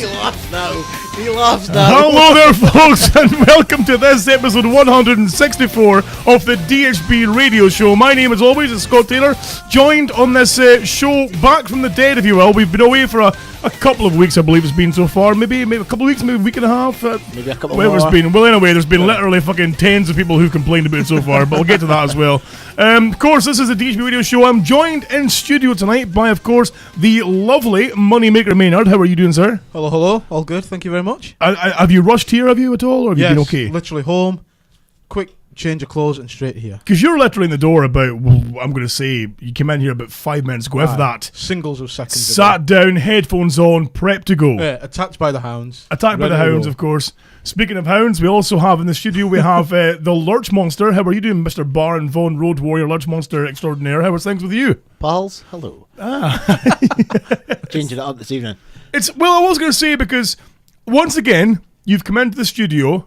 He laughs now. He laughs now. Hello there, folks, and welcome to this episode 164 of the DHB radio show. My name, as always, is Scott Taylor, joined on this show back from the dead, if you will. We've been away for a couple of weeks, I believe it's been so far. Maybe a couple of weeks, maybe a week and a half. Maybe a couple whatever more. It's been. Well, anyway, there's been literally fucking tens of people who've complained about it so far, but we'll get to that as well. Of course, this is the DHB radio show. I'm joined in studio tonight by, of course, the lovely Moneymaker Maynard. How are you doing, sir? Hello, hello. All good, thank you very much. Have you rushed here, have you, at all, or have you been okay? Literally home, quick change of clothes and straight here. Because you're literally in the door about, well, I'm going to say, you came in here about 5 minutes ago, if that. Singles of seconds Sat down, headphones on, prep to go. Yeah, attacked by the hounds. Attacked by the hounds, of course. Speaking of hounds, we also have in the studio, we have the Lurch Monster. How are you doing, Mr. Baron Von Road Warrior, Lurch Monster extraordinaire? How are things with you? Pals, hello. Changing it up this evening. Well, I was going to say, because once again, you've come into the studio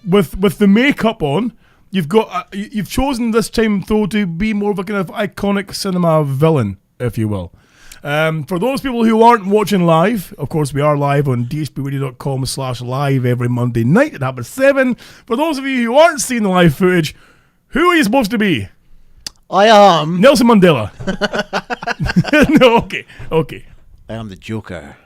with the makeup on. You've chosen this time, though, to be more of a kind of iconic cinema villain, if you will. For those people who aren't watching live, of course, we are live on dhbradio.com/live every Monday night. It happens 7. For those of you who aren't seeing the live footage, who are you supposed to be? I am. Nelson Mandela. No, okay. I am the Joker.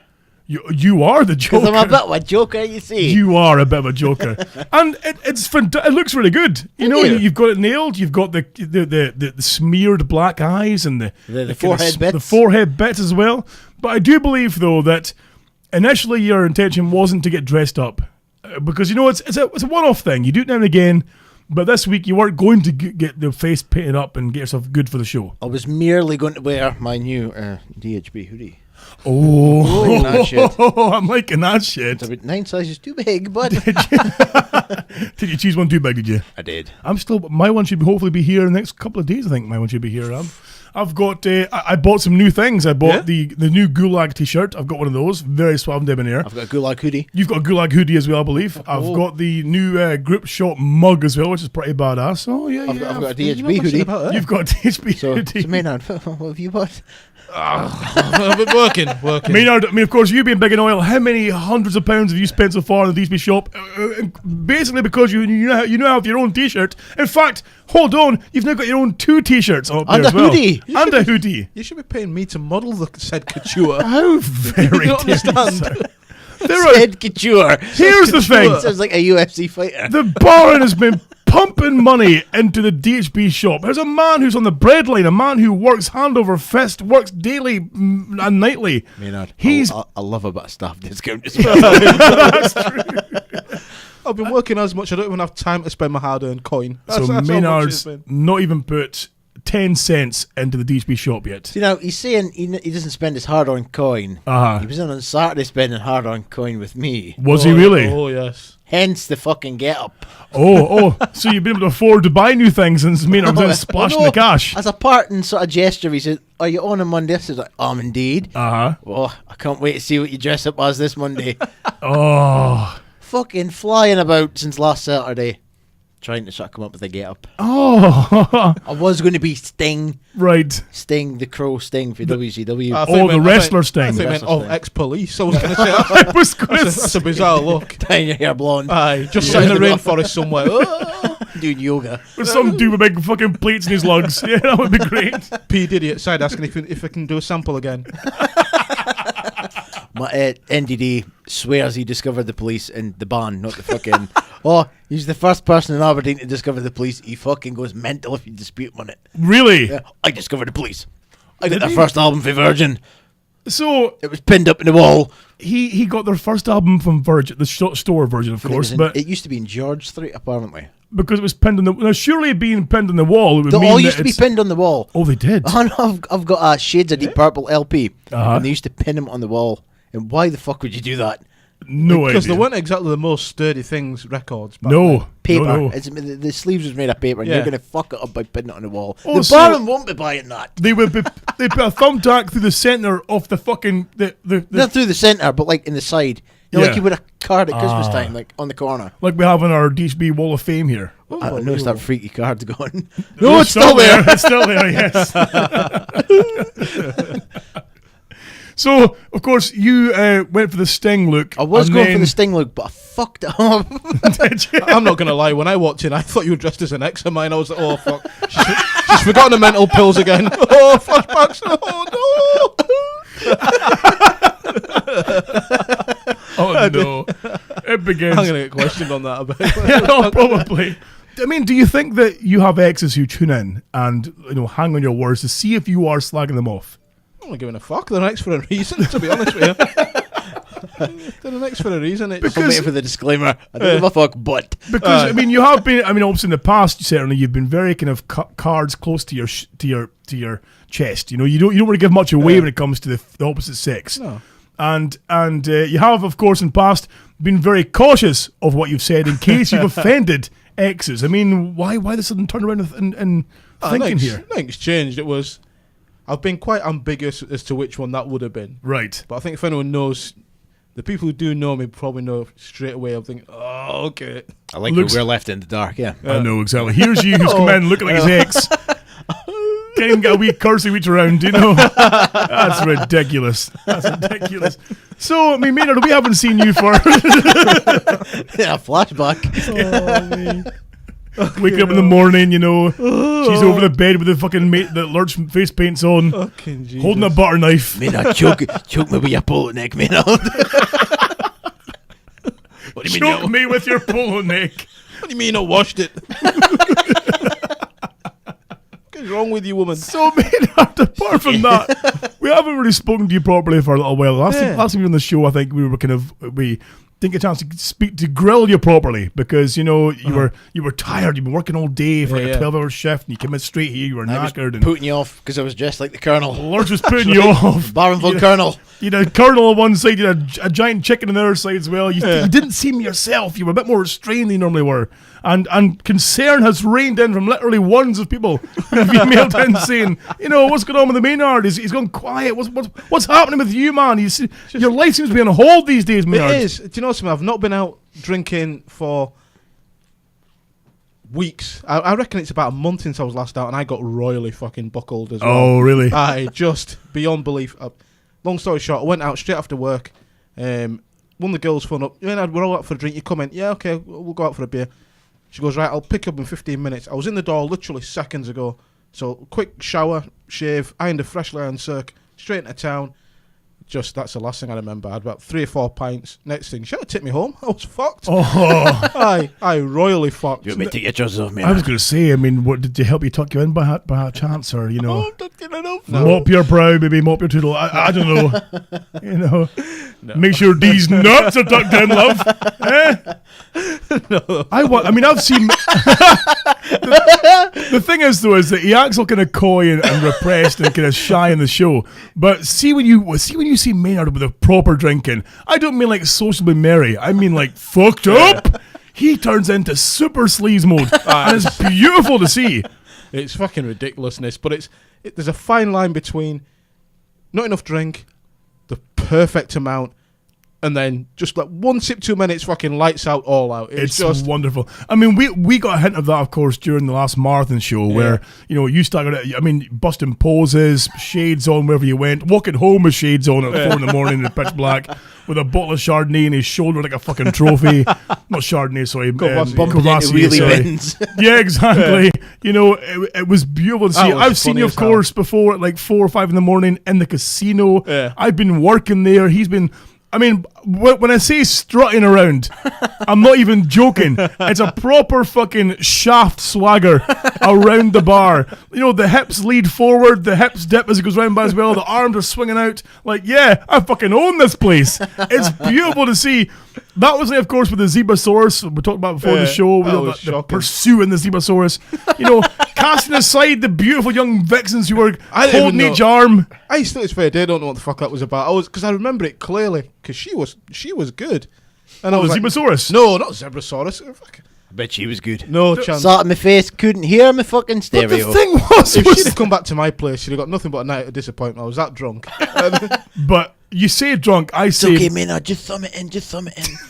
You are the Joker. Because I'm a bit of a joker, you see. You are a bit of a joker, and it looks really good. You've got it nailed. You've got the smeared black eyes and the forehead bits. The forehead bits as well. But I do believe though that initially your intention wasn't to get dressed up, because it's a one-off thing. You do it now and again. But this week you weren't going to get the face painted up and get yourself good for the show. I was merely going to wear my new DHB hoodie. Oh, that shit. I'm liking that shit. It's about 9 sizes too big, but Did you choose one too big, did you? I did. My one should hopefully be here in the next couple of days, I think my one should be here. I've got, I bought some new things. I bought the new Gulag t-shirt. I've got one of those, very suave and debonair. I've got a Gulag hoodie. You've got a Gulag hoodie as well, I believe. I've got the new Group Shop mug as well, which is pretty badass. Oh, yeah, I've got a DHB hoodie. You've got a DHB hoodie. So Maynard, what have you bought? I've been working. Maynard, of course, you being big in oil, how many hundreds of pounds have you spent so far in the DHB shop? Basically because you now have your own t-shirt. In fact, hold on, you've now got your own 2 t-shirts up and there as well. Hoodie. And a hoodie. You should be paying me to model the said couture. How very You don't understand. Said couture. Here's the thing. Sounds like a UFC fighter. The Baron has been pumping money into the DHB shop. There's a man who's on the breadline, a man who works hand over fist, works daily and nightly. Maynard, He's I love a bit of staff discount as well. That's true. I've been working as much, I don't even have time to spend my hard-earned coin. That's how much Maynard's it's been. not even put 10 cents into the DHB shop yet. See, now, he's saying he doesn't spend his hard-earned coin. Uh-huh. He was in on Saturday spending hard-earned coin with me. Was he really? Oh, yes. Hence the fucking get-up. Oh, so you've been able to afford to buy new things and Maynard was splashing the cash. As a parting sort of gesture, he said, "Are you on Monday?" I said, indeed. Uh-huh. Oh, I can't wait to see what you dress up as this Monday. Oh. Fucking flying about since last Saturday. Trying to sort of come up with a get-up. Oh. I was going to be Sting. Right. Sting, the Crow Sting for WCW. The wrestler Sting. I think Wrestler Sting. ex-police. I was going to say I was going to that's a bizarre look. Dyeing your hair blonde. Aye, just sat in the rainforest somewhere. Doing yoga. With some dude with big fucking plates in his lugs. Yeah, that would be great. P. Diddy outside asking if I can do a sample again. My NDD swears he discovered the police in the band, not the fucking... he's the first person in Aberdeen to discover the police. He fucking goes mental if you dispute him on it. Really? Yeah, I discovered the police. I got their first album for Virgin. So It was pinned up in the wall. he got their first album from Virgin, the store Virgin, of course, but it used to be in George Street, apparently. because it was pinned on the... Now, surely being pinned on the wall, it would They mean all that used to be it's... pinned on the wall. Oh, they did? Oh, no, I've got a Shades of Deep Purple LP, and they used to pin them on the wall. And why the fuck would you do that? No idea. Because they weren't exactly the most sturdy things, records. Back No. then. Paper. No. The sleeves was made of paper, and Yeah. you're going to fuck it up by pinning it on the wall. Oh, The so- Baron won't be buying that. They would be... They put a thumbtack through the centre of the fucking... Not through the centre, but like in the side. You know, Yeah. like you would a card at Christmas time, like on the corner. Like we have in our DHB Wall of Fame here. I noticed that freaky card's gone. No, it's still there. It's still there, yes. So, of course, you went for the sting look. I was and going for then- the sting look, but I fucked it up. Did you? I'm not gonna lie. When I walked in, I thought you were dressed as an ex of mine. I was like, oh fuck, she's forgotten the mental pills again. Oh flashbacks. Oh Oh no! It begins. no. I'm gonna get questioned on that. Yeah, no, probably. I mean, do you think that you have exes who tune in and hang on your words to see if you are slagging them off? I'm not giving a fuck. They're an ex for a reason. To be honest with you, they're an ex for a reason. It's I'm waiting for the disclaimer. I don't give a fuck, but Because I mean, you have been. I mean, obviously in the past, certainly you've been very kind of cards close to your your chest. You don't want to give much away when it comes to the opposite sex. No. And you have, of course, in past been very cautious of what you've said in case you've offended exes. I mean, why the sudden turnaround and thinking here? Nothing's changed. I've been quite ambiguous as to which one that would have been. Right. But I think if anyone knows, the people who do know me probably know straight away. I'm thinking, oh, okay. I like Looks- we're left in the dark. Yeah. I know exactly. Here's you who's come in looking like his ex. Can't even get a wee curtsy reach around, That's ridiculous. That's ridiculous. So, I mean, Maynard, we haven't seen you for Yeah, flashback. waking up in the morning, she's over the bed with the fucking the lurch face paints on, Fucking Jesus. holding a butter knife. Maynard, choke me with your polo neck, Maynard. What do you mean? Choke No? me with your polo neck. What do you mean I washed it? What's wrong with you, woman? So, Maynard, apart from that, we haven't really spoken to you properly for a little while. Last time you were on the show, I think we didn't get a chance to grill you properly because you were tired. You've been working all day for a 12-hour shift, and you came in straight here. You were I was knackered, and putting you off because I was dressed like the Colonel. Lurch was putting you off. Baron von Colonel. You had a colonel on one side, you had a giant chicken on the other side as well. You didn't seem yourself. You were a bit more restrained than you normally were. And concern has rained in from literally ones of people who've emailed in saying, what's going on with the Maynard? He's gone quiet. What's happening with you, man? Your life seems to be on hold these days, Maynard. It is. Do you know something? I've not been out drinking for weeks. I reckon it's about a month since I was last out, and I got royally fucking buckled as well. Oh, really? I just, beyond belief. Long story short, I went out straight after work. One of the girls phoned up. We're all out for a drink. You come in? Yeah, okay, we'll go out for a beer. She goes, right, I'll pick up in 15 minutes. I was in the door literally seconds ago. So, quick shower, shave, ironed a freshly ironed circ, straight into town. Just, that's the last thing I remember. I had about 3 or 4 pints. Next thing, she had to take me home. I was fucked. Oh. I royally fucked. You want me to take your trousers off, I Maynard? was going to say, I mean, what did you help you tuck you in by a chance, or Oh, I'm not getting enough. mop your brow, maybe mop your toodle? I don't know. No. Make sure these nuts are tucked in, love. No. I've seen. The thing is, though, is that he acts all kind of coy and repressed and kind of shy in the show. But see when you see Maynard with a proper drinking, I don't mean like sociably merry. I mean like fucked up. He turns into super sleaze mode, and it's beautiful to see. It's fucking ridiculousness, but there's a fine line between not enough drink, the perfect amount, and then just like 1 sip, 2 minutes, fucking lights out, all out. It's just wonderful. I mean, we got a hint of that, of course, during the last marathon show where, you started, busting poses, shades on wherever you went, walking home with shades on at 4 in the morning in the pitch black with a bottle of Chardonnay in his shoulder like a fucking trophy. Not Chardonnay, sorry. It really bends. Yeah, exactly. It was beautiful to see. I've seen you, of course, before at like 4 or 5 in the morning in the casino. Yeah. I've been working there. He's been... I mean, when I say strutting around, I'm not even joking. It's a proper fucking shaft swagger around the bar. The hips lead forward, the hips dip as it goes round by as well, the arms are swinging out. Like, yeah, I fucking own this place. It's beautiful to see. That was, of course, with the Zebrasaurus we talked about before the show. The pursuing the Zebrasaurus. Casting aside the beautiful young vixens who were holding each arm. I still, it's fair, I don't know what the fuck that was about. Because I remember it clearly, because she was good. And I was the Zebrasaurus? No, not Zebrasaurus. I bet she was good. No chance. Sat in my face, couldn't hear my fucking stereo. But the thing was... If she'd have come back to my place, she'd have got nothing but a night of disappointment. I was that drunk. But you say drunk, I It's say... okay, Maynard, just thumb it in.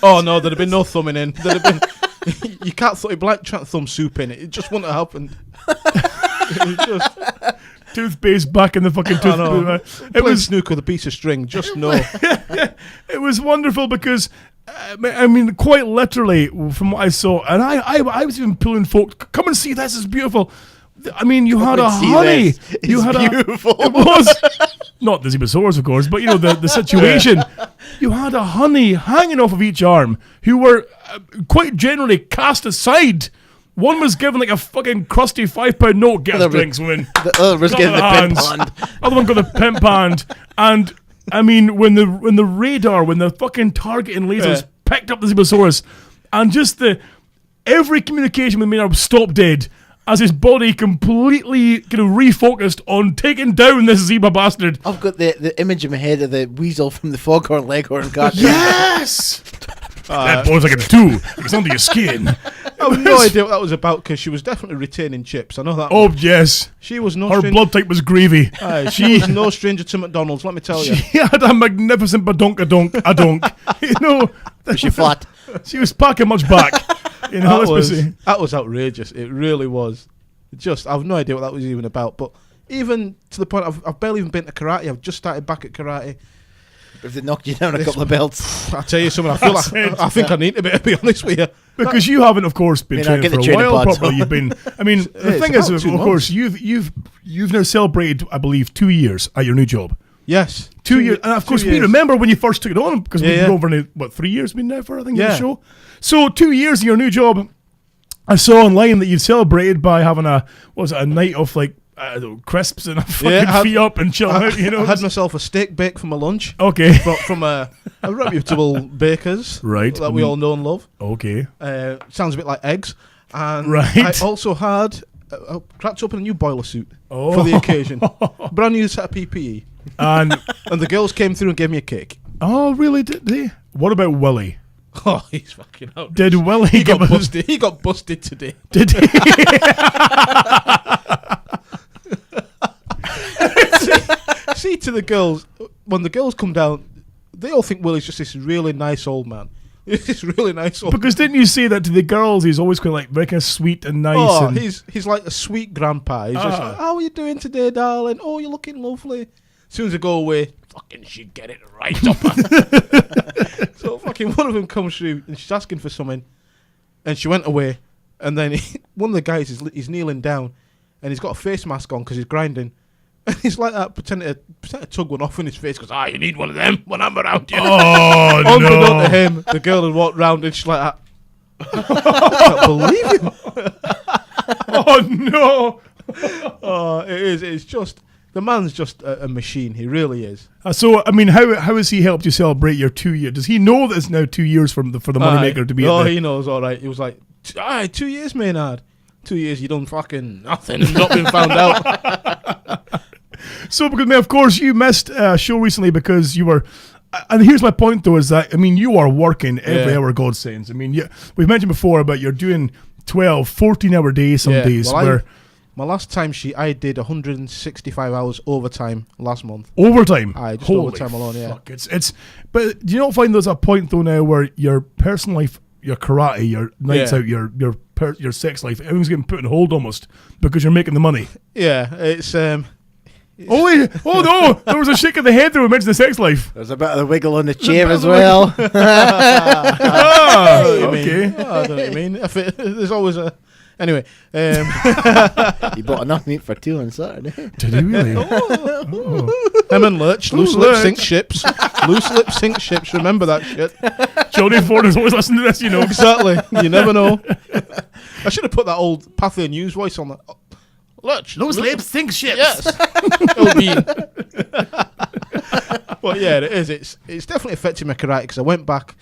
Oh no, there'd have been no thumbing in. There'd have been... You can't... It'd be like trying to thumb soup in it. It just wouldn't have happened. toothpaste back in the fucking toothpaste. It Playing was snooker with a piece of string. Just know. it was wonderful because, I mean, quite literally from what I saw, and I was even pulling folk, come and see this, it's beautiful. I mean, you had a honey. You had beautiful. It was not the Zebrasaurus, of course, but you know the situation. You had a honey hanging off of each arm, who were quite generally cast aside. One was given like a fucking crusty £5 note. Get us drinks, woman. The other was getting the pimp hand. Other one got the pimp hand, and I mean when the radar, when the fucking targeting lasers picked up the Zebrasaurus, and just every communication with Maynard stopped dead. As his body completely kind of refocused on taking down this zebra bastard. I've got the image in my head of the weasel from the Foghorn Leghorn cartoon. Yes! That boy's like a 2. It's under your skin. I have no idea what that was about because she was definitely retaining chips. I know that. Oh, yes. She was no Her blood type was gravy. She was no stranger to McDonald's, let me tell you. She had a magnificent badonk. You know. Was she flat? She was packing much back. You know, that was outrageous. It really was. I have no idea what that was even about. But even to the point, I've barely even been to karate. I've just started back at karate. If they knocked you down a couple of belts. I tell you something, I think I need to be honest with you. Because you haven't, of course, been training for a while properly. You've been. I mean, the thing is, of course, you've now celebrated, I believe, 2 years at your new job. Yes, 2 years, and of course, we remember when you first took it on because we've been over 3 years been now for I think the show. So 2 years of your new job. I saw online that you've celebrated by having a night of like crisps and a fucking feet up and chilling out. You know, I had myself a steak bake for my lunch. Okay, from a reputable baker's, right? That we all know and love. Okay, sounds a bit like eggs. And right. I also had cracked open a new boiler suit for the occasion, brand new set of PPE, and the girls came through and gave me a cake. Oh, really? Did they? What about Willie? Oh, he's fucking out. Did Willie He got busted. He got busted today. Did he? See, to the girls, when the girls come down, they all think Willie's just this really nice old man. This really nice old Because didn't you say that to the girls? He's always quite like very kind of sweet and nice. Oh, and he's like a sweet grandpa. He's just like, how are you doing today, darling? Oh, you're looking lovely. As soon as I go away, fucking she'd get it right up. So fucking one of them comes through and she's asking for something, and she went away, and then one of the guys is kneeling down, and he's got a face mask on because he's grinding, and he's like that, pretending to tug one off in his face, because you need one of them when I'm around you. Oh no! Unbeknown to him, the girl had walked round and she's like that. I can't believe you. Oh no! Oh, it is. It's just. The man's just a machine. He really is. So, I mean, how has he helped you celebrate your 2 years? Does he know that it's now 2 years for the Moneymaker to be? Oh, he knows. All right. He was like, 2 years, Maynard. 2 years. You done fucking nothing and not been found out. So, because of course you missed a show recently because you were. And here's my point, though, is that I mean you are working every hour God sends. I mean, we've mentioned before about you're doing 12, 14-hour days some days where. My last time I did 165 hours overtime last month. Overtime? Just Holy overtime alone, yeah. Fuck. But do you not find there's a point though now where your personal life, your karate, your nights out, your sex life, everything's getting put on hold almost because you're making the money? Yeah, it's oh no! There was a shake of the head there when we mentioned the sex life. There's a bit of the wiggle on the chair as well. Okay. I don't know what you mean. There's always a. Anyway, he bought enough meat for 2 on Saturday. Did he really? Him and Lurch, loose lip sink ships. Loose lip sink ships. Remember that shit. Jodie Ford is always listening to this, you know. Exactly. You never know. I should have put that old Pathway News voice on that. Lurch, loose lip sink ships. Yes. It'll be. But yeah, it is. It's definitely affected my karate because I went back.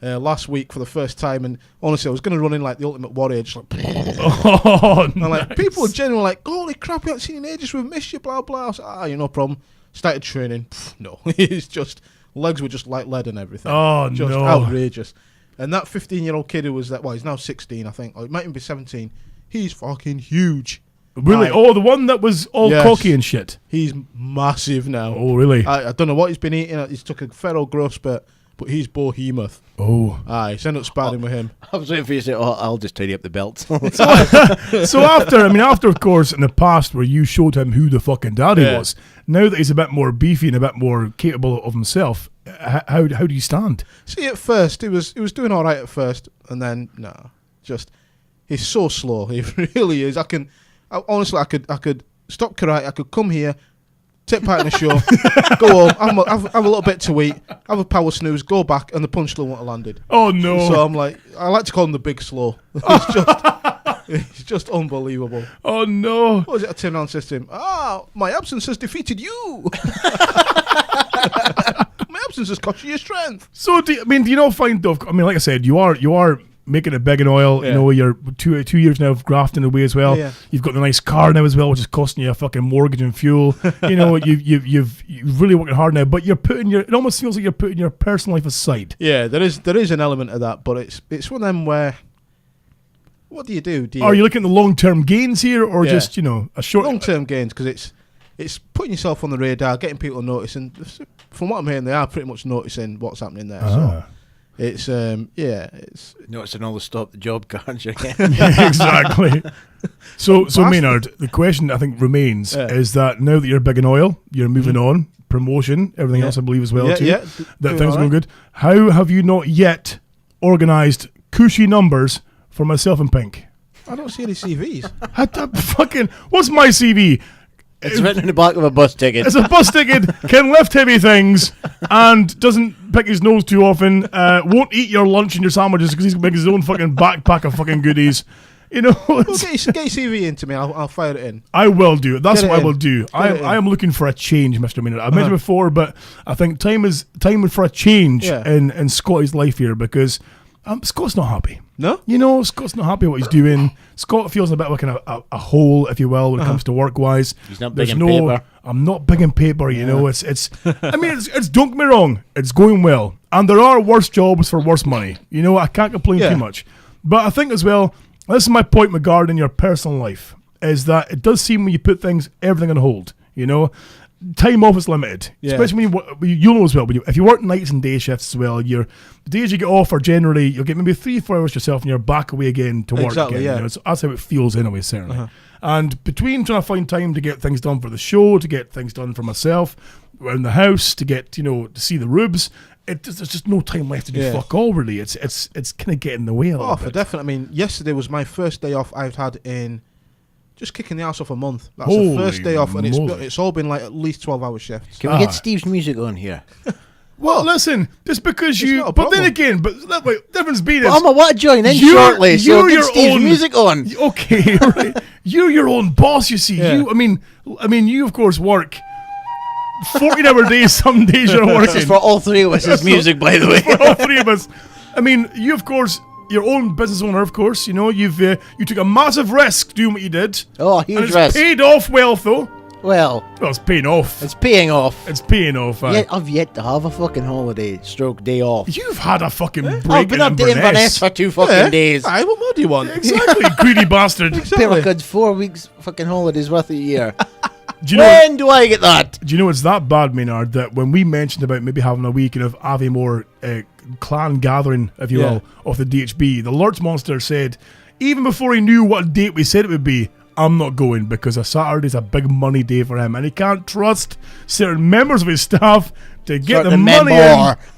Last week for the first time, and honestly, I was going to run in like the Ultimate Warrior, just like, and like people were genuinely like, "Holy crap, we haven't seen you in ages. We've missed you." Blah blah. I was like, no problem. Started training. No, it's just legs were just like lead and everything. Oh just no, outrageous. And that 15-year-old kid who was that, well, he's now 16, I think, or it might even be 17. He's fucking huge. Really? The one that was all cocky and shit. He's massive now. Oh, really? I don't know what he's been eating. He's took a feral growth spurt. but he's behemoth. Oh. Aye, so end up sparring with him. I was waiting for you to say, "Oh, I'll just tidy up the belts." So after, of course, in the past where you showed him who the fucking daddy was, now that he's a bit more beefy and a bit more capable of himself, how do you stand? See, at first he was doing all right at first, and then he's so slow. He really is. Honestly, I could stop karate. I could come here, take part in the show, go home, have a little bit to eat, have a power snooze, go back, and the punchline won't have landed. Oh no! So I'm like, I like to call him the big slow. It's just unbelievable. Oh no! What was it? A turn-on system. My absence has defeated you. My absence has cost you your strength. So do you not find? Like I said, you are making it big and oil. Yeah. You know, you're 2 years now of grafting away as well. Yeah. You've got the nice car now as well, which is costing you a fucking mortgage and fuel. You know, you've really working hard now, but it almost feels like you're putting your personal life aside. Yeah, there is an element of that, but it's one of them where, what do you do? Are you looking at the long-term gains here, or just a short long-term gains? Because it's putting yourself on the radar, getting people to notice, and from what I'm hearing, they are pretty much noticing what's happening there. So it's it's Noticing all the stop the job cards you're getting. Yeah, exactly. So Maynard, the question I think remains is that now that you're big in oil, you're moving on, promotion, everything else I believe as well too. Yeah, that things are going good. How have you not yet organised cushy numbers for myself and Pink? I don't see any CVs. What's my CV? It's written in the back of a bus ticket. It's a bus ticket, can lift heavy things, and doesn't pick his nose too often, won't eat your lunch and your sandwiches because he's making his own fucking backpack of fucking goodies. You know, Well, get your CV into me. I'll fire it in. I will do it. That's Get it what I in. will do. I am looking for a change, Mr. Maynard. I mentioned before, but I think time for a change in Scotty's life here, because Scott's not happy. No? You know, Scott's not happy what he's doing. Scott feels a bit like a hole, if you will, when it comes to work-wise. He's not big in paper. I'm not big in paper, you know. It's don't get me wrong, it's going well. And there are worse jobs for worse money. You know, I can't complain too much. But I think as well, this is my point regarding your personal life, is that it does seem when you put everything on hold, you know. Time off is limited, especially when you'll know as well. If you work nights and day shifts as well, the days you get off are generally you'll get maybe 3-4 hours yourself, and you're back away again to work again. Yeah. You know, that's how it feels anyway, certainly. And between trying to find time to get things done for the show, to get things done for myself around the house, to get to see the rubes, there's just no time left to do fuck all really. It's kind of getting in the way a little bit. For definite. I mean, yesterday was my first day off I've had in. Just kicking the ass off a month. That's Holy the first day off, and moly. it's all been like at least 12-hour shifts. Can we get Steve's music on here? Well, listen, just because not a but then problem. again, difference being is, I'm a want to join in You're- shortly, so you're get your Steve's own- music on. okay, right. You're your own boss, you see. Yeah. I mean, you of course work 14-hour days. Some days you're working. This is for all three of us. This music, by the way. For all three of us. I mean, you of course, your own business owner, of course. You know, you took a massive risk doing what you did. Oh, And huge it's risk. paid off well, though. Well, It's paying off. it's paying off. It's paying off. I've yet to have a fucking holiday stroke day off. You've had a fucking break. I've been up to Inverness for 2 fucking days. Aye, what more do you want? Exactly, greedy bastard. Pay my kids 4 weeks fucking holidays worth a year. Do you know? When do I get that? Do you know it's that bad, Maynard, that when we mentioned about maybe having a week of Aviemore clan gathering, if you will, of the DHB, the Lurch Monster said, even before he knew what date we said it would be, I'm not going because a Saturday's a big money day for him, and he can't trust certain members of his staff to get the money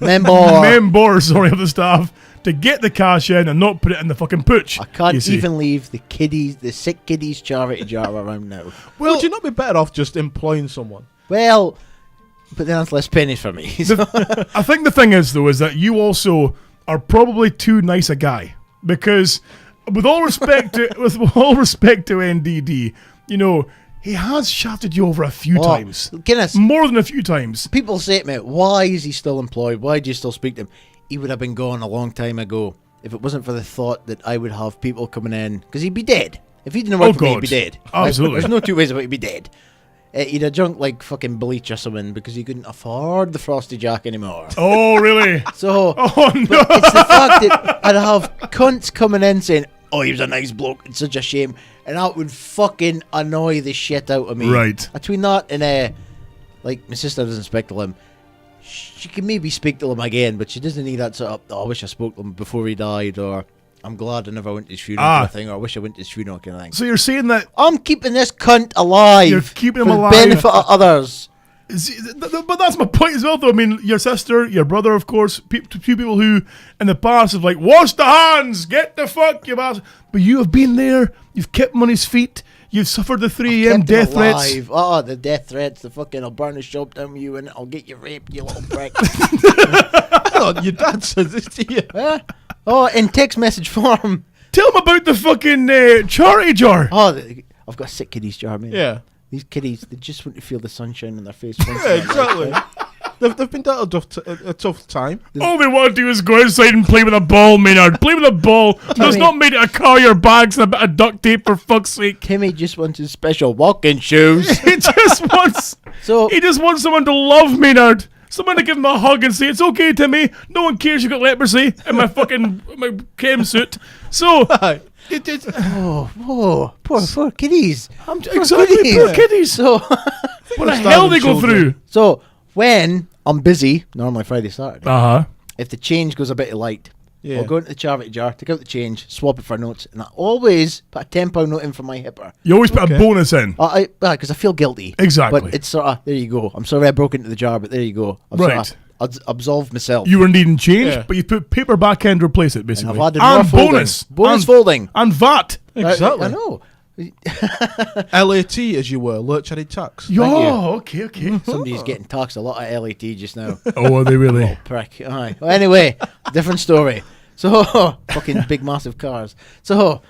members of the staff to get the cash in and not put it in the fucking pooch. I can't even leave the sick kiddies charity jar around now. Well, would you not be better off just employing someone? Well, but then that's less pennies for me. So. I think the thing is, though, is that you also are probably too nice a guy, because with all respect to NDD, you know, he has shafted you over a few times. Goodness. More than a few times. People say to me, why is he still employed? Why do you still speak to him? He would have been gone a long time ago if it wasn't for the thought that I would have people coming in, because he'd be dead. If he didn't work for me, he'd be dead. Absolutely. There's no two ways about it, he'd be dead. He'd have drunk like fucking bleach or something because he couldn't afford the Frosty Jack anymore. Oh, really? So, Oh, no. but it's the fact that I'd have cunts coming in saying, oh, he was a nice bloke, it's such a shame, and that would fucking annoy the shit out of me. Right. Between that and, like, my sister doesn't speak to him, she can maybe speak to him again, but she doesn't need that sort of, I wish I spoke to him before he died, or I'm glad I never went to his funeral kind of thing, or I wish I went to his funeral kind of thing. So you're saying that I'm keeping this cunt alive. You're keeping him for alive. the benefit of others. But that's my point as well, though. I mean, your sister, your brother, of course, two people who in the past have like, wash the hands, get the fuck, you bastard. But you have been there, you've kept him on his feet, you've suffered the 3 a.m. Kept him death threats. alive. Oh, the death threats, the fucking, I'll burn the shop down with you and I'll get you raped, you little prick. Oh, your dad says this to you. Huh? Oh, in text message form. Tell him about the fucking charity jar. Oh, I've got a sick kiddies jar, man. Yeah. These kiddies, they just want to feel the sunshine on their face. Yeah, exactly. They've been dealt a tough time. All they want to do is go outside and play with a ball, Maynard. Play with a ball. Does not made it a car, your bags, and a bit of duct tape, for fuck's sake. Timmy just wants his special walking shoes. He just wants someone to love Maynard. Someone to give him a hug and say, it's okay, Timmy. No one cares you got leprosy in my fucking my chem suit. So... Oh, poor kiddies. Exactly, poor kiddies. So, what the hell they go through? So, when I'm busy, normally Friday, Saturday, if the change goes a bit light, Yeah. I'll go into the charity jar, take out the change, swap it for notes, and I always put a £10 note in for my hipper. You always put a bonus in. Because I feel guilty. Exactly. But it's sort of, there you go. I'm sorry I broke into the jar, but there you go. I've sort of absolved myself. You were needing change, but you put paper back in to replace it, basically. And I've added more bonus. Bonus folding. And VAT. Exactly. I know. LAT as you were, lurch added tax. Okay. Somebody's getting taxed a lot at LAT just now. Oh, are they really? Oh, prick. Aye. Well, anyway, different story. So, fucking big, massive cars. So,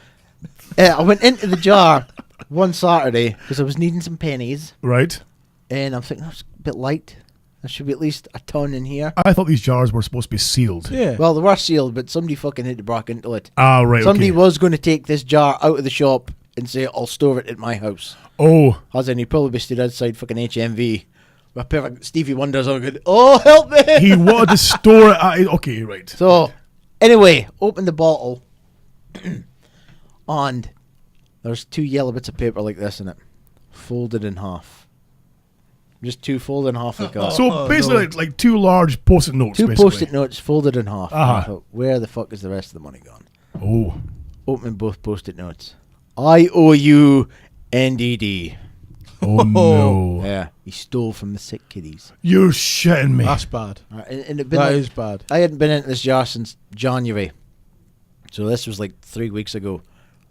I went into the jar one Saturday because I was needing some pennies. Right. And I'm thinking, that's a bit light. There should be at least a ton in here. I thought these jars were supposed to be sealed. Yeah. Well, they were sealed, but somebody fucking had to break into it. Ah, right, Somebody was going to take this jar out of the shop and say, I'll store it at my house. Oh. As in, he probably stood outside fucking HMV. With a perfect Stevie Wonder's all good. Oh, help me! He wanted to store it at... Okay, right. So, anyway, open the bottle. And there's 2 yellow bits of paper like this in it. Folded in half. Just 2 folded in half like that. So basically, like 2 large post-it notes. 2 basically. post-it notes folded in half. I thought, where the fuck is the rest of the money gone? Oh. Open both post-it notes. I owe you NDD. Oh no. Yeah, he stole from the sick kiddies. You're shitting me. That's bad. And it'd been That is bad. I hadn't been into this jar since January. So this was like 3 weeks ago.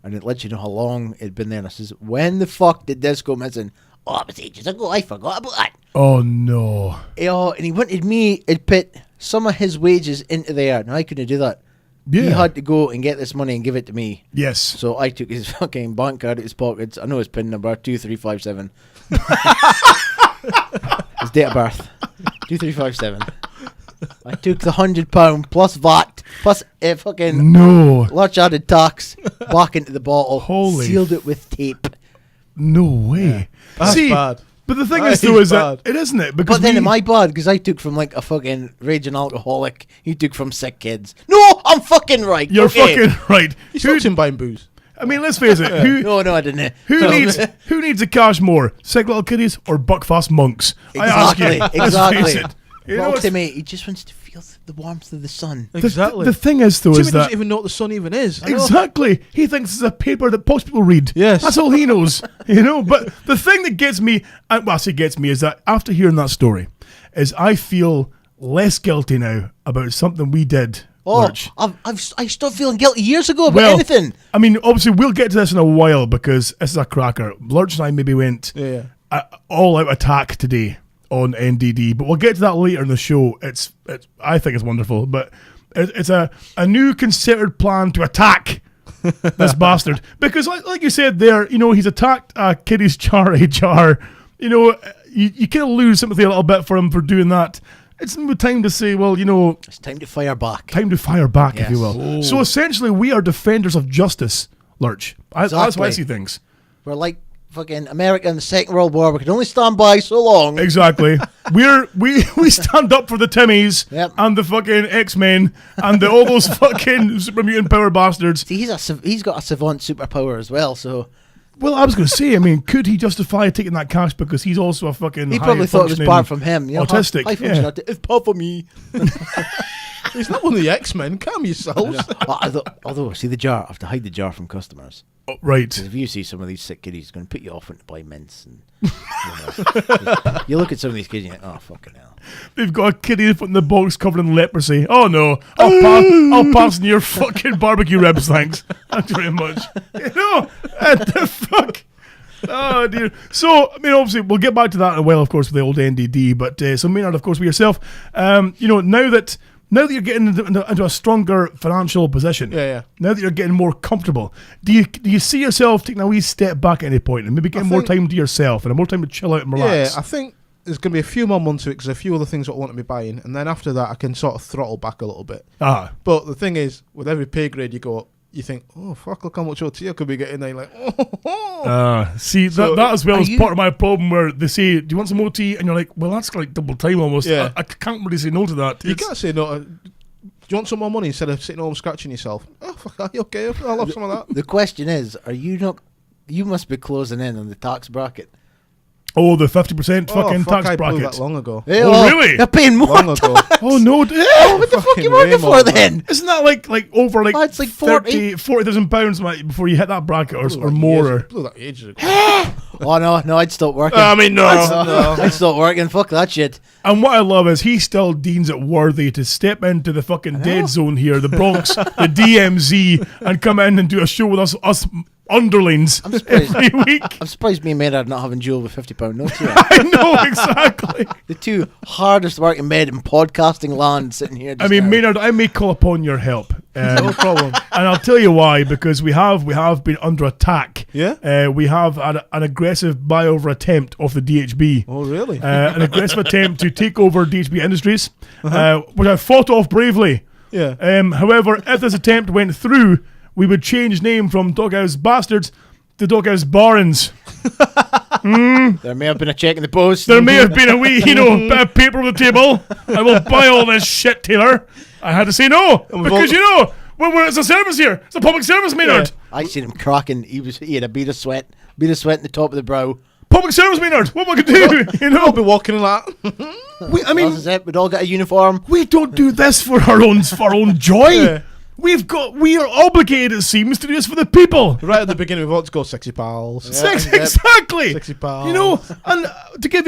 And it let you know how long it'd been there. And I says, when the fuck did this go missing? Oh, it was ages ago. I forgot about that. Oh no. And he wanted me to put some of his wages into there. Now I couldn't do that. Yeah. He had to go and get this money and give it to me. Yes. So I took his fucking bank card out of his pockets. I know his PIN number, 2357. His date of birth, 2357. I took the £100 plus VAT plus fucking large added tax back into the bottle. Holy sealed it with tape. No way. That's See, bad. But the thing is, though, is that it isn't it? Because But then am I bad? Because I took from like a fucking raging alcoholic. You took from sick kids. No, I'm fucking right. You're fucking right. You stopped him buying booze. I mean, let's face it. No, I didn't. Who needs the cash more? Sick little kiddies or buckfast monks? Exactly. I ask you. Exactly. Let's face it. You know, Timmy, he just wants to feel the warmth of the sun. Exactly. The thing is, though, Timmy is that doesn't even know what the sun even is. Exactly. He thinks it's a paper that post people read. Yes. That's all he knows. You know. But the thing that gets me, is that after hearing that story, is I feel less guilty now about something we did. Oh, Lurch. I stopped feeling guilty years ago about anything. I mean, obviously, we'll get to this in a while because this is a cracker. Lurch and I maybe went all-out attack today on NDD, but we'll get to that later in the show. It's I think it's wonderful, but it's a new concerted plan to attack this bastard because, like you said there, you know, he's attacked Kitty's charity jar. You know, you kind of lose sympathy a little bit for him for doing that. It's time to say, well, you know... It's time to fire back. Time to fire back, yes. if you will. Ooh. So essentially, we are defenders of justice, Lurch. That's how I see things. We're like fucking America in the Second World War. We can only stand by so long. Exactly. we stand up for the Timmies and the fucking X-Men and all those fucking super mutant power bastards. See, he's got a savant superpower as well, so... Well, I was going to say, I mean, could he justify taking that cash because he's also a fucking He probably thought it was part from him. You know, autistic. It's part for me. He's not one of the X-Men. Calm yourselves. Although, see the jar. I have to hide the jar from customers. Oh, right. Because if you see some of these sick kiddies, it's going to put you off to buy mints. And you look at some of these kids and you think, oh, fucking hell. They've got a kitty in the box covered in leprosy. Oh, no. I'll pass on your fucking barbecue ribs, thanks. Thanks very much. You know, what the fuck? Oh, dear. So, I mean, obviously, we'll get back to that in a while, of course, with the old NDD. But, so Maynard, of course, with yourself, you know, now that you're getting into a stronger financial position, now that you're getting more comfortable, do you see yourself taking a wee step back at any point and maybe getting more time to yourself and more time to chill out and relax? Yeah, I think there's going to be a few more months of it because a few other things that I want to be buying, and then after that I can sort of throttle back a little bit. But the thing is, with every pay grade you go up, you think, oh fuck, look how much OT I could be getting. Then you're like, see, so that as well is part of my problem where they say, do you want some OT? And you're like, well, that's like double time almost. Yeah. I can't really say no to that. You can't say no. Do you want some more money instead of sitting home scratching yourself? Oh fuck, are you okay? I'll have some of that. The question is, are you not? You must be closing in on the tax bracket. Oh, the 50% fucking tax I bracket. blew that long ago. Hey, really? They're paying more. Long ago. Oh no! What the fuck are you working for then? Isn't that like over like, it's like 40,000 pounds before you hit that bracket or more? Blew that ages ago. Oh no, I'd stop working. I mean, no. I'd stop working. Fuck that shit. And what I love is he still deems it worthy to step into the fucking dead zone here, the Bronx, the DMZ, and come in and do a show with us underlings every week. I'm surprised me and Maynard not having Jewel with £50 notes here. I know, exactly. The two hardest working men in podcasting land sitting here. I mean, Maynard, I may call upon your help. No problem. And I'll tell you why, because we have been under attack. Yeah? We have had an aggressive buyover attempt of the DHB. Oh, really? An aggressive attempt to take over DHB Industries, which I fought off bravely. Yeah. However, if this attempt went through, we would change name from Doghouse Bastards to Doghouse Barons. There may have been a check in the post. There may have been a wee, bit of paper on the table. I will buy all this shit, Taylor. I had to say no because it's a service here. It's a public service, Maynard. I seen him cracking. He had a bead of sweat in the top of the brow. Public service, Maynard. What am I going to do? I'll be walking in that. We'd all got a uniform. We don't do this for our own joy. Yeah. We are obligated, it seems, to do this for the people. Right at the beginning, we want to go sexy pals. Yeah, exactly. Sexy pals. And to give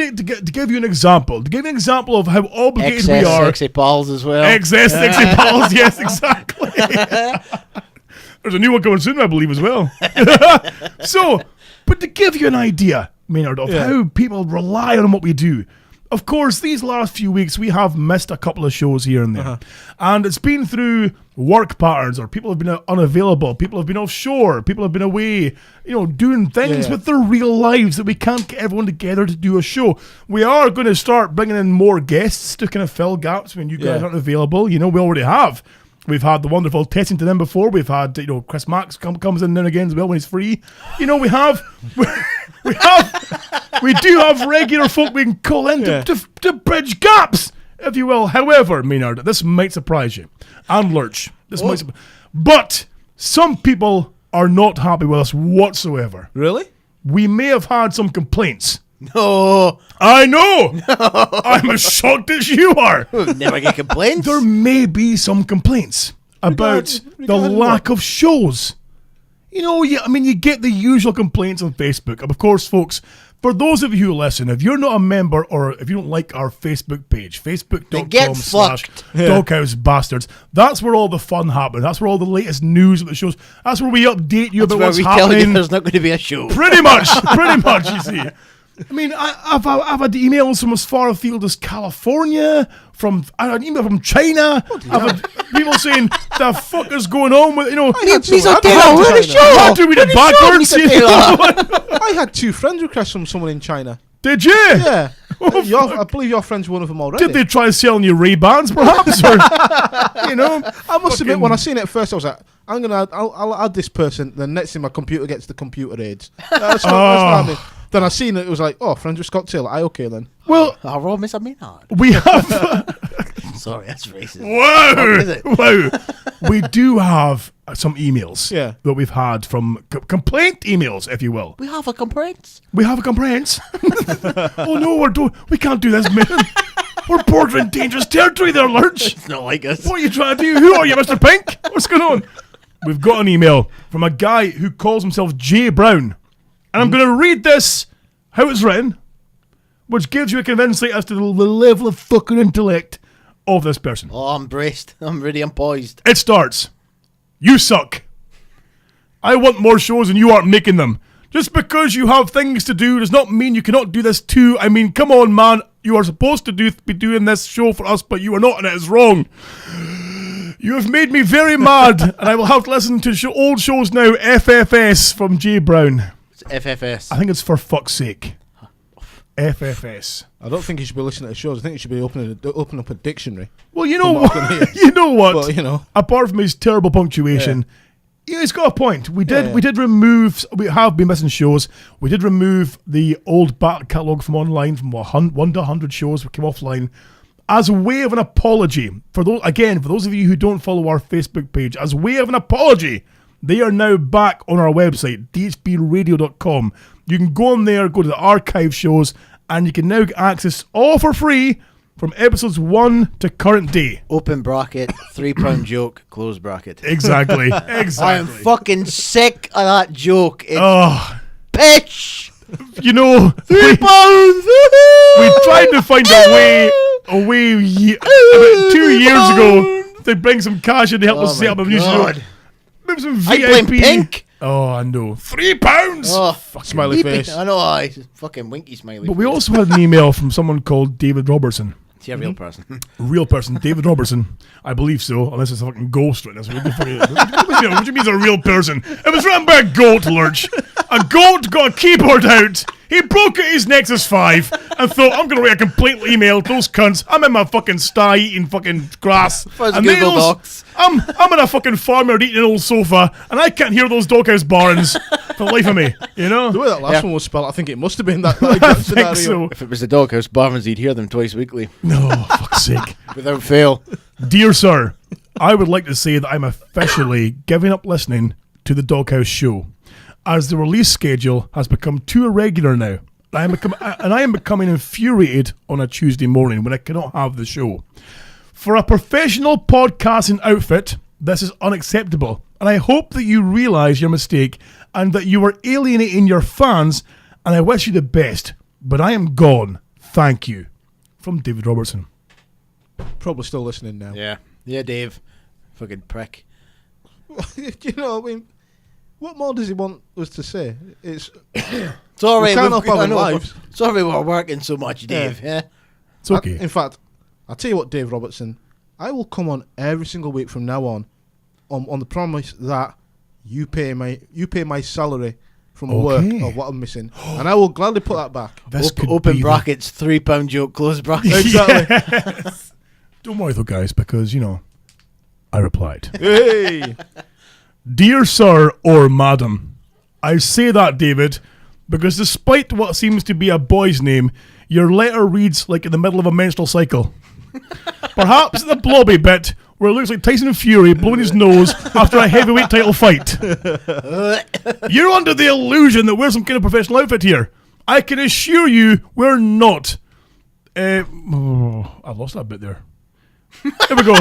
you an example, of how obligated we are. Sexy pals as well. Excess sexy pals. Yes, exactly. There's a new one coming soon, I believe, as well. So, but to give you an idea, Maynard, of how people rely on what we do. Of course, these last few weeks, we have missed a couple of shows here and there. And it's been through work patterns, or people have been unavailable, people have been offshore, people have been away, doing things with their real lives that we can't get everyone together to do a show. We are going to start bringing in more guests to kind of fill gaps when you guys aren't available. We already have. We've had the wonderful Testing to them before. We've had, Chris Max comes in and again as well when he's free. We do have regular folk we can call in to bridge gaps, if you will. However, Maynard, this might surprise you. And Lurch. But some people are not happy with us whatsoever. Really? We may have had some complaints. No. I know. No. I'm as shocked as you are. We'll never get complaints. There may be some complaints about the lack of shows. You get the usual complaints on Facebook. Of course, folks, for those of you who listen, if you're not a member or if you don't like our Facebook page, facebook.com/Doghouse Bastards, that's where all the fun happens. That's where all the latest news of the shows. That's where we update you about what's happening. Tell you there's not going to be a show. Pretty much, you see. I mean, I've had emails from as far afield as California, I had an email from China. I've had people saying, the fuck is going on with, I had 2 friend requests from someone in China. Did you? Yeah. I believe your friend's one of them already. Did they try selling you Ray-Bans, perhaps? Or, I must admit, when I seen it at first, I was like, I'll add this person. Then next thing, my computer gets the computer aids. That's what I mean. Then I seen it was like, friends with Scott Taylor. Okay then. Well, Rob, Miss Maynard. We have. Sorry, that's racist. Wow! We do have some emails Yeah. that we've had from complaint emails, if you will. We have a complaint. We have a complaint. Oh no, we can't do this, man. We're bordering dangerous territory there, Lurch. It's not like us. What are you trying to do? Who are you, Mr. Pink? What's going on? We've got an email from a guy who calls himself J. Brown. And I'm going to read this, how it's written, which gives you a convincing as to the level of fucking intellect of this person. Oh, I'm braced. I'm ready. I'm poised. It starts. You suck. I want more shows and you aren't making them. Just because you have things to do does not mean you cannot do this too. I mean, come on, man. You are supposed to be doing this show for us, but you are not, and it is wrong. You have made me very mad, and I will have to listen to old shows now. FFS from J. Brown. It's FFS. I think it's for fuck's sake. FFS. I don't think you should be listening to shows. I think you should be open up a dictionary. Well, you know what? You know what? Well, you know. Apart from his terrible punctuation, he's got a point. We did remove. We have been missing shows. We did remove the old back catalogue from online from 1 to 100 shows. We came offline as a way of an apology for those. Again, for those of you who don't follow our Facebook page, as a way of an apology, they are now back on our website, dhbradio.com. You can go on there, go to the archive shows, and you can now get access all for free from episodes 1 to current day. Open bracket, £3 joke, close bracket. Exactly. I am fucking sick of that joke. It's Oh, bitch. you know, £3. we tried to find a way about 2 years ago to bring some cash in to help us set up a new show. Maybe some VIP. I blame Pink. Oh, I know. £3. Oh, Smiley face. I know. I fucking winky smiley. But we also had an email from someone called David Robertson. Is he a real person? Real person, David Robertson. I believe so, unless it's a fucking ghost written. What do you mean it's a real person? It was written by a goat, Lurch. A goat got a keyboard out. He broke out his Nexus 5 and thought, I'm going to write a complete email to those cunts. I'm in my fucking sty eating fucking grass. And Google Docs. I'm in a fucking farmyard eating an old sofa, and I can't hear those doghouse barns for the life of me, you know? The way that last one was spelled, I think it must have been that. I think so. If it was the doghouse barns, he'd hear them twice weekly. No, fuck's sake. Without fail. Dear sir, I would like to say that I'm officially giving up listening to the Doghouse show, as the release schedule has become too irregular now. I am becoming infuriated on a Tuesday morning when I cannot have the show. For a professional podcasting outfit, this is unacceptable, and I hope that you realise your mistake and that you are alienating your fans, and I wish you the best, but I am gone. Thank you. From David Robertson. Probably still listening now. Yeah. Yeah, Dave. Fucking prick. You know, I mean, what more does he want us to say? Sorry, we can't help having lives. Sorry, we're working so much, Dave. Yeah. It's okay. In fact, I'll tell you what, Dave Robertson, I will come on every single week from now on the promise that you pay my salary from work of what I'm missing, and I will gladly put that back. Open brackets, £3 joke, close brackets. Exactly. Yes. Don't worry though, guys, because, you know, I replied. Hey! Dear sir or madam, I say that, David, because despite what seems to be a boy's name, your letter reads like in the middle of a menstrual cycle. Perhaps the blobby bit, where it looks like Tyson Fury blowing his nose after a heavyweight title fight. You're under the illusion that we're some kind of professional outfit here. I can assure you we're not. I lost that bit there. Here we go.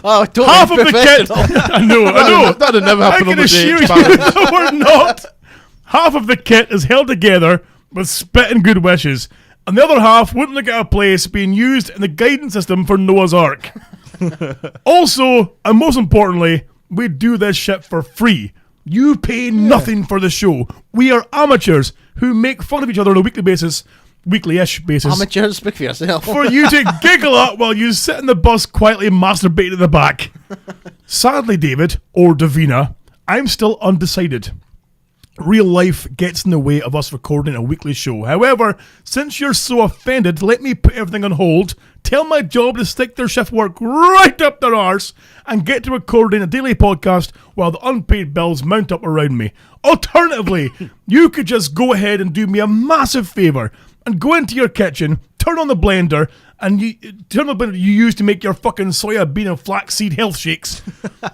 Oh, totally Half of the kit. I know. That'd never happen I on can the assure you day. that we're not. Half of the kit is held together with spit and good wishes, and the other half wouldn't look at a place being used in the guidance system for Noah's Ark. Also, and most importantly, we do this shit for free. You pay nothing for the show. We are amateurs who make fun of each other on a weekly-ish basis. Amateurs, speak for yourself. For you to giggle at while you sit in the bus quietly masturbating at the back. Sadly, David, or Davina, I'm still undecided. Real life gets in the way of us recording a weekly show. However, since you're so offended, let me put everything on hold, tell my job to stick their shift work right up their arse, and get to recording a daily podcast while the unpaid bills mount up around me. Alternatively, you could just go ahead and do me a massive favour and go into your kitchen, turn on the blender, and you turn up you use to make your fucking soya bean and flaxseed health shakes.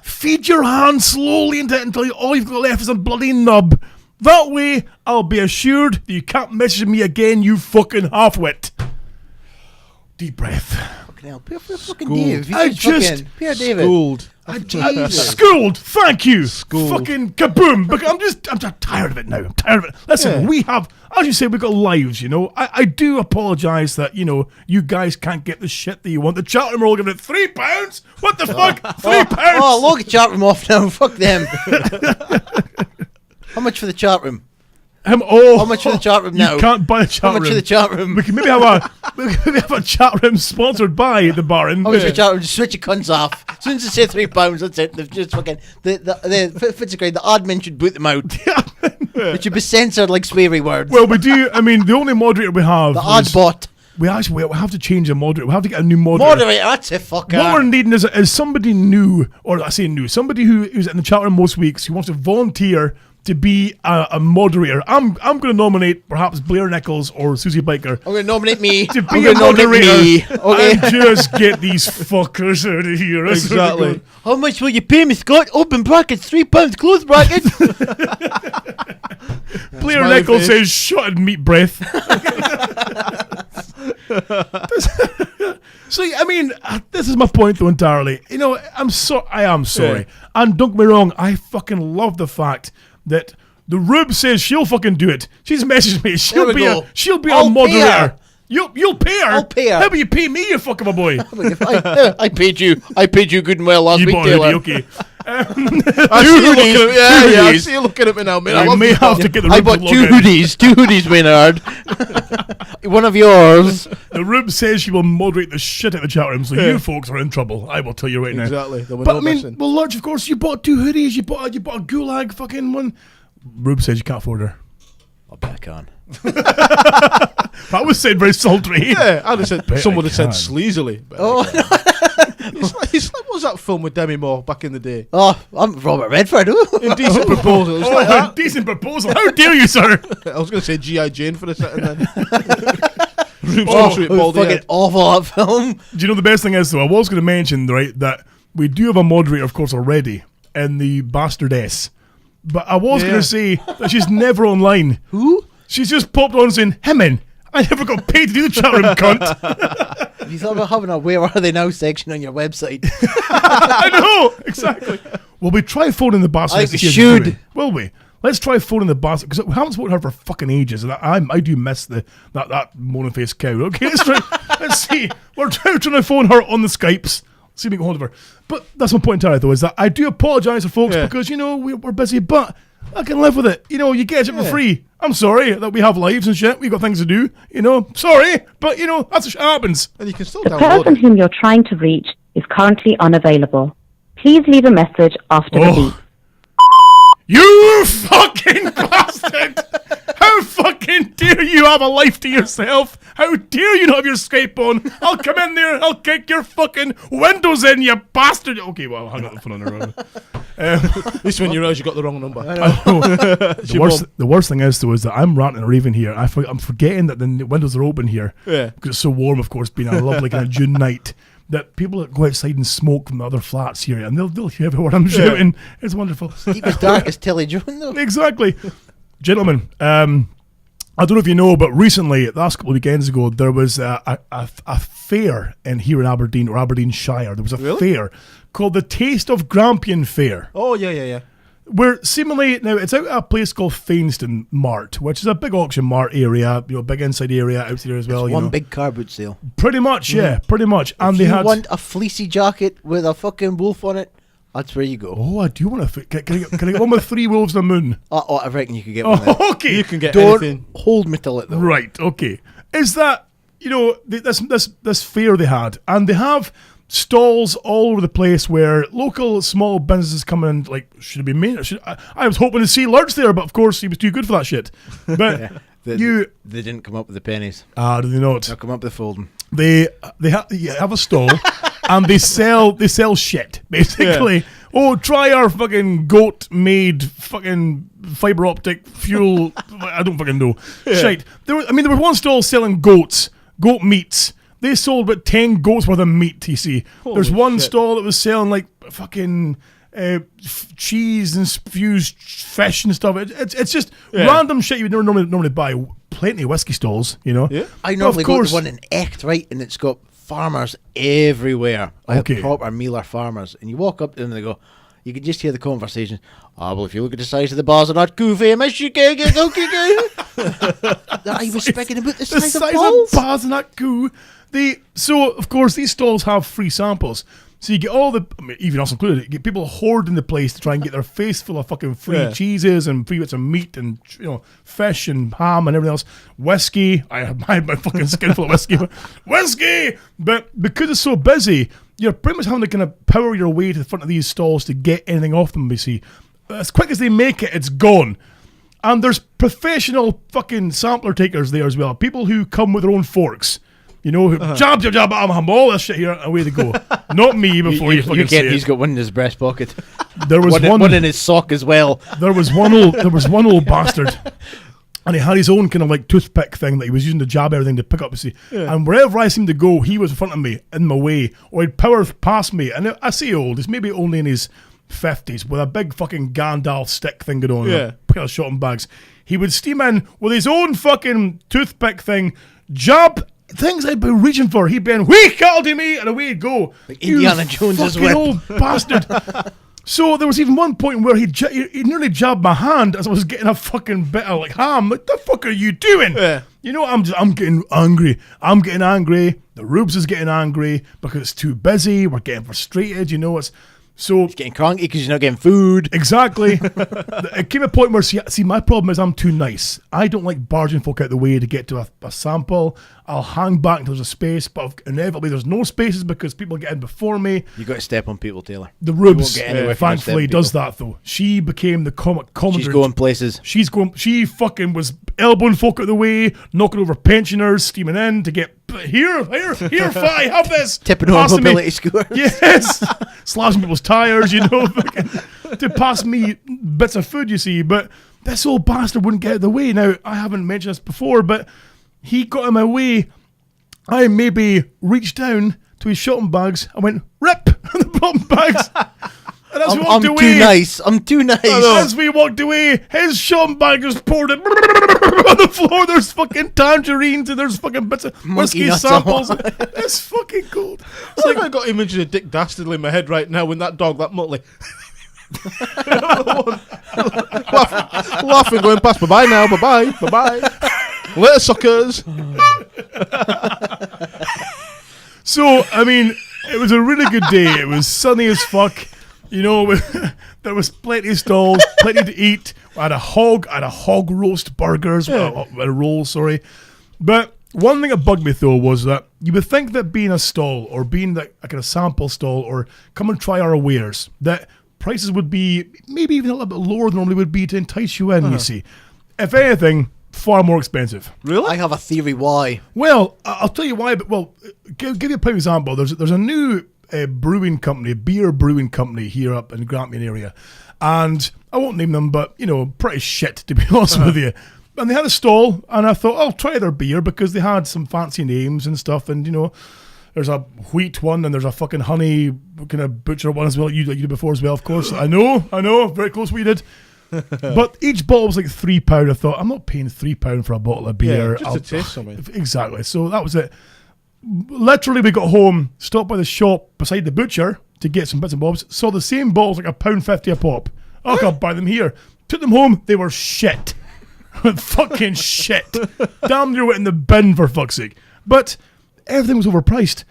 Feed your hand slowly into it until all you've got left is a bloody nub. That way, I'll be assured that you can't message me again, you fucking half-wit. Deep breath. Fucking hell, poor fucking Dave. I just Poor David. Schooled. Schooled, thank you. Schooled. Fucking kaboom. But I'm just tired of it now. I'm tired of it. Listen, we have, as you say, we've got lives, you know. I do apologise that, you know, you guys can't get the shit that you want. The chat room are all giving it £3? What the fuck? £3? Oh, log the chat room off now. Fuck them. How much for the chat room? How much for the chat room now? You can't buy a chat room. How much for the chat room? We can maybe have a chat room sponsored by the Baron. How much for the chat room? Just switch your cunts off. As soon as they say £3, that's it. They've just fucking the admin should boot them out. It should be censored like sweary words. Well, we do. I mean, the only moderator we have. The ad bot. We have to change the moderator. We have to get a new moderator. Moderator, that's a fucker. What we're needing is somebody new, or I say new, somebody who's in the chat room most weeks who wants to volunteer to be a moderator. I'm going to nominate perhaps Blair Nichols or Susie Biker. I'm going to nominate me. To be a moderator. Okay. And just get these fuckers out of here. Exactly. How much will you pay me, Scott? Open brackets, £3 close brackets. Blair Nichols says, shut and meat breath. So, I mean, this is my point though entirely. You know, I am sorry. Yeah. And don't get me wrong, I fucking love the fact that the Rube says she'll fucking do it. She's messaged me. She'll be a moderator. You'll pay her. I'll pay her. How about you pay me, you fuck of a boy? I paid you. I paid you good and well last You week, bought Taylor. it, okay. I see you looking at me now, man. I may have to get the Rube I bought to log two in. hoodies, Maynard. One of yours. The Rube says she will moderate the shit out of the chat room, so you folks are in trouble. I will tell you right now. Exactly. But I mean, well, Lurch, of course, you bought two hoodies. You bought a gulag fucking one. Rube says you can't afford her. I bet I can. That was said very sultry. Yeah, I'd have said, Bet someone I would have said can. sleazily. Oh, It's like, what was that film with Demi Moore back in the day? oh, I'm Robert Redford. Indecent Proposal. It's like that. Decent proposal. How dare you, sir? I was going to say G.I. Jane for a second then. Rube's Oh, country it was baldy fucking head. awful, that film. Do you know the best thing is, though? I was going to mention, right, that we do have a moderator, of course, already in the Bastardess. But I was going to say that she's never online. Who? She's just popped on saying, "Hey man, I never got paid to do the chat room, cunt." Have you thought about having a Where Are They Now section on your website? I know, exactly. Will we try phoning the Bastardess? I think we to see how she's should. doing? Will we? Let's try phoning the Bastard, because we haven't spoken to her for fucking ages, and I do miss that mono-faced cow. Okay, let's see. We're trying to phone her on the Skypes. See if we can get hold of her. But that's my point entirely, though, is that I do apologise to folks because, you know, we're busy, but I can live with it. You know, you get it for free. I'm sorry that we have lives and shit. We've got things to do. You know, sorry, but, you know, that's what happens. And you can still The download person it. whom you're trying to reach is currently unavailable. Please leave a message after the beep. You fucking bastard! How fucking dare you have a life to yourself? How dare you not have your Skype on? I'll come in there, I'll kick your fucking windows in, you bastard! Okay, well, I'll hang up the phone on her. This when you realise you got the wrong number. The worst thing is, though, is that I'm ranting and raving here. I'm forgetting that the windows are open here. Yeah. Because it's so warm, of course, being a lovely kind of June night. That people that go outside and smoke from the other flats here, and they'll hear what I'm shouting. It's wonderful. Keep as dark as Tilly Joan, though. Exactly. Gentlemen, I don't know if you know, but recently, the last couple of weekends ago, there was a fair here in Aberdeen, or Aberdeenshire. There was a fair called the Taste of Grampian Fair. Oh, yeah. Where seemingly, now it's out at a place called Fainston Mart, which is a big auction mart area, you know, big inside area, outside there as well. One big car boot sale. Pretty much, yeah, pretty much. And If they you had. want a fleecy jacket with a fucking wolf on it, that's where you go. Oh, I do want to. Can I get one with 3 wolves and a moon? Oh, I reckon you could get one there. Oh, okay. You can get Don't anything. hold me till it, though. Right, okay. Is that, you know, this fair they had, and they have stalls all over the place where local small businesses come in, like, should it be Maynard? I was hoping to see Lurch there, but of course he was too good for that shit. But They didn't come up with the pennies. do they not? They'll come up with the folding. They have a stall and they sell shit, basically. Yeah. Oh, try our fucking goat made fucking fiber optic fuel. I don't fucking know. Yeah. Shite. There was one stall selling goat meats. they sold about 10 goats worth of meat, you see. There's one shit. stall that was selling like fucking cheese and fused fish and stuff. It's just random shit you would never normally buy. Plenty of whiskey stalls, you know. Yeah. I normally go to one in Echt, right, and it's got farmers everywhere. Okay. Proper mealer farmers. And you walk up to them and they go, you can just hear the conversation. Well, if you look at the size of the bars, they're not too famous. You can't get okay. I was speaking about the size of balls. Bars are not cool. So, of course, these stalls have free samples. So you get all the, even us included, you get people hoarding the place to try and get their face full of fucking free cheeses and free bits of meat and, fish and ham and everything else. Whiskey. I had my fucking skin full of whiskey. Whiskey! But because it's so busy, you're pretty much having to kind of power your way to the front of these stalls to get anything off them, you see. As quick as they make it, it's gone. And there's professional fucking sampler takers there as well. People who come with their own forks. Who jab, I'm all this shit here, away they go. Not me before you fucking say it. He's got one in his breast pocket. There was one in his sock as well. There was one old bastard, and he had his own kind of like toothpick thing that he was using to jab everything to pick up. See, and wherever I seemed to go, he was in front of me, in my way, or he'd power past me. And I say old, he's maybe only in his 50s with a big fucking Gandalf stick thing going on, a pair of shotgun bags. He would steam in with his own fucking toothpick thing, jab things I'd been reaching for. He'd been, "We called to me," and away he'd go. Like Indiana Jones's whip. Old bastard. So there was even one point where he nearly jabbed my hand as I was getting a fucking bit of like ham. Like, the fuck are you doing? Yeah. I'm getting angry. I'm getting angry. The Rubes is getting angry because it's too busy. We're getting frustrated. So He's getting cranky because he's not getting food. Exactly. It came a point where, see, my problem is I'm too nice. I don't like barging folk out the way to get to a sample. I'll hang back until there's a space, but inevitably there's no spaces because people get in before me. You got to step on people, Taylor. The Rubes, Thankfully, thankfully, does that though. She became the comic commentator. She's going places. She fucking was elbowing folk out the way, knocking over pensioners, steaming in to get here, Fi, have this. Tipping on mobility scooters. Yes. Slashing people's tires, to pass me bits of food, you see. But this old bastard wouldn't get out of the way. Now, I haven't mentioned this before, but he got in my way. I maybe reached down to his shopping bags and went, rip, on the bottom bags. And as we walked away, I'm too nice. As we walked away, his shopping bag just poured it on the floor. There's fucking tangerines and there's fucking bits of whiskey samples. It's fucking gold. It's like I got images of Dick Dastardly in my head right now when that dog, that Muttley. laughing, going past. Bye-bye now. Bye-bye. Bye-bye. Later, suckers. So, I mean, it was a really good day. It was sunny as fuck. There was plenty of stalls, plenty to eat. I had a hog roast burgers, a roll, sorry. But one thing that bugged me though was that you would think that being a stall or being like a kind of sample stall or come and try our wares, that prices would be maybe even a little bit lower than normally would be to entice you in, you see. If anything, far more expensive. Really? I have a theory why. Well, I'll tell you why, but give you a prime example. There's a new beer brewing company here up in the Grampian area, and I won't name them, but pretty shit to be honest with you. And they had a stall, and I thought I'll try their beer because they had some fancy names and stuff, and there's a wheat one and there's a fucking honey kind of butcher one as well. You did before as well, of course. I know, very close we did. But each bottle was like £3. I thought I'm not paying £3 for a bottle of beer. Just to taste something. Exactly. So that was it. Literally, we got home, stopped by the shop beside the butcher to get some bits and bobs, saw the same bottles like £1.50 a pop. I can't buy them here. Took them home, they were shit. Fucking shit. Damn near went in the bin, for fuck's sake. But everything was overpriced.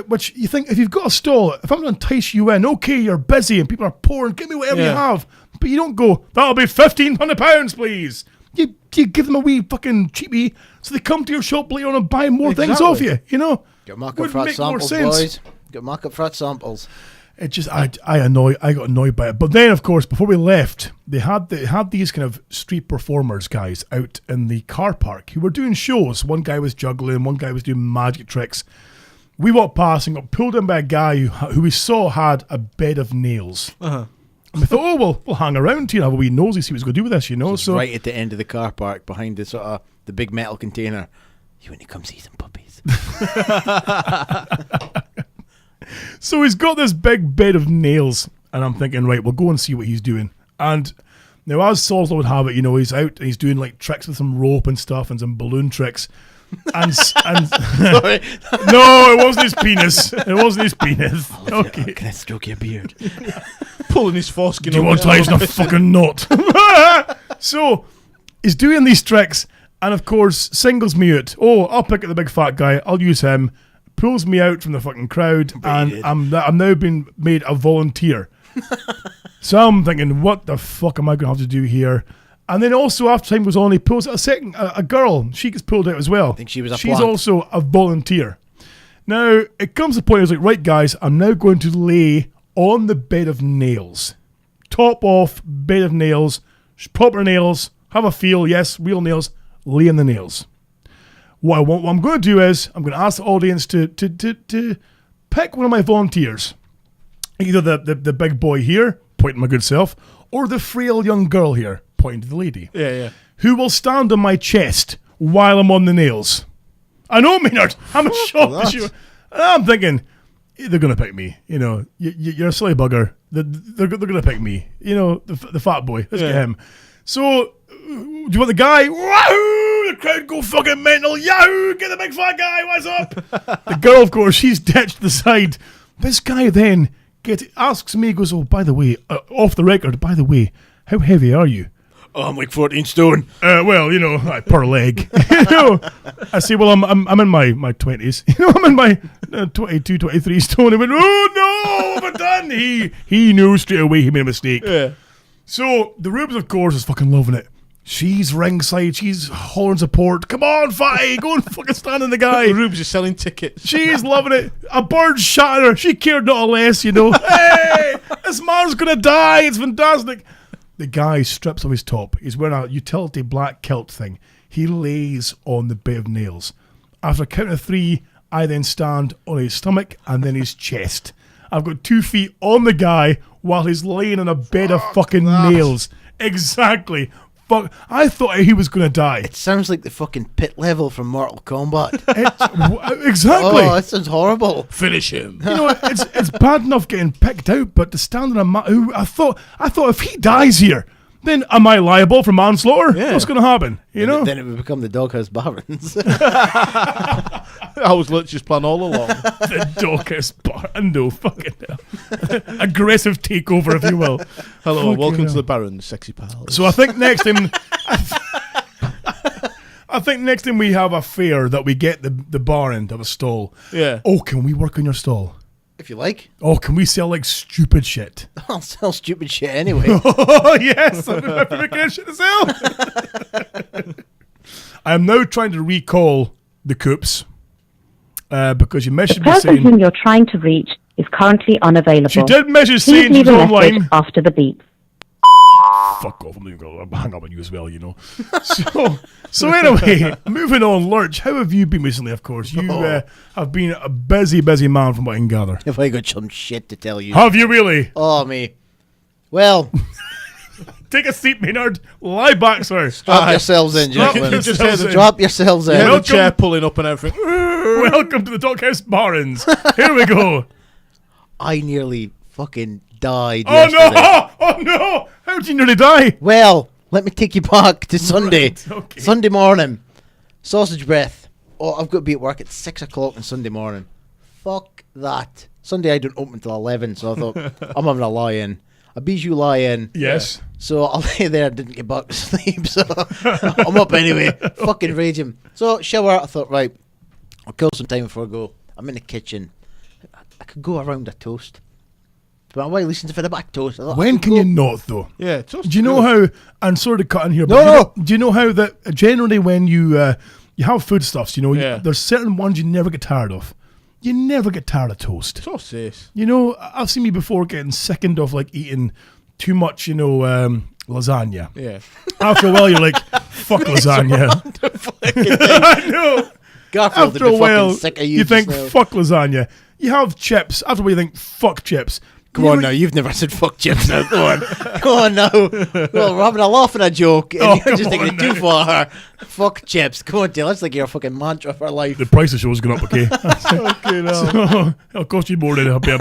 Which you think, if you've got a stall, if I'm going to entice you in, okay, you're busy and people are poor and give me whatever you have. But you don't go, that'll be £1,500, please. You give them a wee fucking cheapie so they come to your shop later on and buy more things off you, Get market for that samples, boys. Get market for that samples. It just, I got annoyed by it. But then, of course, before we left, they had these kind of street performers guys out in the car park who were doing shows. One guy was juggling, one guy was doing magic tricks. We walked past and got pulled in by a guy who we saw had a bed of nails. And we thought, we'll hang around here, have a wee nosy, see what he's going to do with this, So right at the end of the car park, behind the sort of the big metal container, You want to come see some puppies? So he's got this big bed of nails, and I'm thinking, right, we'll go and see what he's doing. And now, as Salsa would have it, you know, he's out and he's doing like tricks with some rope and stuff and some balloon tricks. And Sorry. no, it wasn't his penis. It wasn't his penis. Okay. Can I stroke your beard? Pulling his foreskin. Do you want to tie his fucking knot? So he's doing these tricks, and of course singles me out. Oh, I'll pick up the big fat guy. I'll use him. Pulls me out from the fucking crowd, and I'm now being made a volunteer. So I'm thinking, what the fuck am I going to have to do here? And then also after time goes on, he pulls out a girl. She gets pulled out as well. I think she was a She's plant. also a volunteer. Now it comes to the point. I was like, right, guys, I'm now going to lay on the bed of nails, top off bed of nails, proper nails. Have a feel, yes, real nails. Lay in the nails. What I'm going to do is I'm going to ask the audience to pick one of my volunteers, either the big boy here, pointing my good self, or the frail young girl here, pointing to the lady. Yeah. Who will stand on my chest while I'm on the nails. I know, Maynard. I'm shocked that you. I'm thinking they're going to pick me. You know, you're a silly bugger. They're going to pick me. You know, the fat boy. Let's get him. So, do you want the guy? Wahoo! The crowd go fucking mental. Yahoo! Get the big fat guy. What's up? The girl, of course, she's ditched to the side. This guy then asks me, goes, oh, by the way, off the record, by the way, how heavy are you? Oh, I'm like 14 stone. Well, you know, per leg. You know, I say, well, I'm in my 20s. You know, I'm in my 22, 23 stone. He went, oh no, what have I done? He knew straight away he made a mistake. Yeah. So the Rubes, of course, is fucking loving it. She's ringside. She's hollering support. Come on, fatty, go and fucking stand on the guy. Rubes is selling tickets. She's loving it. A bird shot at her. She cared not a less, you know. Hey, this man's gonna die. It's fantastic. The guy strips off his top. He's wearing a utility black kilt thing. He lays on the bed of nails. After a count of 3, I then stand on his stomach and then his chest. I've got 2 feet on the guy while he's laying on a bed of fucking nails. Exactly. Fuck. I thought he was going to die. It sounds like the fucking pit level from Mortal Kombat. Exactly. Oh, that sounds horrible. Finish him. You know, it's bad enough getting picked out, but to stand on a man who I thought if he dies here, then am I liable for manslaughter? Yeah. What's going to happen? You know? Then it would become the Doghouse Barons. I was literally just planning all along. The Doghouse Baron, no fucking hell. Aggressive takeover, if you will. Hello, Fucking welcome hell. to the Barons, sexy pals. So I think next time, we have a fair that we get the Baron to have a stall. Yeah. Oh, can we work on your stall? If you like. Oh, can we sell like stupid shit? I'll sell stupid shit anyway. Oh yes, I'm making shit to sell. I am now trying to recall the coops because you The messaged me person whom saying you're trying to reach is currently unavailable. she did message Please saying she leave was a message online. after the beep. Fuck off! I'm not even gonna hang up on you as well, you know. So anyway, moving on. Lurch, how have you been recently? Of course, you have been a busy man, from what I can gather. If I got some shit to tell you. Have you really? Oh, me. Well, Take a seat, Maynard. Lie back, sir. strap yourselves in, Strap gentlemen. yourselves in. Strap yourselves in. Yeah, the Welcome. chair pulling up and everything. Welcome to the Doghouse Barons. Here we go. I nearly fucking died Oh yesterday. no! Oh no! How did you nearly die? Well, let me take you back to Sunday. Right, okay. Sunday morning. Sausage breath. Oh, I've got to be at work at 6 o'clock on Sunday morning. Fuck that. Sunday I don't open until 11, so I thought, I'm having a lie-in. A bijou lie-in. Yes. So I lay there and didn't get back to sleep, so I'm up anyway. Fucking raging. So shower, I thought, right, I'll kill some time before I go. I'm in the kitchen. I could go around a toast. But why listen for the back toast? I thought, When can you not, though? Yeah, toast. Do you know how? And sorry to cut in here, No, but do you know how that generally when you have foodstuffs, you know, Yeah. there's certain ones you never get tired of. You never get tired of toast. Toast says. You know, I've seen me before getting sickened of like eating too much, you know, lasagna. Yeah. After a while, you're like, fuck lasagna. I know. Garfield would After a be while, fucking sick of you. you think, just now. fuck lasagna. You have chips. After a while, you think, fuck chips. Come on now, you've never said fuck chips now. Come on now. Well, we're having a laugh and a joke, and you're just taking it too far. Fuck chips. Come on, Dale. That's like your fucking mantra for life. The price of show's gone up, okay? Fucking hell. So, it'll cost you more than a bit.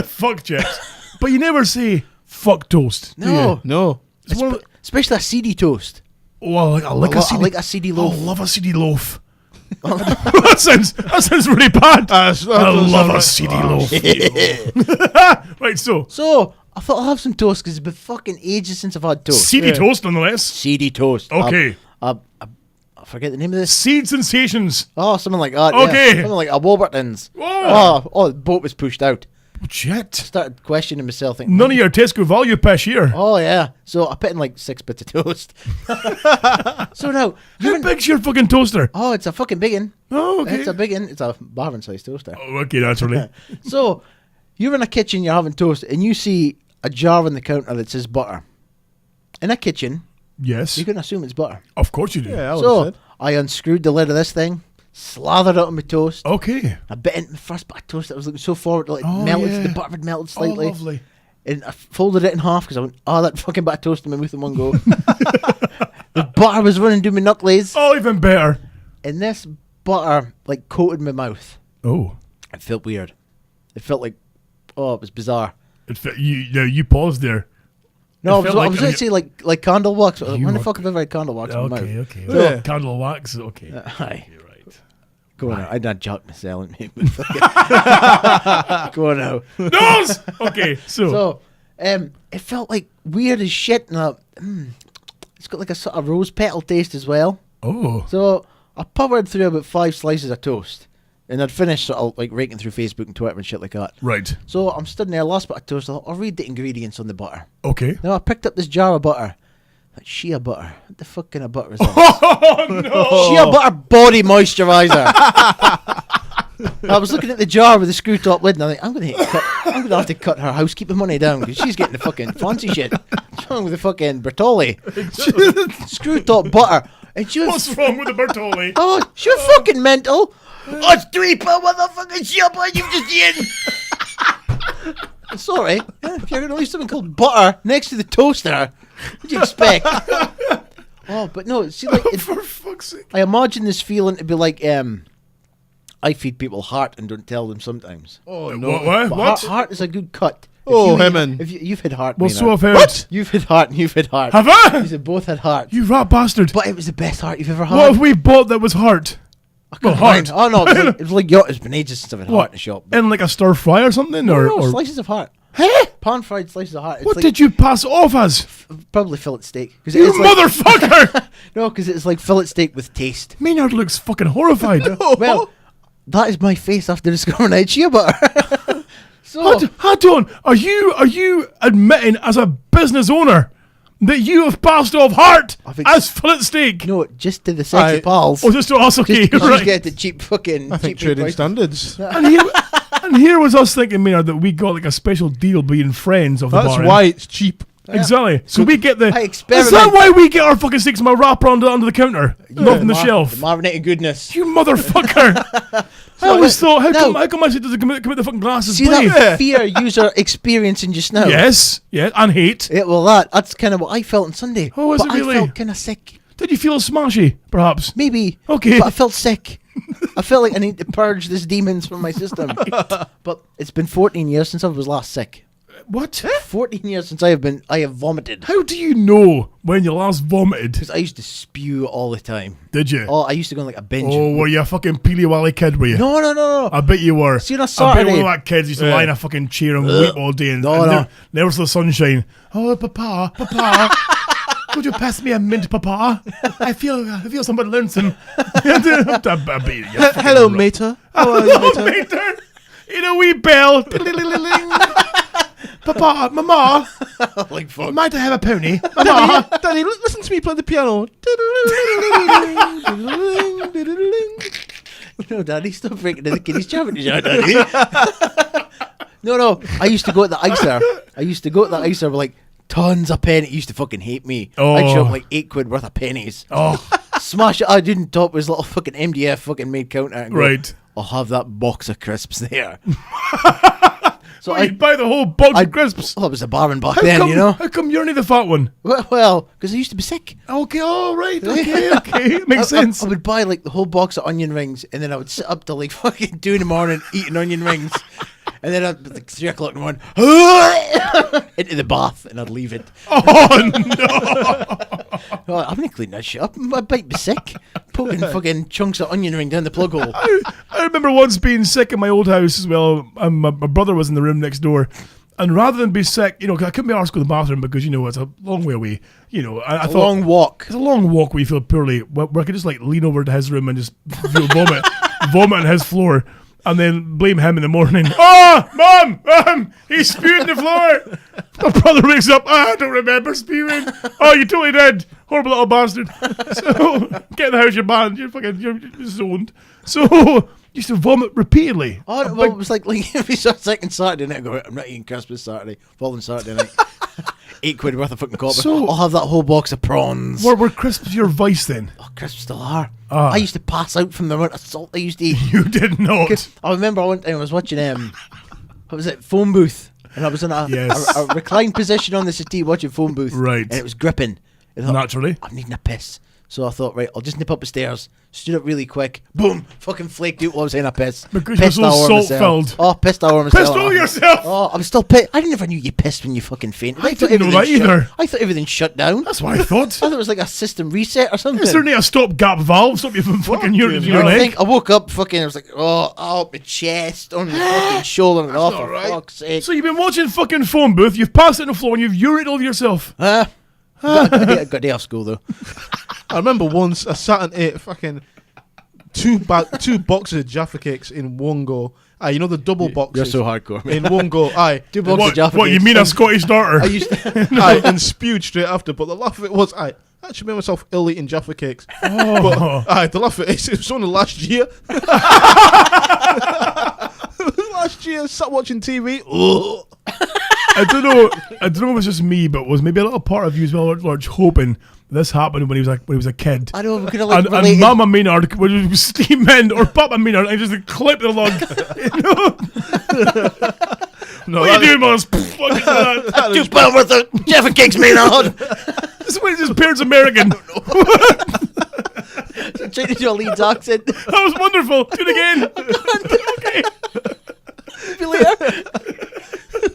Fuck chips. But you never say fuck toast. do No. you? No. Especially a seedy toast. Oh, I like a I CD. like a seedy loaf. I love a CD loaf. that sounds really bad. I love a CD loaf. Right, so So, I thought I'll have some toast because it's been fucking ages since I've had toast. CD toast nonetheless. Seedy toast. Okay. I forget the name of this. Seed sensations. Oh, something like that. Okay. Yeah. Something like a Warburton's. Oh. Oh, the boat was pushed out. Shit. Started questioning myself. Thinking, None of your Tesco value pish here. oh, yeah. So I put in like 6 bits of toast. So now, How big's your fucking toaster? oh, it's a fucking big one. Oh, okay. It's a big one. It's a barren sized toaster. Oh, okay, naturally. So you're in a kitchen, you're having toast, and you see a jar on the counter that says butter. In a kitchen, Yes. you can assume it's butter. Of course you do. Yeah, I would So have said. I unscrewed the lid of this thing, slathered it on my toast. Okay. I bit into the first bit of toast. I was looking so forward to Oh, melted. yeah. The butter had melted Oh, slightly. lovely. And I folded it in half because I went, oh, that fucking bit of toast in my mouth in one go. The butter was running down my knuckles. Oh, even better. And this butter, like, coated my mouth. Oh. It felt weird. It felt like, oh, it was bizarre. You paused there. No, It I felt was like- going to say, like candle wax. You When the are- fuck have I ever had candle wax in my mouth? Okay. Yeah. Candle wax. Okay. Aye. You're right. Go on now. I did joke myself. Go on now. Nose. Okay. So, it felt like weird as shit. And it's got like a sort of rose petal taste as well. Oh. So I powered through about 5 slices of toast, and I'd finished sort of like raking through Facebook and Twitter and shit like that. Right. So I'm stood there, last bit of toast. I thought, I'll read the ingredients on the butter. Okay. Now I picked up this jar of butter. Like shea butter. What the fuck kind of butter is that? Oh no. Shea butter body moisturizer. I was looking at the jar with the screw top lid, and I think I'm gonna have to cut her housekeeping money down because she's getting the fucking fancy shit. What's wrong with the fucking Bertolli? Screw top butter, and she was What's wrong with the Bertolli? oh, she was fucking mental. Oh, it's £3 motherfucking shea butter you've just eaten. Sorry, if you're gonna leave something called butter next to the toaster, what do you expect? Oh, but no, see, like For fuck's sake. I imagine this feeling to be like I feed people heart and don't tell them sometimes. Oh, What? no. What? But What? Heart is a good cut. Oh, you eat- Hemon. If you've had heart, Well, Maynard. so I've heard. What? You've had heart and you've had heart. Have I? These have both had heart. You rat bastard. But it was the best heart you've ever had. What have we bought that was heart? Well, heart. Oh no, it was like it's been ages since I've had heart in the shop. In like a stir fry or something? No, or slices of heart. Huh? Pan fried slices of heart. It's What like did you pass off as? probably fillet steak. Cause You it's like, motherfucker! no, because it's like fillet steak with taste. Maynard looks fucking horrified. Well, that is my face after discovering I had shea butter. So Hold on. Are you admitting as a business owner that you have passed off heart I think- as fillet steak? no, just to the sexy Aye. pals. Oh, just to us, okay, Just 'cause right. you get the cheap fucking. I think cheap trading price. standards. And here was us thinking, Maynard, that we got like a special deal being friends of the That's bar. why it's cheap. Exactly. So we get the. I Is experiment. that why we get our fucking steaks from a wrapper under the counter, not from the Mar- shelf? The marinated goodness. You motherfucker! I always thought, how no. come I said doesn't commit the fucking glasses? See blade? that fear user experiencing just now? Yes, and hate. Yeah, well, that's kind of what I felt on Sunday. Oh, was but it really? I felt kind of sick. Did you feel smashy, perhaps? Maybe. Okay. But I felt sick. I felt like I need to purge these demons from my system. But it's been 14 years since I was last sick. What? 14 years since I have vomited. How do you know when you last vomited? Because I used to spew all the time. Did you? Oh, I used to go on like a binge. Oh, were you a fucking Peely Wally kid, were you? No. I bet you were. See, on a I bet Saturday- one of that kids used to lie in a fucking chair and weep all day and, No, and no. never saw the sunshine. Oh, Papa. Could you pass me a mint, Papa? I feel somewhat lonesome. Hello, mater. How are you, mater? Mater. In a wee bell. Papa, Mama, Like fuck. might I have a pony? Mama. Daddy, listen to me play the piano. No, Daddy, stop breaking into the kiddies' challenge, Daddy. No. I used to go to the icer. With like tons of pennies. He used to fucking hate me. I'd show him like £8 worth of pennies. Oh, Smash it. I didn't top his little fucking MDF fucking made counter. And go, right. I'll have that box of crisps there. So Well, you'd buy the whole box of crisps. Well, it was a bargain back then, you know. How come you're only the fat one? Well, because I used to be sick. Okay, all right, okay, makes sense. I would buy like the whole box of onion rings, and then I would sit up till like fucking 2 in the morning eating onion rings, and then at like 3 o'clock in the morning into the bath, and I'd leave it. Oh no! Oh, I'm gonna clean that shit up. I might be sick, poking fucking chunks of onion ring down the plug hole. I remember once being sick in my old house as well. My brother was in the room next door. And rather than be sick, you know, 'cause I couldn't be arsed to go to the bathroom because, you know, it's a long way away. You know, I thought, long walk. It's a long walk where you feel poorly, where I could just like lean over to his room and just vomit on his floor, and then blame him in the morning. Oh, Mum, he spewed on the floor. My brother wakes up. I don't remember spewing. Oh, you totally did. Horrible little bastard. So get in the house, you're banned. You're zoned. So. Used to vomit repeatedly. Oh, well, it was like if you start second Saturday night, I go, I'm not eating Christmas Saturday, following Saturday night. £8 worth of fucking copper. So- I'll have that whole box of prawns. Were crisps your vice then? Oh, crisps still are. Ah. I used to pass out from the amount of salt I used to eat. You did not. I remember one time I was watching, what was it, phone booth. And I was in Yes. a reclined position on the settee watching phone booth. Right. And it was gripping. I thought, Naturally. I'm needing a piss. So I thought, right, I'll just nip up the stairs, stood up really quick, boom, fucking flaked out while I was in a piss. Because pissed you're so all over myself. salt-filled. Oh, pissed all over myself. Pissed all yourself. Oh, I was still pissed. I never knew you pissed when you fucking fainted. I thought didn't know everything that either. I thought everything shut down. That's what I thought. I thought it was like a system reset or something. Is there a stop-gap valve stop you from fucking your I leg? think I woke up fucking, I was like, oh, my chest, on the fucking shoulder, and oh, for fuck's sake. So you've been watching fucking phone booth, you've passed it on the floor, and you've urinated all over yourself. I got a day off school though. I remember once I sat and ate fucking two boxes of Jaffa cakes in one go. Aye, you know the double boxes. You're so hardcore, man. In one go. Aye. 2 boxes of Jaffa What, you cakes. mean a Scottish starter? I used to, Aye, and spewed straight after. But the laugh of it was, I actually made myself ill eating Jaffa cakes. Oh. But aye, the laugh of it was only last year. Last year, sat watching TV. Ugh. I don't know if it was just me, but was maybe a little part of you as well, George, hoping this happened when he was a kid. I know, we could have like And related. Mama Maynard would steam in, or Papa Maynard, and just clip the lug. You know? No, What are you doing, Mons? Fuck is that? £2 worth of Jaffa cakes, Maynard. This is when he just appears American. Trying to do a Leeds accent. That was wonderful. Do it again. Okay. See you later.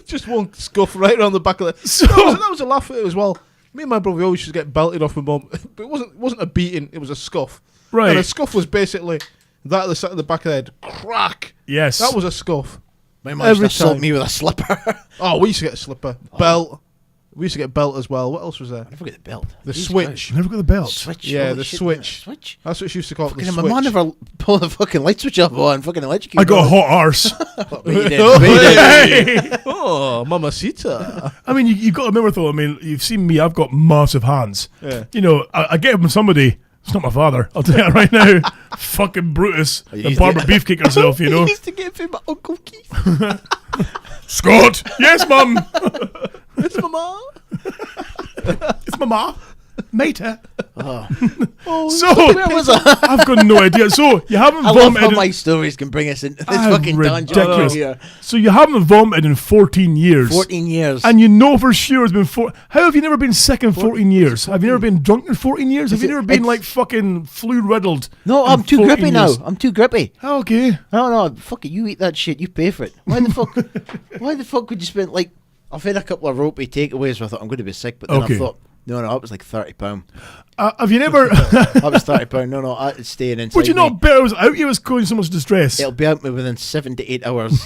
just one scuff right around the back of the. So- that was a laugh at it as well. Me and my brother always used to get belted off my mum, but it wasn't a beating. It was a scuff. Right. And a scuff was basically that at the side of the back of the head. Crack. Yes. That was a scuff. My mum used to Every assault time. me with a slipper. Oh, we used to get a slipper, belt. We used to get belt as well. What else was there? I never get the belt. The Jesus switch. Christ. Never got the belt. Switch. Yeah, holy the shit, switch. Switch. That's what she used to call it. The Fucking switch. my mum never pulled the fucking light switch off on fucking electric. I got a hot arse. You did. You did. Hey! Oh, mamacita. I mean, you got to remember though. I mean, you've seen me. I've got massive hands. Yeah. You know, I get them from somebody. It's not my father. I'll tell you that right now. Fucking Brutus, you the used Barbara Beefcake herself. You know, He used to get it from my Uncle Keith. Scott. Yes, Mum. It's mama. It's Mama. Mater. Oh, So where was I? I've got no idea. So you haven't I love how vomited. my stories can bring us into this Ah, fucking tangent ridiculous. here. So you haven't vomited in 14 years. 14 years. And you know for sure it's been How have you never been sick in 14 years? Have you never been drunk in 14 years? Have Is you it- never been it's- like fucking flu riddled? No, in I'm too 14 grippy now. years? I'm too grippy. Okay. No, fuck it. You eat that shit. You pay for it. Why the fuck would you spend, like, I've had a couple of ropey takeaways where I thought I'm going to be sick, but then Okay. I thought, no, it was like £30. Have you never? That was £30. No, it's staying inside Would you me. not bet it was out? You was causing so much distress. It'll be out me within 7 to 8 hours.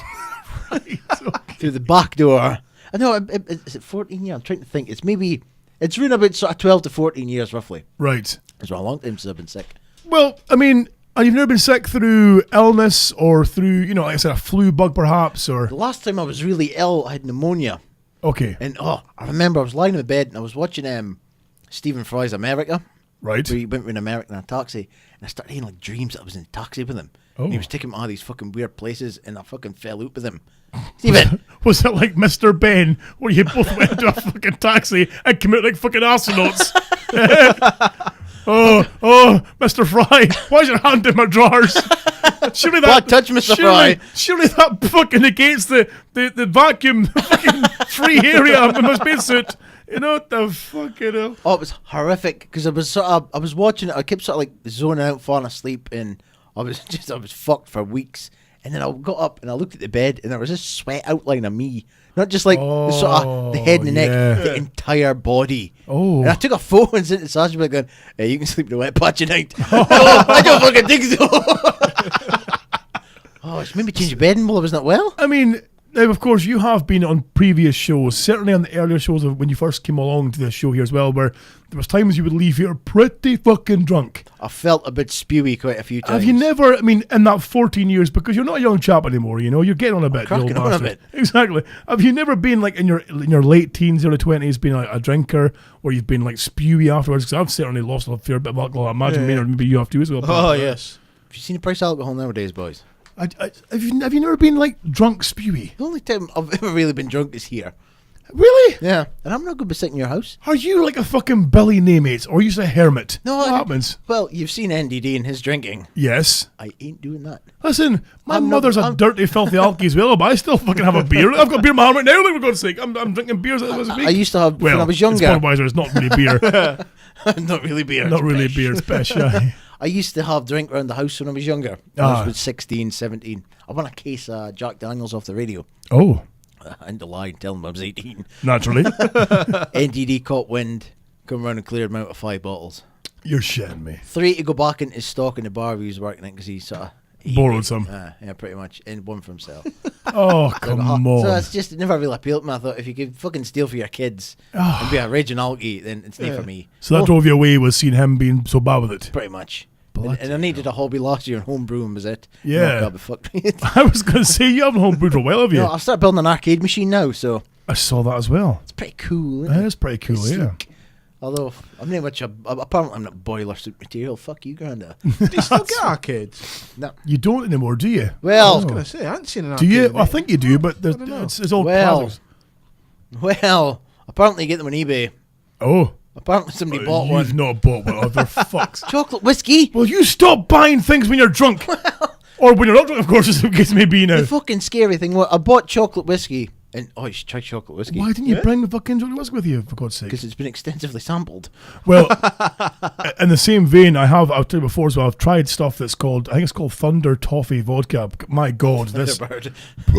Through the back door. I know, is it 14 years? I'm trying to think. It's around about sort of 12 to 14 years, roughly. Right. It's been a long time since I've been sick. Well, I mean, you've never been sick through illness or through, like I said, a flu bug perhaps, or... The last time I was really ill, I had pneumonia. Okay. And, I remember I was lying in the bed and I was watching Stephen Fry's America. Right. Where he went in America in a taxi. And I started having like dreams that I was in a taxi with him. Oh. And he was taking me to all these fucking weird places and I fucking fell out with him. Stephen! Was it like Mr. Ben, where you both went into a fucking taxi and came out like fucking astronauts? Oh, Mr. Fry, why's your hand in my drawers? Surely Don't touch Mr. Fry. Surely that fucking negates the vacuum fucking free area in my spacesuit. You know what the fucking hell? Oh, it was horrific because I was watching it. I kept sort of like zoning out, falling asleep, and I was fucked for weeks. And then I got up and I looked at the bed, and there was this sweat outline of me, not just like the sort of the head and the neck, the entire body. Oh, and I took a phone and sent it to Sasha, like, going, "Hey, you can sleep in a wet patch tonight." No, I don't fucking think so. Oh, it's made me change the bedding while I was not well. I mean, now, of course, you have been on previous shows, certainly on the earlier shows of when you first came along to the show here as well, where there was times you would leave here pretty fucking drunk. I felt a bit spewy quite a few times. Have you never, I mean, in that 14 years, because you're not a young chap anymore, you know, you're getting on a bit, you old cracking on a bastard. bit. Exactly. Have you never been, like, in your late teens, early 20s, been like a drinker, where you've been, like, spewy afterwards? Because I've certainly lost a fair bit of alcohol. I imagine, Maynard, maybe you have to as well. Oh, yes. Have you seen the price of alcohol nowadays, boys? Have you never been, like, drunk spewy? The only time I've ever really been drunk is here. Really? Yeah. And I'm not going to be sitting in your house. Are you like a fucking Billy Namates, or are you just a hermit? No, what happens? Well, you've seen NDD and his drinking. Yes. I ain't doing that. Listen, my I'm mother's a dirty, filthy alky as well, but I still fucking have a beer. I've got beer in my hand right now, like, for God's sake. I'm drinking beers as we speak. I used to have, when I was It's younger. Budweiser, it's not really beer. Not really beer. Not really beer, it's pish, yeah. I used to have drink around the house when I was younger. I was 16, 17. I won a case of Jack Daniels off the radio. Oh, And the lie, tell him I was 18. naturally. NDD caught wind, come around and cleared him out of 5 bottles. You're shitting me. 3 to go back into his stock in the bar he was working at because he sort of Borrowed some. Yeah, pretty much. And one for himself. Oh, come on. So it's just, it never really appealed to me. I thought if you could fucking steal for your kids and be a raging alky, then it's not for me. So that drove you away, was seeing him being so bad with it. Pretty much. And I needed a hobby last year, and homebrewing was it. Yeah. God, fuck me. I was going to say, you haven't homebrewed for a while, have you? No, I've started building an arcade machine now, so I saw that as well. it's pretty cool. That is pretty cool, It's yeah. sleek. Although, I'm not much apparently I'm not boiler suit material. Fuck you, Granda. Do you still get arcades? No. You don't anymore, do you? Well, I was going to say, I haven't seen an Do arcade. you? in I it. think you do, but don't know. it's all Well. classics. well, apparently you get them on eBay. Oh. Apparently somebody bought You've one. not bought one. Oh, they're fucks. Chocolate whiskey. Well, you stop buying things when you're drunk. Or when you're not drunk, of course, as the case may be now. The fucking scary thing was I bought chocolate whiskey, and you should try chocolate whiskey. Why didn't you bring the fucking chocolate whiskey with you, for God's sake? Because it's been extensively sampled. Well, in the same vein, I've told you before as well, I've tried stuff that's called, I think it's called Thunder Toffee Vodka. My God, this, Thunderbird.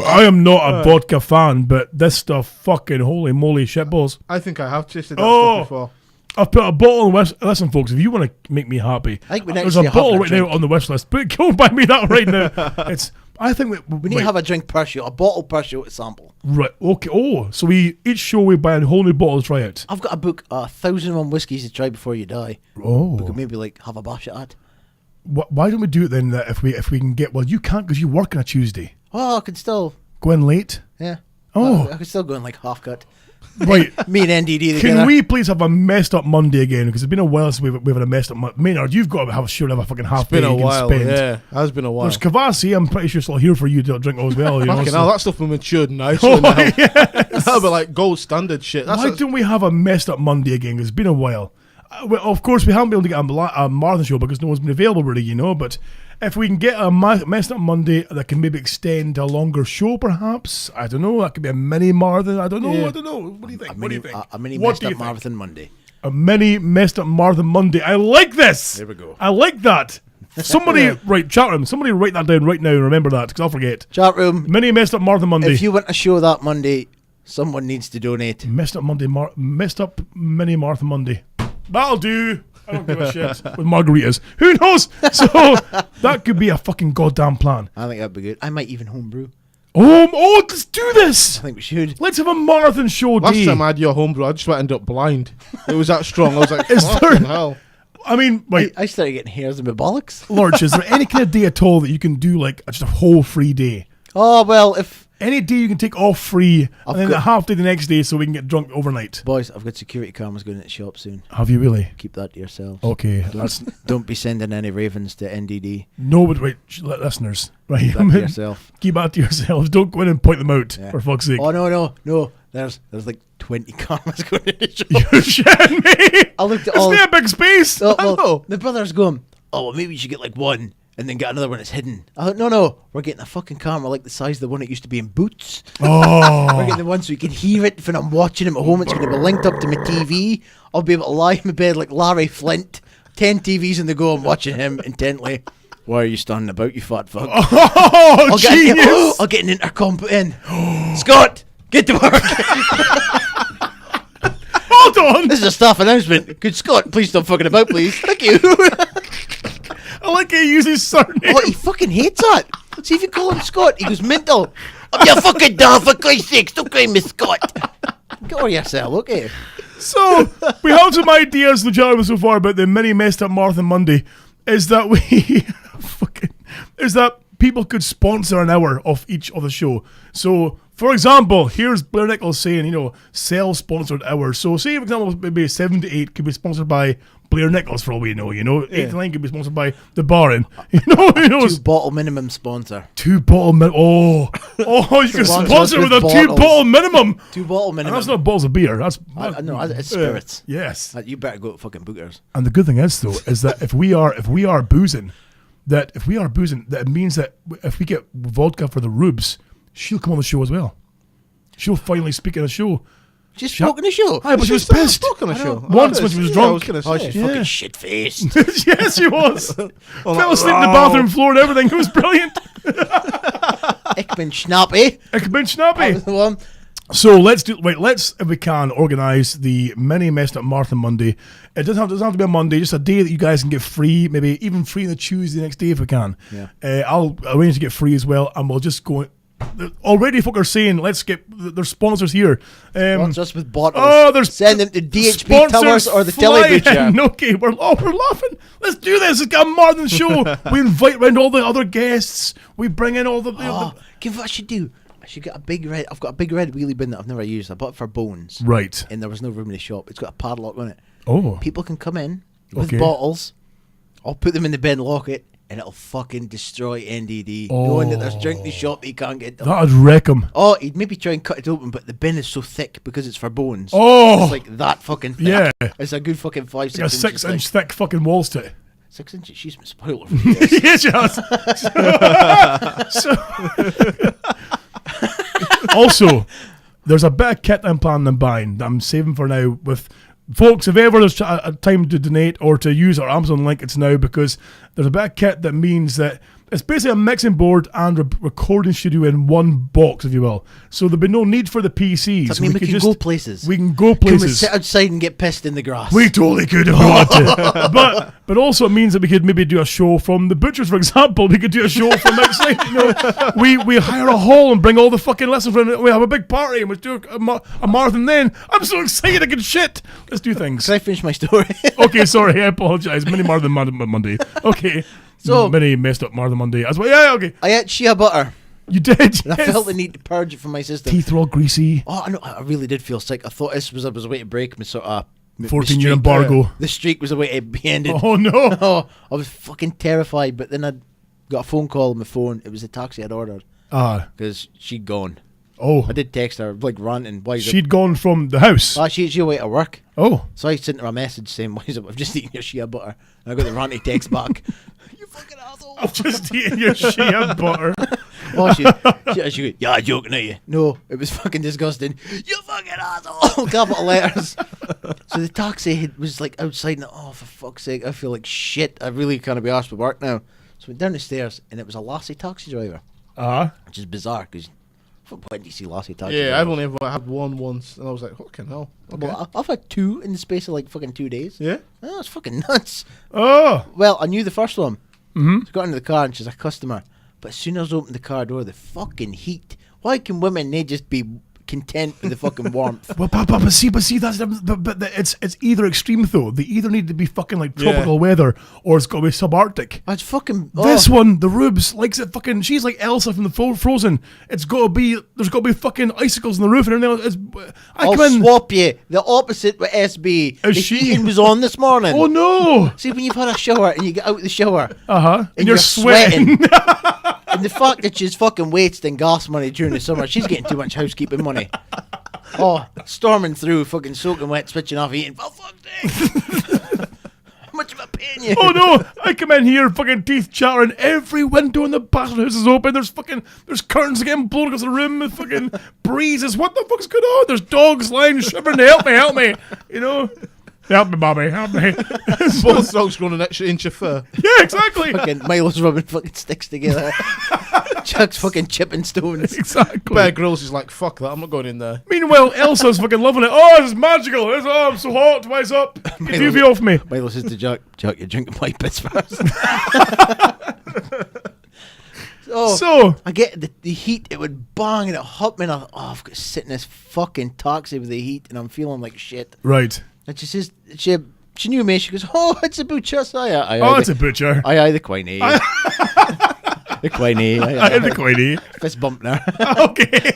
I am not a vodka fan, but this stuff, fucking holy moly shitballs. I think I have tasted that Oh. stuff before. I've put a bottle on the wish. Listen, folks, if you want to make me happy, I think we need there's to a see a bottle hot right now drink. on the wish list. But go and buy me that right now. I think We need to have a drink per show, a bottle per show to sample. right. Okay. Oh, so each show we buy a whole new bottle to try it. I've got a book, 1,001 whiskies to try before you die. We Oh, could maybe like have a bash at it. why don't we do it then? That if we can get, well, you can't because you work on a Tuesday. Oh, I could still, Go in late. yeah. Oh. I could still go in like half cut. Right. Me and NDD together. Can we please have a messed up Monday again? Because it's been a while since we've had a messed up Monday. Maynard, you've got to have a fucking half It's been day a you can while, spend. yeah. It has been a while. There's Kavasi, I'm pretty sure still here for you to drink as well. You know, Fucking so- hell, that stuff will matured nicely Oh, now. yes. That'll be like gold standard shit. Why don't we have a messed up Monday again? 'Cause it's been a while. Well, of course, we haven't been able to get a marathon show because no one's been available really, you know. But if we can get a messed up Monday that can maybe extend to a longer show, perhaps, I don't know. That could be a mini marathon. I don't know. Yeah. I don't know. What do you think? a What do mini, you think? a mini What messed do you up think? marathon Monday. A mini messed up marathon Monday. I like this. There we go. I like that. Somebody write chat room. Somebody write that down right now and remember that because I'll forget. Chat room, Mini messed up marathon Monday. if you want a show that Monday, someone needs to donate. Messed up Monday. Messed up mini marathon Monday. That'll do. I don't give a shit. With margaritas. Who knows? So that could be a fucking goddamn plan. I think that'd be good. I might even homebrew. Oh, let's do this. I think we should. Let's have a marathon show Last day. time I had your homebrew, I just ended up blind. It was that strong. I was like, Is there- fucking hell. I mean, wait, I started getting hairs in my bollocks. Lorch, is there any kind of day at all that you can do like just a whole free day? Oh, well, if... Any day you can take off free I've and then got- a half day the next day so we can get drunk overnight. Boys, I've got security cameras going in the shop soon. Have you really? Keep that to yourselves. Okay. That's, Don't be sending any ravens to NDD. no, but wait, listeners, right? Keep that to yourself. Keep that to yourselves. Don't go in and point them out, Yeah. for fuck's sake. Oh, no. There's like 20 cameras going in the shop. You're shitting me. I looked at Isn't all... there a big space? Oh, I well, know. the brother's going, oh, well, maybe you should get like one. and then get another one that's hidden. I thought, no, we're getting a fucking camera like the size of the one it used to be in Boots. Oh. We're getting the one so you can hear it when I'm watching it at home. It's going to be linked up to my TV. I'll be able to lie in my bed like Larry Flint. 10 TVs in the go. I'm watching him intently. Why are you standing about, you fat fuck? Oh, genius! I'll get an intercom put in. Scott, get to work. Hold on! This is a staff announcement. Could Scott please stop fucking about, please? Thank you. I like how he uses surname. Oh, he fucking hates that. See if you call him Scott, he goes mental. I'm your fucking dad, for Christ's sake. Stop calling me Scott. Get over yourself, okay? So, we have some ideas in the channel so far about the mini messed up Martha Monday. Is that people could sponsor an hour of each of the show. So, for example, here's Blair Nichols saying, self-sponsored hours. So, say, for example, maybe 7 to 8 could be sponsored by Blair Nichols, for all we know, 8 to 9 could be sponsored by The Baron. 2 bottle minimum sponsor. 2 bottle minimum. Oh, you can sponsor with a 2 bottle minimum. 2 bottle minimum. And that's not bottles of beer. That's no, it's spirits. Yes. You better go to fucking Bookers. And the good thing is, though, is that if we are boozing, that means that if we get vodka for the rubes, she'll come on the show as well. She'll finally speak on the show. She spoke on the show. Aye, but she was pissed. Spoke on the show. Once when she was drunk. She's fucking shit-faced. Yes, she was. Fell asleep on the bathroom floor and everything. It was brilliant. Ich bin Schnappy. Ich bin Schnappy. That was the one. So let's if we can organise the mini messed up Martha Monday. It doesn't have to be a Monday, just a day that you guys can get free, maybe even free on the Tuesday next day if we can. Yeah. I'll arrange to get free as well, and we'll just go. Already folk are saying let's get there's sponsors here. Just with bottles. Oh, there's send them to DHB Towers or the Telly Butcher. Okay, we're laughing. Let's do this. It's got more than show. We invite round all the other guests. We bring in all the. Give what I should do. I should get a big red. I've got a big red wheelie bin that I've never used. I bought it for Bones. Right. And there was no room in the shop. It's got a padlock on it. Oh. People can come in with Okay. bottles. I'll put them in the bin, lock it, and it'll fucking destroy NDD. Knowing that there's drink in the shop that you can't get done. That'd wreck him. Oh, he'd maybe try and cut it open, but the bin is so thick because it's for Bones. Oh. It's like that fucking thick. Yeah. It's a good fucking 5, 6 Like a inches 6-inch thick fucking walls to it. 6 inches? She's been spoiled over the years. Yes, she has. Also, there's a bit of kit I'm planning on buying that I'm saving for now with folks. If ever there's a time to donate or to use our Amazon link, it's now, because there's a bit of kit that means that it's basically a mixing board and recording studio in one box, if you will. So there'll be no need for the PCs. Does that mean we can go places? We can go Can we places. sit outside and get pissed in the grass? We totally could if we wanted to. But also it means that we could maybe do a show from the butchers, for example. We could do a show from outside. We hire a hall and bring all the fucking lessons from it. We have a big party and we do a marathon then. I'm so excited I can shit. Let's do things. Can I finish my story? Okay, sorry, I apologise. Mini Marathon Monday. Okay. So mini messed up Marathon Monday as well. Yeah, okay. I ate shea butter. You did. And I felt the need to purge it from my system. Teeth were all greasy. Oh, I know. I really did feel sick. I thought this was I was a way to break my sort of 14-year embargo. The streak was a way to be ended. Oh no. Oh, I was fucking terrified. But then I got a phone call on my phone. It was the taxi I'd ordered because she'd gone. Oh. I did text her like ranting. Why is She'd gone from the house. she's away to work. Oh. So I sent her a message saying, "Why is it? I've just eaten your shea butter." And I got the ranty text back. You fucking asshole. I've just eaten your shea butter. Oh, she goes, "Yeah, joking at you." No, it was fucking disgusting. You fucking asshole. Capital letters. So the taxi was like outside, and oh, for fuck's sake, I feel like shit. I really can't be arsed with work now. So I went down the stairs, and it was a lassie taxi driver, which is bizarre because when do you see lassie taxi? Yeah, drivers? I've only ever had one once, and I was like, fucking hell. Okay. Well, I've had 2 in the space of like fucking 2 days. Yeah? Oh, it's fucking nuts. Oh. Well, I knew the first one. Mm-hmm. So I got into the car and she's a customer. But as soon as I opened the car door, the fucking heat. Why can women, they just be content with the fucking warmth? Well, but see, that's but it's either extreme though. They either need to be fucking like tropical weather, or it's got to be subarctic. It's fucking... This one, the Rubes, likes it fucking... She's like Elsa from the Frozen. It's got to be... There's got to be fucking icicles on the roof and everything else. I'll swap you. The opposite with SB. The heating was on this morning. Oh no! See, when you've had a shower and you get out of the shower... And you're sweating. And the fact that she's fucking wasting gas money during the summer, she's getting too much housekeeping money. Oh, storming through, fucking soaking wet, switching off heating. For fuck's sake! How much am I paying you. Oh no! I come in here, fucking teeth chattering. Every window in the bastard house is open. There's curtains getting blown across the room with fucking breezes. What the fuck's going on? There's dogs lying shivering. Help me! You know, help me, Bobby, help me. Both dogs growing an extra inch of fur. Yeah, exactly. Fucking Milo's rubbing fucking sticks together. Chuck's fucking chipping stones. Exactly. Bear Grylls is like, fuck that, I'm not going in there. Meanwhile, Elsa's fucking loving it. Oh, this is magical. Oh, I'm so hot. Why's up? Get UV off me. Milo says to Chuck, you're drinking my piss first. So I get the heat, it would bang and it hit me, and I've got to sit in this fucking taxi with the heat and I'm feeling like shit. Right. And she says, she knew me, she goes, oh, it's a butcher. It's a butcher. Aye, the Quiney. The Quiney. Aye, the Quiney. Fist bump now. Okay.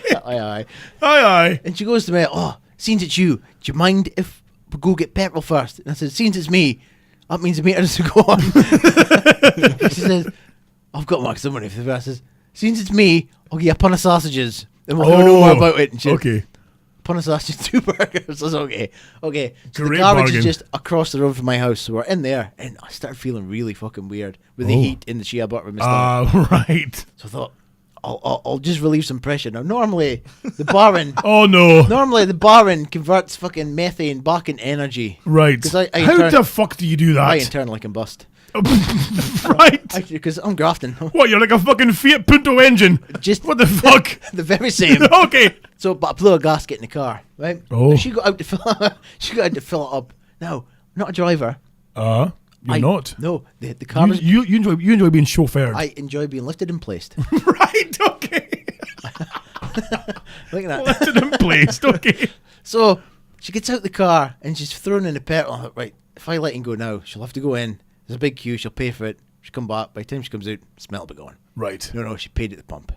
Aye. And she goes to me, oh, since it's you, do you mind if we go get petrol first? And I said, since it's me, that means the meter doesn't go on. She says, I've got my money for the rest. I says, since it's me, I'll give you a pun of sausages. And we'll know more about it. And she Okay. Pun of sausages, 2 burgers. I was okay. So Great the garage bargain. is just across the road from my house. So we're in there. And I started feeling really fucking weird with the heat in the shea butter in my stomach. Right. So I thought, I'll just relieve some pressure. Now, normally, the barin... Oh, no. Normally, the barin converts fucking methane back into energy. Right. How the fuck do you do that? I internally combust. Right. Because I'm grafting. What, you're like a fucking Fiat Punto engine? Just what the fuck? The very same. Okay. So, but I blew a gasket in the car, right? Oh. She got out to fill it up. Now, I'm not a driver. You're not? No, the car was... You enjoy being chauffeured. I enjoy being lifted and placed. Right, okay. Look at that. Lifted and placed, okay. So, she gets out the car and she's thrown in the petrol. I thought, right, if I let him go now, she'll have to go in. There's a big queue. She'll pay for it. She'll come back. By the time she comes out, the smell will be gone. Right. No, she paid at the pump.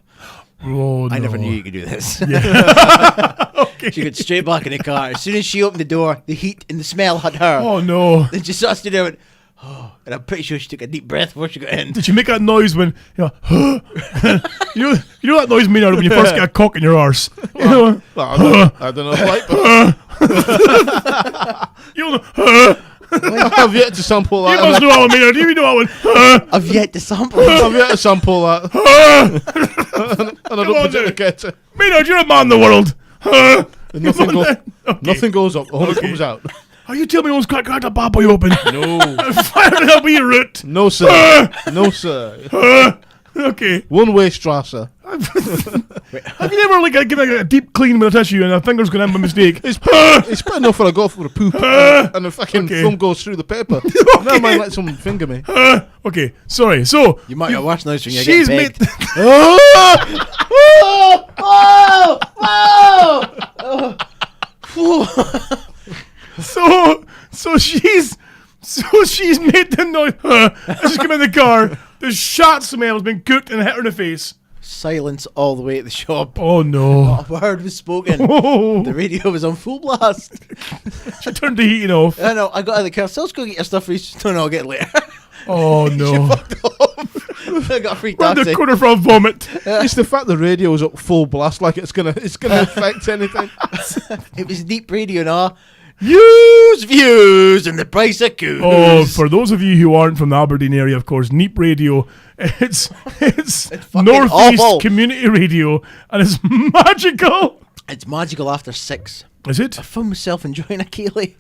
Oh, I no. never knew you could do this. Yeah. Okay. She got straight back in the car. As soon as she opened the door, the heat and the smell had her. Oh, no. Then she sort of stood there and went, oh, and I'm pretty sure she took a deep breath before she got in. Did you make that noise when, you know that noise, Maynard, when you first get a cock in your arse? You know? I don't know. You know, I've yet to sample that. you must know that one, Maynard. You know that one. I've yet to sample it. I've yet to sample that. And I don't particularly get it. Maynard, you're a man of the world. Nothing goes up. All comes out. Are you telling me one's cracked a bad boy open? No. Fire it up with your root. No, sir. No, sir. Okay. One-way Strasser. Have you never given a deep clean with a tissue and a finger's going in by mistake? It's bad enough when I go for a poop and the fucking thumb goes through the paper. Never mind, let someone finger me. Okay, sorry. So You might get worse noise when you're she's getting made. pegged. So she's made the noise. I just came in the car. The shot smell has been cooked and hit her in the face. Silence all the way at the shop. Oh no! Not a word was spoken. Oh. The radio was on full blast. She turned the heating off. I know. I got out of the car. So let's go get your stuff. No, I'll get it later. Oh She no! fucked off. I got a free Round the taxi. corner for a vomit. It's the fact the radio's up full blast, like it's gonna affect anything. It was deep radio now. Use views and the price of coos. Oh, for those of you who aren't from the Aberdeen area, of course, Neep Radio, it's fucking Northeast awful. Community Radio, and it's magical. It's magical after 6. Is it? I found myself enjoying a Keeley.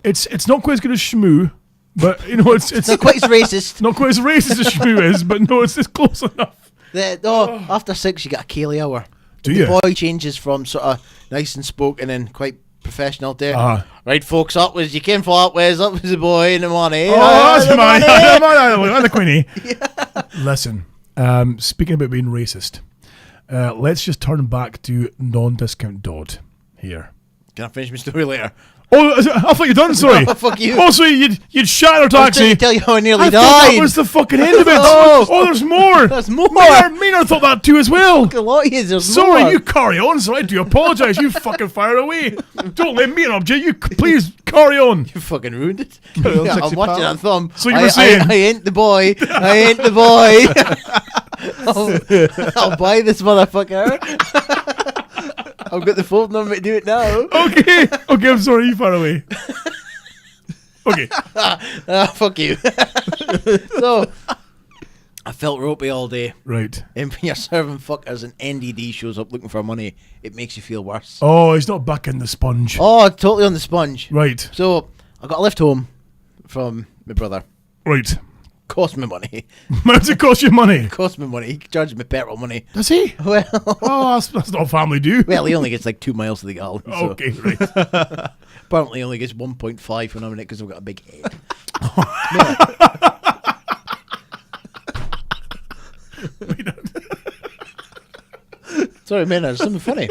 It's not quite as good as Shmoo, but you know it's Not quite as racist. not quite as racist as Shmoo is, but no, it's close enough. After 6 you get a Keeley hour. Do the you? boy changes from sort of nice and spoken and quite professional there. Uh-huh. Right, folks, up was you came for up was the boy in the morning. Oh, that's I'm the Queenie. Listen, speaking about being racist, let's just turn back to non-discount Dodd here. Can I finish my story later? Oh, I thought you'd done. Sorry. Oh, fuck you. Oh, so you'd shot her I was trying taxi. to tell you how I nearly I died. thought that was the fucking end of it. Oh. Oh, there's more. There's more. Maynard thought that too as well. A lot of you, there's Sorry, more. you carry on. So I do apologise. You fucking fire away. Don't let me interrupt you. You please carry on. You fucking ruined it. Carry on, Yeah, I'm sexy watching pal. that thumb. So you were saying- I ain't the boy. I ain't the boy. I'll buy this motherfucker. I've got the phone number to do it now. Okay, I'm sorry. You fire away. Okay. Fuck you. So, I felt ropey all day. Right. And when you're serving fuckers and NDD shows up looking for money, it makes you feel worse. Oh, he's not back in the sponge. Oh, totally on the sponge. Right. So, I got a lift home from my brother. Right. Cost me money. How does it cost you money? Cost me money. He charged me petrol money. Does he? Well, Oh, that's not family do. well, he only gets like 2 miles to the gallon. So Okay, right. apparently, he only gets 1.5 when I'm in it because I've got a big head. Sorry, man, there's something funny.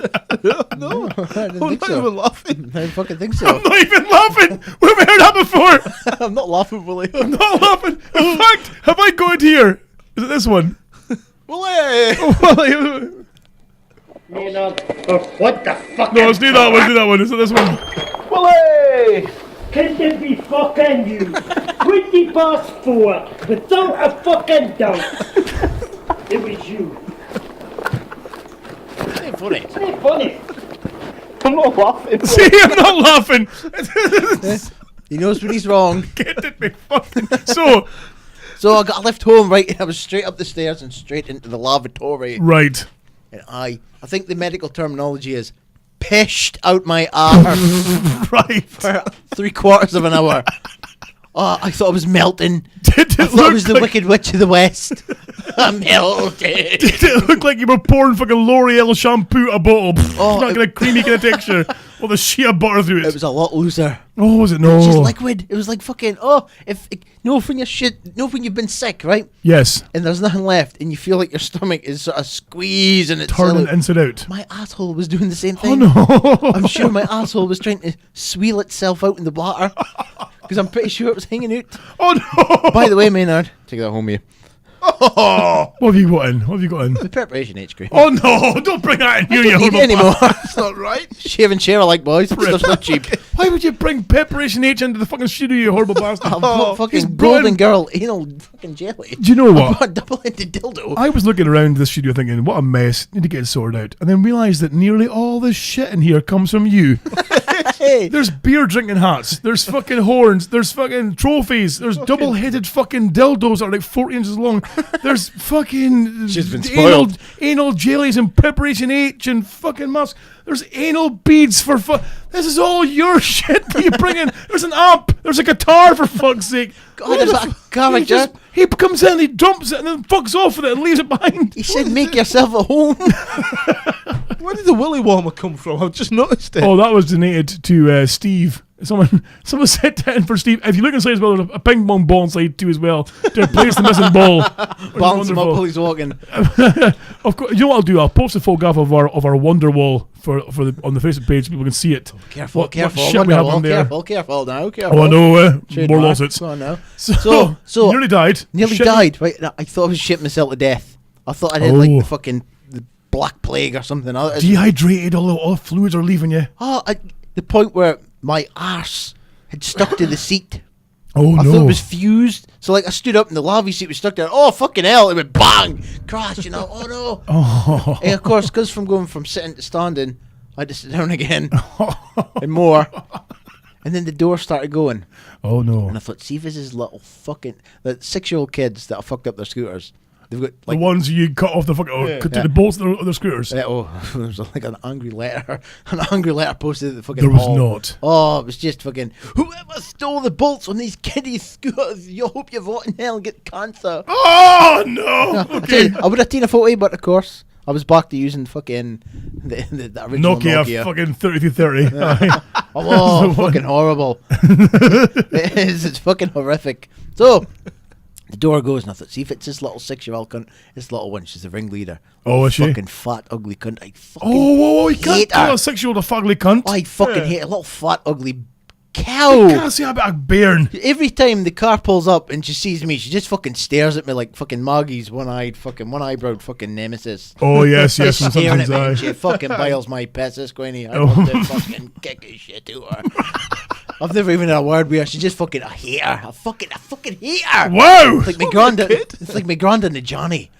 No, I didn't I'm think not so. even laughing. I didn't fucking think so. I'm not even laughing. We've heard that before. I'm not laughing, Willie. I'm not laughing. In fact, have I got it here? Is it this one? Willie! Maynard, what the fuck? No, let's do that one. Do that one. Is it this one? Willie! Can there be fucking you? 20 past 4, without a fucking doubt. It was you. It ain't funny. It ain't funny. I'm not laughing. See, I'm not laughing. He knows when he's wrong. Get it me fucking. So, So I got a lift home, right, and I was straight up the stairs and straight into the lavatory. right. And I think the medical terminology is pished out my arse Right. for 3/4 of an hour. Oh, I thought I was melting. Did I it thought I look was the like, Wicked Witch of the West. I'm melted. did it look like you were pouring fucking L'Oreal shampoo a bottle? Oh, It's not it- gonna creamy kind of texture. Well, the shea butter through it. It was a lot looser. Oh, was it? It No. was just liquid. It was like fucking, when you're shit, when you've been sick, right? Yes. And there's nothing left, and you feel like your stomach is sort of squeezing itself. Turning inside out. My asshole was doing the same Oh thing. no. I'm sure my asshole was trying to sweal itself out in the bladder. Because I'm pretty sure it was hanging out. Oh no. By the way, Maynard, take that home, you. Oh, what have you got in? What have you got in? The preparation H cream. Oh no! Don't bring that in here, you Don't need horrible it anymore. That's not right. Shave and share alike, boys. Stuff's not cheap. Why would you bring Preparation H into the fucking studio, you horrible bastard? I've got he's fucking brought golden in- girl anal fucking jelly. Do you know I've what? got a double-ended dildo. I was looking around the studio thinking, what a mess, need to get it sorted out. And then realised that nearly all this shit in here comes from you. Hey, There's beer drinking hats, there's fucking horns, there's fucking trophies, there's double-headed fucking dildos that are like 40 inches long, there's fucking She's been spoiled. anal jellies and Preparation H and fucking masks. There's anal beads for This is all your shit that you bring in. There's an amp, there's a guitar for fuck's sake. God, is that a character? He comes in, he dumps it, and then fucks off with it and leaves it behind. He said make yourself at home. Where did the willy warmer come from? I've just noticed it. Oh, that was donated to Steev. Someone said that in for Steev. If you look inside as well, there's a ping pong ball inside too as well to replace the missing ball. Balance him up Wonderful. while he's walking. Of course, you know what I'll do? I'll post a photograph of our wonder wall on the Facebook page so people can see it. Careful, What careful. shit we have on there. Careful now, careful. Oh, I know. More Trademark. lawsuits. Go on now. So So- nearly died. Nearly Shit. died. Right, I thought I was shitting myself to death. I thought I had like Oh. the fucking the Black Plague or something. Dehydrated. All the fluids are leaving you. The point where my arse had stuck to the seat. Oh I no. thought it was fused. So like I stood up and the lavy seat was stuck there. Oh fucking hell! It went bang, crash. You know. Oh no. Oh. And of course, because from going from sitting to standing, I had to sit down again and more. And then the door started going. Oh no. And I thought, see if this is little fucking the 6-year-old kids that have fucked up their scooters. They've got The like ones you cut off the fucking cut to the bolts of their scooters. there was like an angry letter posted at the fucking There was hall. not. Oh, it was just fucking whoever stole the bolts on these kiddie scooters, you hope you vote in hell and get cancer. Oh no. I tell Okay. you, I would have taken a photo, but of course I was back to using fucking the original Nokia. Fucking 3330. Oh, fucking horrible. It's fucking horrific. So the door goes, and I thought, see if it's this little 6-year-old cunt. This little one, she's the ringleader. Oh, is she? Fucking fat, ugly cunt. I fucking Oh, you can't hate call her. a 6-year-old a fugly cunt. I fucking hate a little fat, ugly You cow. can't say about a bairn. Every time the car pulls up and she sees me, she just fucking stares at me like fucking Maggie's one-eyed fucking nemesis. Oh yes, yes. Just From staring at Simpsons me, and Eye. she fucking biles my piss. This Queenie, I want to fucking kick his shit to her. I've never even had a word with her. She just fucking, I hate her. I fucking hate her. Wow. It's like my granddad. It's like my granddad and Johnny.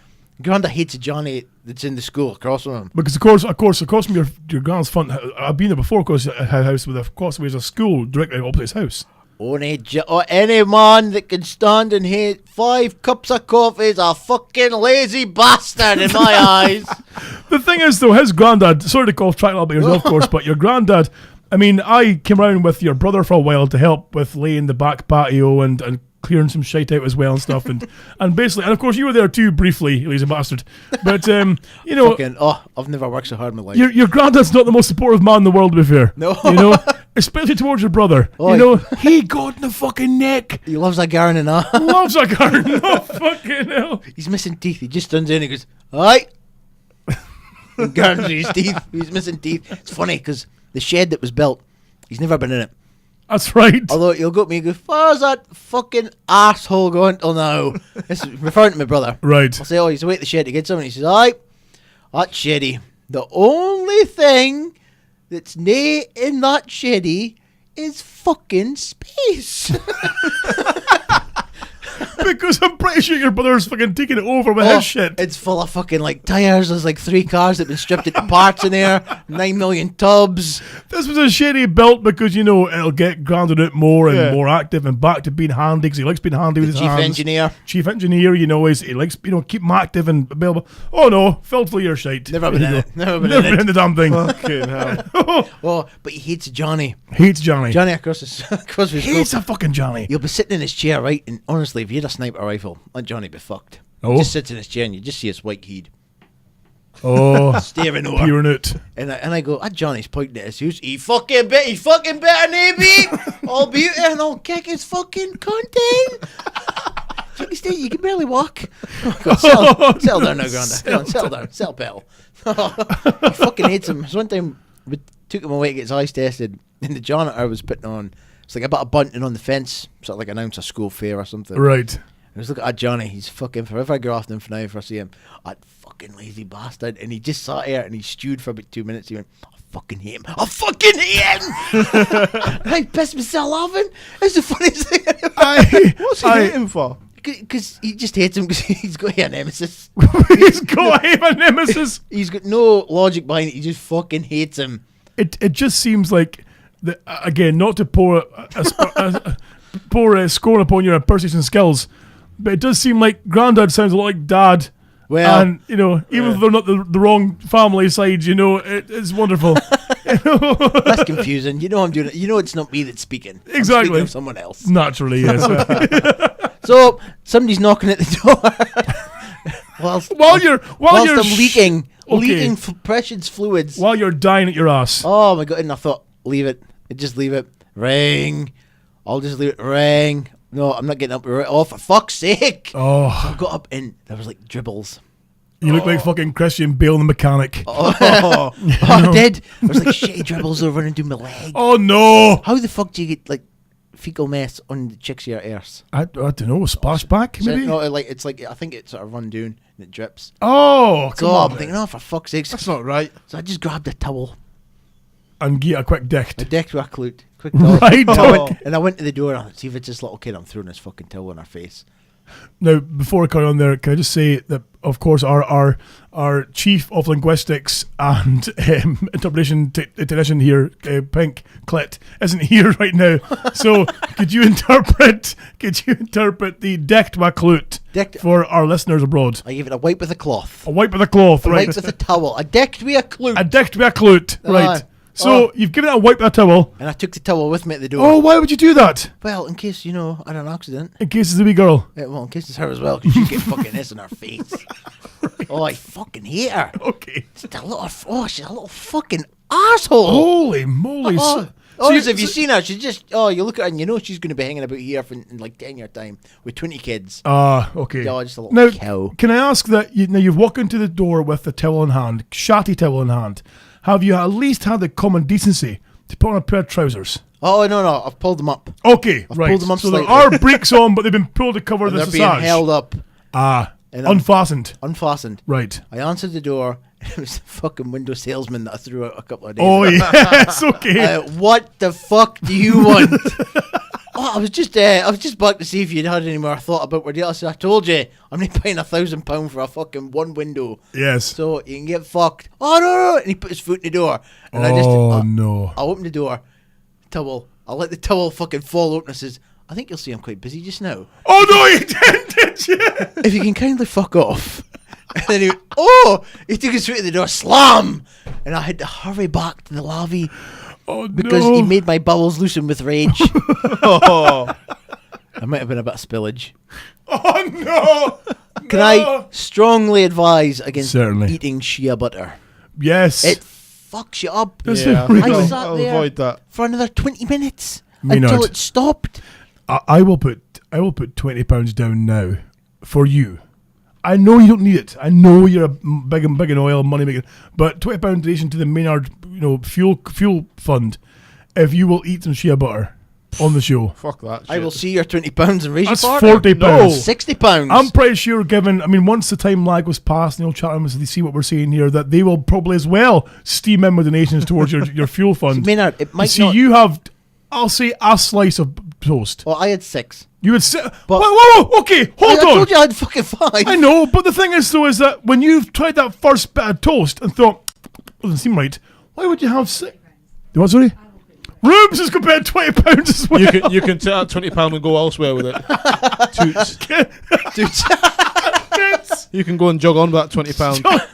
Granda hates a Johnny that's in the school across from him. Because of course, from your grand's front. I've been there before. Of course, a house with a school directly opposite his house. Any man that can stand and hate 5 cups of coffee is a fucking lazy bastard in my eyes. The thing is, though, his granddad, sorry to call track a little bit yourself, of course, but your granddad, I mean, I came around with your brother for a while to help with laying the back patio and clearing some shite out as well and stuff. And basically, and of course, you were there too briefly, lazy bastard. But, you know, I've never worked so hard in my life. your granddad's not the most supportive man in the world, to be fair. No. You know, especially towards your brother. Oh, you know, he got in the fucking neck. He loves a garden and that. Loves a car. No fucking hell. He's missing teeth. He just turns in and he goes, "Alright." And garns his teeth. He's missing teeth. It's funny because the shed that was built, he's never been in it. That's right. Although he'll go to me and go, "Where's that fucking asshole going till now?" This is referring to my brother. Right. I'll say, "Oh, he's away at the shed to get something." He says, "Alright, that's sheddy. The only thing that's nae in that sheddy is fucking space." Because I'm pretty sure your brother's fucking taking it over with his shit. It's full of fucking like tires. There's like 3 cars that have been stripped into parts in there. 9 million tubs. This was a shitty built because, you know, it'll get grounded out more and more active and back to being handy because he likes being handy with his Chief hands. engineer. Chief engineer, you know, he likes, you know, keep him active and available. Oh no, filled full of your shite. Never been There in you it. go. Never been Never in been it. in the damn thing. Fucking hell. Oh, but he hates Johnny. Hates Johnny. Johnny across his Hates a fucking Johnny. He'll be sitting in his chair, right? And honestly, if you had a sniper rifle, let Johnny be fucked. Oh. He just sits in his chair and you just see his white head Oh, staring over. pure nut. And I go, Johnny's pointing at us. He fucking better than me. I'll be and I'll kick his fucking content. You can barely walk. Oh, God, settle down now, Granda. Come on, settle down. Settle, pal. He fucking hates him. So one time we took him away to get his eyes tested, and the janitor was putting on, it's like a bit of bunting on the fence, sort of like announce a school fair or something. Right. I was looking at Johnny, he's fucking, forever I go off him for now if I see him, that fucking lazy bastard. And he just sat there and he stewed for about 2 minutes. He went, I fucking hate him. I fucking hate him. And I pissed myself laughing. It's the funniest thing ever. What's he hating for? Because he just hates him because he's got a nemesis. He's got him a nemesis. He's got no logic behind it. He just fucking hates him. It just seems like, again, not to pour a scorn upon your impersonation skills, but it does seem like Grandad sounds a lot like Dad. Well, and, you know, even if they're not the wrong family side, you know, it's wonderful. that's confusing. You know I'm doing it. You know it's not me that's speaking. I'm Exactly. speaking of someone else. Naturally, yes. So somebody's knocking at the door. while you're I'm leaking Okay. precious fluids. While you're dying at your ass. Oh my God! And I thought, leave it. Just leave it. Ring. I'll just leave it. Ring. No, I'm not getting up. Oh, for fuck's sake! Oh, I got up and there was like dribbles. you look like fucking Christian Bale, the mechanic. Oh, I did. There was like shitty dribbles that were running through my leg. Oh no! How the fuck do you get like fecal mess on the chicks of your arse? I don't know. Splashback, So, maybe. no, it's like I think it sort of run down and it drips. Oh, come So on! I'm thinking, oh, for fuck's sake! That's not right. So I just grabbed a towel. And get a quick dicht. I decked with a clute. Quick towel. Right. And I went to the door and I thought, see if it's this little kid, I'm throwing this fucking towel in her face. Now, before I carry on there, can I just say that, of course, our chief of linguistics and interpretation technician here, Pink Clit, isn't here right now. So, could you interpret the decked with clute Decked- for our listeners abroad? I gave it a wipe with a cloth. A wipe with a cloth, A right? wipe with a towel. I decked with a clute. A decked with a clute, right? So, you've given it a wipe with a towel. And I took the towel with me at the door. Oh, why would you do that? Well, in case, I had an accident. In case it's a wee girl. Well, in case it's her as well, because she's getting fucking this in her face. Oh, I fucking hate her. Okay. She's a little fucking asshole. Holy moly. If you've seen her, she's just, you look at her and you know she's going to be hanging about here for in like 10 year time with 20 kids. Okay. Oh, just a little Now, cow. can I ask that you've walked into the door with the towel in hand, shatty towel in hand. Have you at least had the common decency to put on a pair of trousers? Oh, no, I've pulled them up. Okay, I've right. pulled them up so there slightly. are breeks on, but they've been pulled to cover And the they're being sausage. held up. And I'm Unfastened. unfastened. Right. I answered the door. It was the fucking window salesman that I threw out a couple of days Oh, ago. yes, okay. What the fuck do you want? I was just back to see if you'd had any more thought about where the other. So I told you, I'm not paying £1,000 for a fucking one window. Yes. So you can get fucked. Oh no! And he put his foot in the door, and no. I opened the door, towel, I'll let the towel fucking fall open and says, I think you'll see I'm quite busy just now. Oh no, you did you? If you can kindly fuck off. And then he took us through to the door, slam! And I had to hurry back to the lavvy because he made my bowels loosen with rage. Oh. There might have been a bit of spillage. Oh no! Can I strongly advise against Certainly. eating shea butter? Yes. It fucks you up. Yeah, I I sat sat I'll there avoid that. for another 20 minutes Maynard. until it stopped. I will put £20 down now for you. I know you don't need it. I know you're a big in oil money maker, but £20 donation to the Maynard, fuel fund. If you will eat some shea butter on the show, Fuck that shit. I will see your £20 and raise that's your £40. No. £60. I'm pretty sure, given, once the time lag was passed and you'll chat them as they see what we're saying here, that they will probably as well steam in with donations towards your fuel fund. Maynard, it might See, not. you have, I'll say, a slice of toast. Well, I had 6. You would say, But- whoa, okay, hold I on. told you I had fucking 5. I know, but the thing is, though, is that when you've tried that first bit of toast and thought, doesn't seem right, why would you have six? What, sorry? Rubes has compared £20 as well. You can take that £20 and go elsewhere with it. Toots. It's- You can go and jog on about £20.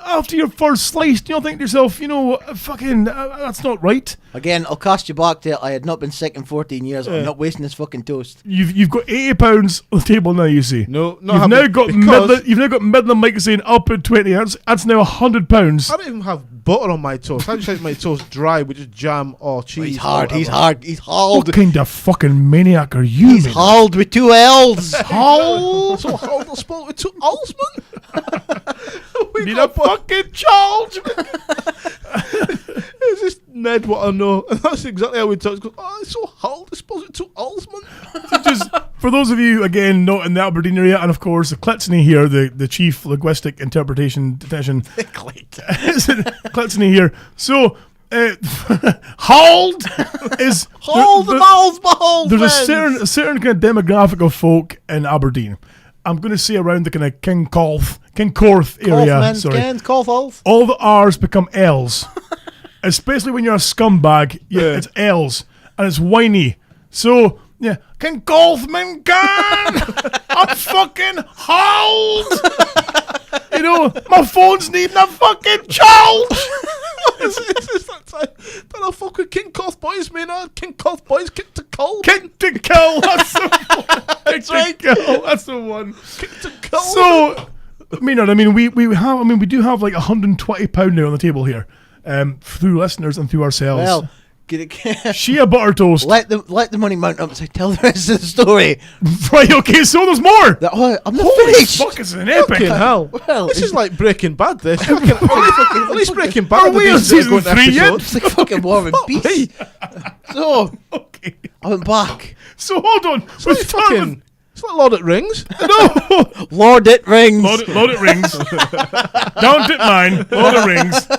after your first slice, do you think to yourself, that's not right? Again, I'll cast you back to I had not been sick in 14 years. I'm not wasting this fucking toast. You've got £80 on the table now. You see, No, not you've having- now got because you've now got Midland Mike saying I'll put 20. That's now £100. I don't even have butter on my toast. I just like my toast dry with just jam or cheese. He's or hard. He's whatever. hard. He's hauled. What kind of fucking maniac are you? He's man? hauled with 2 L's. Hauled. So hauled the spot with 2 L's, man. We Need a got fucking charge. Is this Ned what I know? And that's exactly how we talk. He goes, it's so hauled the spot with 2 L's, man. Just for those of you again not in the Aberdeen area, and of course Klitsny here, the chief linguistic interpretation technician. Klitsny here. So hauled is Hold the balls, balls. there's a certain kind of demographic of folk in Aberdeen. I'm going to say around the kind of Kincorth area. All the R's become L's, especially when you're a scumbag. Yeah, it's L's and it's whiny. So yeah, Kincorth man can. I'm fucking hauled. My phone's needing a fucking charge. Is that time that I fuck with King Koth boys, Maynard? King Koth boys, kick to cull. Kick to kill. That's the one. That's right. That's the one. Kick to cull. So, Maynard, we do have like £120 now on the table here, through listeners and through ourselves. Well, get it. Shea butter toast. Let the money mount up. So tell the rest of the story. Right. Okay. So there's more. I'm not Holy finished. fuck! It's an epic. Fucking hell. Well, This is like Breaking Bad, this. At least Breaking Bad. Are had the we on decent season going 3 yet? episode. It's like fucking War and Peace. So Okay. I went back. So hold on. So it's fucking. It's like Lord of the Rings. No. Lord, it rings. Lord it rings. Don't it mine.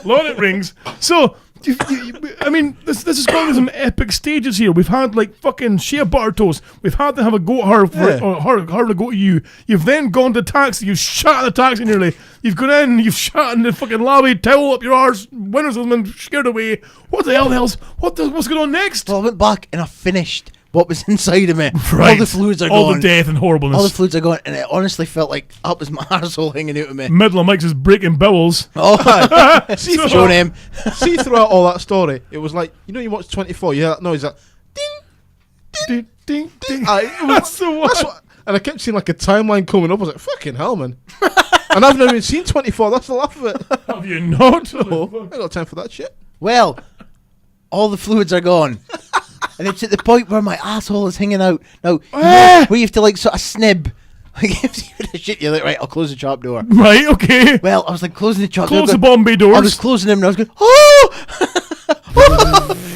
Lord it rings. So, this is going through some epic stages here. We've had like fucking shea butter toast. We've had to have a go at her or her to go to you. You've then gone to taxi. You've shot the taxi nearly. You've gone in. You've shot in the fucking lobby. Towel up your arse. Windows have been scared away. What the hell else? What's going on next? So I went back and I finished what was inside of me. Right. All the fluids are All gone. the death and horribleness. All the fluids are gone, and it honestly felt like that was my arsehole hanging out of me. Middle of Mike's is breaking bowels. Oh, See, show name. see throughout all that story, it was like, you watch 24, you hear that noise, that Ding, ding, ding. that's the one. and I kept seeing like a timeline coming up. I was like, fucking hell, man. And I've never even seen 24, that's the laugh of it. Have you not? Oh, I ain't got time for that shit. Well, all the fluids are gone. And it's at the point where my asshole is hanging out. Now, where you have to like sort of snib. Like if you did a shit, you're like, right, I'll close the trap door. Right, okay. Well, I was like closing the trap door. Close the Bombay doors. I was closing them and I was going, oh!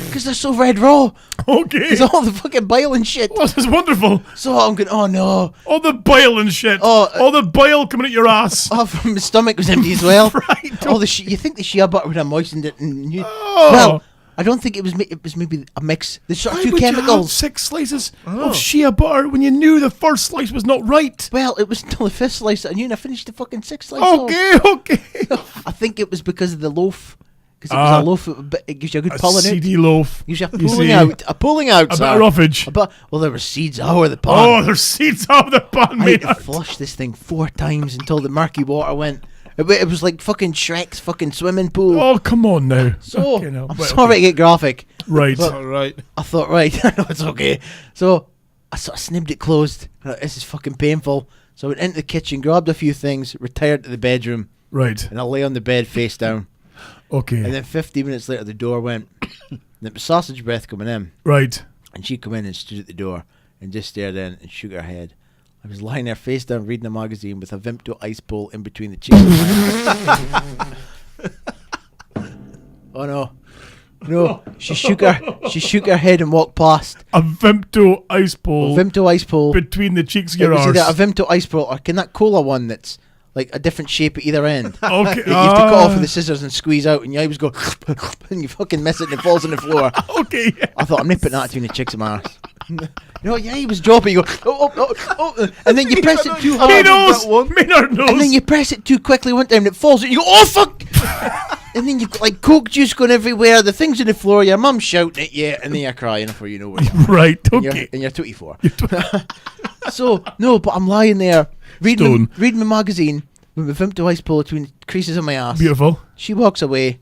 Because they're so red raw. Okay. Because all the fucking bile and shit. Oh, this is wonderful. So I'm going, oh no. All the bile and shit. Oh, all the bile coming at your ass. Oh, from my stomach was empty as well. Right. All the you think the shea butter would have moistened it and Oh. well, I don't think it was. It was maybe a mix. There's sort of Why two would you have chemicals. 6 slices of shea butter when you knew the first slice was not right? Well, it was until the 5th slice that I knew, and I finished the fucking 6th slice. Okay. I think it was because of the loaf. Because it was a loaf. It gives you a good pulling seedy out. loaf. Gives you a You pulling see. out. A pulling out. A bit sir. of roughage. Well, there were seeds all over the Oh, pond. there's seeds out of the pan, I had to mate. flush this thing 4 times until the murky water went. It was like fucking Shrek's fucking swimming pool. Oh, come on now. So, Okay, now. I'm Right, sorry to get graphic. Right. But- All right. I thought, right, I know it's okay. So I sort of snibbed it closed. I thought, this is fucking painful. So I went into the kitchen, grabbed a few things, retired to the bedroom, Right. and I lay on the bed face down. Okay. And then 15 minutes later, the door went. And it was sausage breath coming in. Right. And she come in and stood at the door and just stared in and shook her head. I was lying there face down reading a magazine with a Vimto ice pole in between the cheeks. Oh no. No. She shook her head and walked past. A Vimto ice pole Vimto ice pole. between the cheeks of It your was either a arse. Vimto ice pole or can that cola one that's like a different shape at either end. Okay. You have to cut off with the scissors and squeeze out, and you always go and you fucking miss it and it falls on the floor. Okay. I thought I'm nipping that between the cheeks of my arse. No, yeah, he was dropping. You go, and then you press it too He hard. knows. Maynard knows. And then you press it too quickly one time and it falls. And you go, oh fuck! And then you've got like Coke juice going everywhere. The thing's on the floor. Your mum's shouting at you, and then you're crying before you know where you are. Right. And Okay. you're 24. So no, but I'm lying there reading my magazine with my Vimto ice pole between the creases of my ass. Beautiful. She walks away.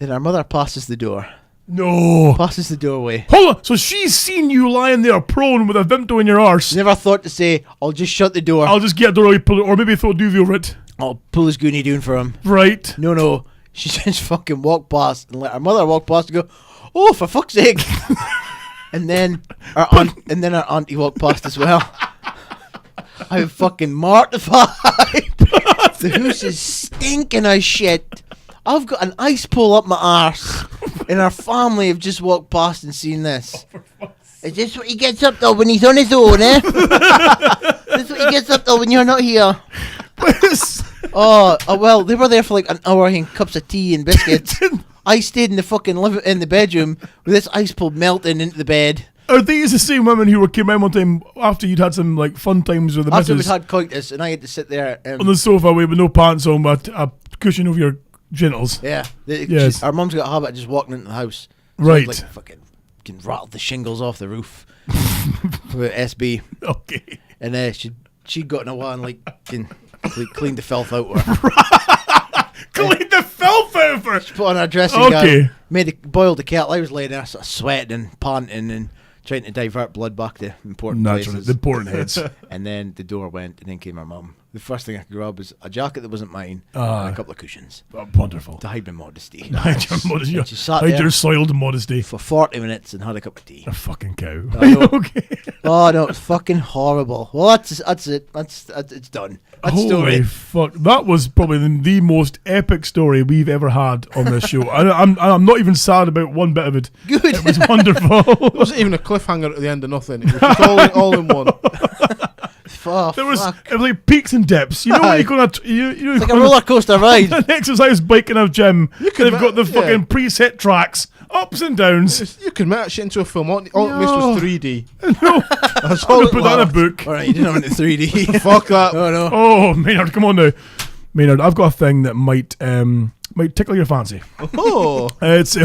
Then our mother passes the door. No. Passes the doorway. Hold on. So she's seen you lying there prone with a Vimto in your arse. Never thought to say, I'll just shut the door. I'll just get a door, pull it, or maybe throw a duvet over it. I'll pull his goonie doon for him. Right. No. She just fucking walked past and let her mother walk past and go, oh, for fuck's sake. and then our auntie walked past as well. I was fucking mortified. The house is stinking of shit. I've got an ice pole up my arse, and our family have just walked past and seen this. Is this what he gets up though when he's on his own, eh? This what he gets up though when you're not here. Oh, well, they were there for like an hour having cups of tea and biscuits. I stayed in the fucking in the bedroom with this ice pole melting into the bed. Are these the same women who came around one time after you'd had some like fun times with the After we'd missus had coitus, and I had to sit there. on the sofa with no pants on, but a cushion over your genitals? Yeah, Yes. our mum's got a habit of just walking into the house. Right. Like fucking can rattle the shingles off the roof with SB, Okay. and she'd gotten a while and like cleaned the filth out of her. Clean the filth out of her. Put on our dressing Okay. gown, boiled the kettle. I was laying there sort of sweating and panting and trying to divert blood back to important Naturally, places. the important heads. And then the door went, and then came our mum. The first thing I could grab was a jacket that wasn't mine Ah. and a couple of cushions Oh, wonderful. to hide my modesty. Hide your modesty. And she sat Hide there your soiled modesty. for 40 minutes and had a cup of tea. A fucking cow. I know. Okay. Oh no, it's fucking horrible. Well, that's it. That's it's done. That's Holy story. fuck! That was probably the most epic story we've ever had on this show. I'm not even sad about one bit of it. Good. It was wonderful. It wasn't even a cliffhanger at the end of nothing. It was just all in one. Oh, There was fuck. it was like peaks and dips. You know when you're going to you Like a roller coaster ride. an exercise bike in a gym. can They've got the yeah. fucking preset tracks, ups and downs. You can make that shit into a film. All it missed was 3D. No, That's I'm all gonna it put that in a lacked. book. All right, you didn't have it in 3D. Fuck that. Oh no. Oh, Maynard, come on now, Maynard. I've got a thing that might tickle your fancy. Oh. It's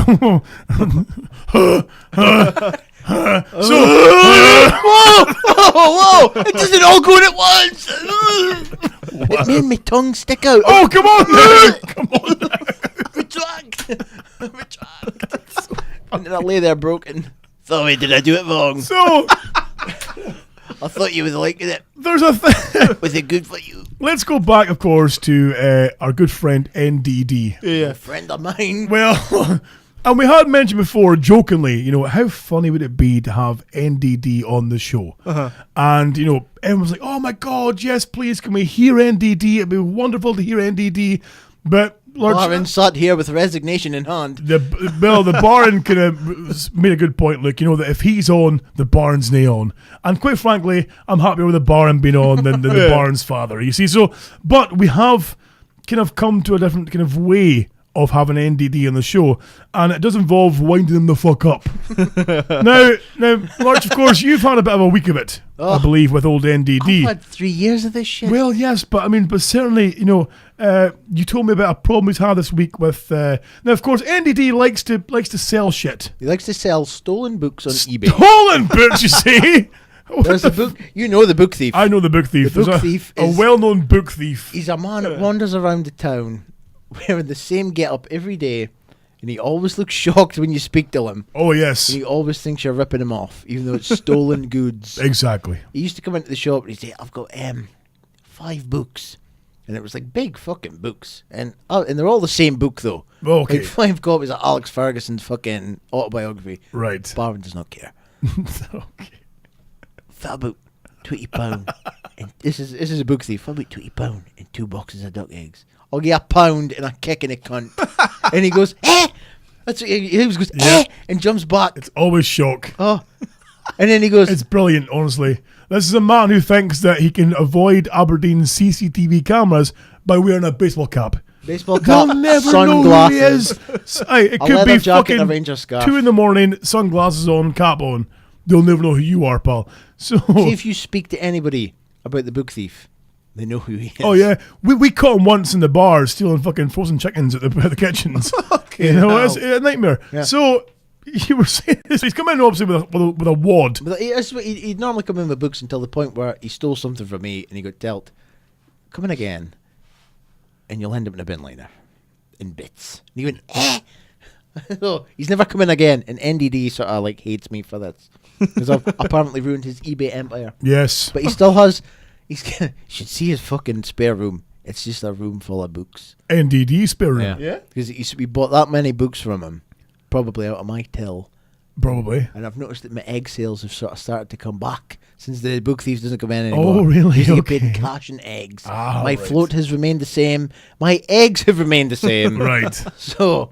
Whoa! It doesn't all go at once. It made my tongue stick out. oh, come on now, come on. Retract. And then I lay there broken. Sorry, did I do it wrong? So I thought you was liking it. there's a thing. Was it good for you? Let's go back, of course, to our good friend NDD. A friend of mine. Well, and we had mentioned before, jokingly, how funny would it be to have NDD on the show? And, everyone was like, oh my God, yes, please, can we hear NDD? It'd be wonderful to hear NDD. But, Lauren sat here with resignation in hand. the Baron kind of made a good point. Look, that if he's on, the Baron's nae on. And quite frankly, I'm happier with the Baron being on than the Baron's father. You see, but we have kind of come to a different kind of way of having NDD on the show, and it does involve winding them the fuck up. now, Lurch, of course, you've had a bit of a week of it, I believe, with old NDD. I've had 3 years of this shit. Well, yes, but certainly, you told me about a problem he's had this week with. Now, of course, NDD likes to sell shit. He likes to sell stolen books on eBay. Stolen books, you see. There's a book. You know the book thief. I know the book thief. The book There's thief a is- well-known book thief. He's a man that wanders around the town wearing the same get-up every day, and he always looks shocked when you speak to him. Oh, yes. And he always thinks you're ripping him off, even though it's stolen goods. Exactly. He used to come into the shop and he'd say, "I've got 5 books," and it was like big fucking books, and they're all the same book though. Okay. Like 5 copies of Alex Ferguson's fucking autobiography. Right. Barwin does not care. Okay. For about £20, and this is a book thief. For about £20 and 2 boxes of duck eggs. I'll get £1 and a kick in a cunt. And he goes, "Eh!" That's what he always goes, "Eh!" and jumps back. It's always shock. Oh, and then he goes, It's brilliant, honestly. This is a man who thinks that he can avoid Aberdeen's CCTV cameras by wearing a baseball cap. baseball They'll cap, never know who he sunglasses. is. It A could leather be jacket and a fucking Ranger scarf. 2 a.m, sunglasses on, cap on. They'll never know who you are, pal. So, See, if you speak to anybody about the book thief, they know who he is. oh yeah, we caught him once in the bar stealing fucking frozen chickens at the kitchens. It's a nightmare. Yeah. So you were saying this. He's come in obviously with a wad. But he'd normally come in with books until the point where he stole something from me and he got dealt. Come in again, and you'll end up in a bin liner, in bits. And he went, "Eh!" So he's never come in again, and NDD sort of like hates me for this because I've apparently ruined his eBay empire. Yes. But he still has. You should see his fucking spare room. It's just a room full of books. NDD spare room. Yeah. Because we bought that many books from him, probably out of my till. Probably. And I've noticed that my egg sales have sort of started to come back since the book thief doesn't come in anymore. Oh, really? Usually you Okay. paid in cash and eggs. Ah, My right. float has remained the same. My eggs have remained the same. Right. So,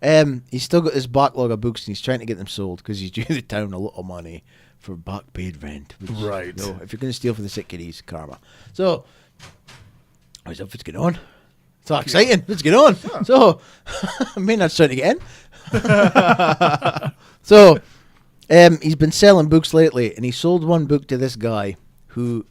he's still got this backlog of books and he's trying to get them sold because he's due the town a lot of money for back paid rent. Which, Right. No, if you're going to steal for the sick kiddies, karma. So, what's up? What's going on? It's all exciting. Let's get on. So, Maynard's trying to get in. So, he's been selling books lately, and he sold one book to this guy who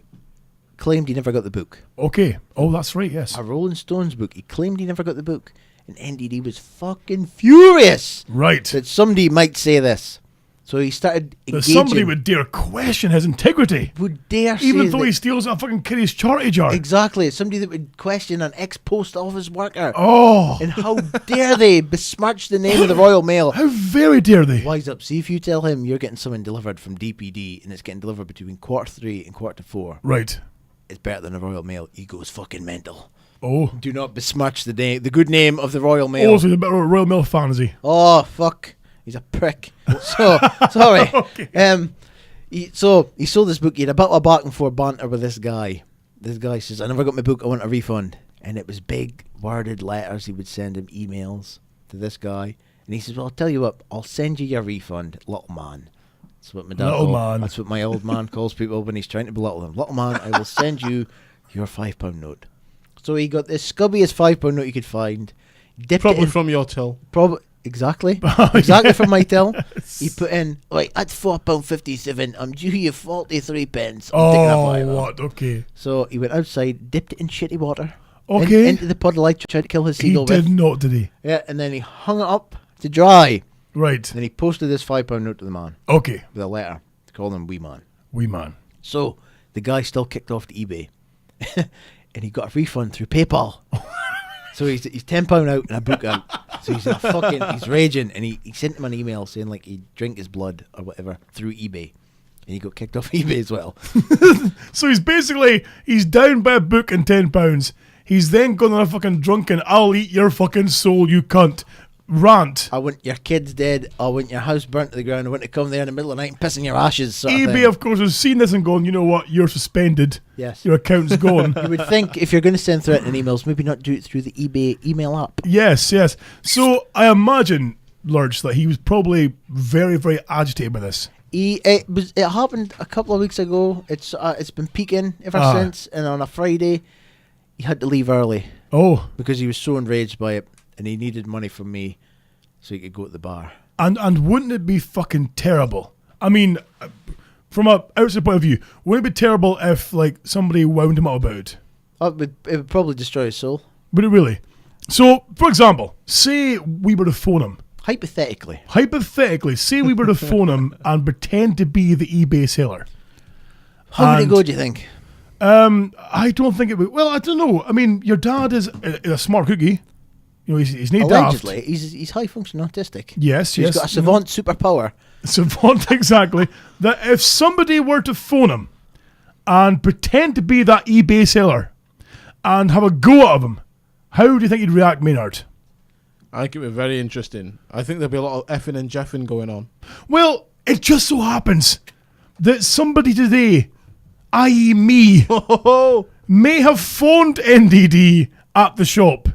claimed he never got the book. Okay. Oh, that's right. Yes. A Rolling Stones book. He claimed he never got the book, and NDD was fucking furious Right. that somebody might say this. So he started That engaging. somebody would dare question his integrity, would dare even say though that- he steals a fucking kiddie's charity jar. Exactly. Somebody that would question an ex-post office worker. Oh, And how dare they besmirch the name of the Royal Mail? how very dare they? Wise up. See if you tell him you're getting something delivered from DPD and it's getting delivered between 3:15 and 4:45, Right. it's better than the Royal Mail. He goes fucking mental. Oh. Do not besmirch the good name of the Royal Mail. Oh, so he's a bit of a Royal Mail fan, is he? Oh fuck, he's a prick. So sorry. Okay. He sold this book. He had a bit of back and forth banter with this guy. This guy says, "I never got my book. I want a refund." And it was big worded letters. He would send him emails to this guy, and he says, "Well, I'll tell you what. I'll send you your refund, little man." That's what my dad. Little man. That's what my old man calls people when he's trying to belittle them. Little man, I will send you your £5 note. So he got the scubbiest £5 note he could find. Dipped Probably it in, from your till. exactly from my till. He put in, "Right, that's £4.57. I'm due you 43 pence. I'm taking a Oh, fiver." what? Okay. So he went outside, dipped it in shitty water. Okay. Into the puddle I tried to kill his He seagull did with. not, did he? Yeah, and then he hung it up to dry. Right. Then he posted this £5 note to the man Okay. with a letter to call him wee man. Wee man. So the guy still kicked off to eBay, and he got a refund through PayPal. So he's £10 out and a book out. So he's raging, and he sent him an email saying like he'd drink his blood or whatever through eBay, and he got kicked off eBay as well. So he's down by a book and £10. He's then gone on a fucking drunken, "I'll eat your fucking soul, you cunt" rant. I want your kids dead. I want your house burnt to the ground. I want to come there in the middle of the night and piss in your ashes. Sort of eBay, thing. of course, has seen this and gone, "You know what? You're suspended. Yes. Your account's gone." You would think if you're going to send threatening emails, maybe not do it through the eBay email app. Yes, yes. So I imagine, Lurch, that he was probably very, very agitated by this. It happened a couple of weeks ago. It's been peaking ever Ah. since, and on a Friday, he had to leave early Oh, because he was so enraged by it. and he needed money from me so he could go to the bar. And wouldn't it be fucking terrible? I mean, from a outside point of view, wouldn't it be terrible if like somebody wound him up about it? It would probably destroy his soul. Would it really? So, for example, say we were to phone him. Hypothetically, Say we were to phone him and pretend to be the eBay seller. How would it go, do you think? I don't think it would. Well, I don't know. I mean, your dad is a smart cookie. You know, he's not daft. Allegedly, he's high functioning autistic. Yes. He's got a savant superpower. Savant, exactly. That if somebody were to phone him and pretend to be that eBay seller and have a go at him, how do you think he'd react, Maynard? I think it would be very interesting. I think there'll be a lot of effing and jeffing going on. Well, it just so happens that somebody today, i.e. me, may have phoned NDD at the shop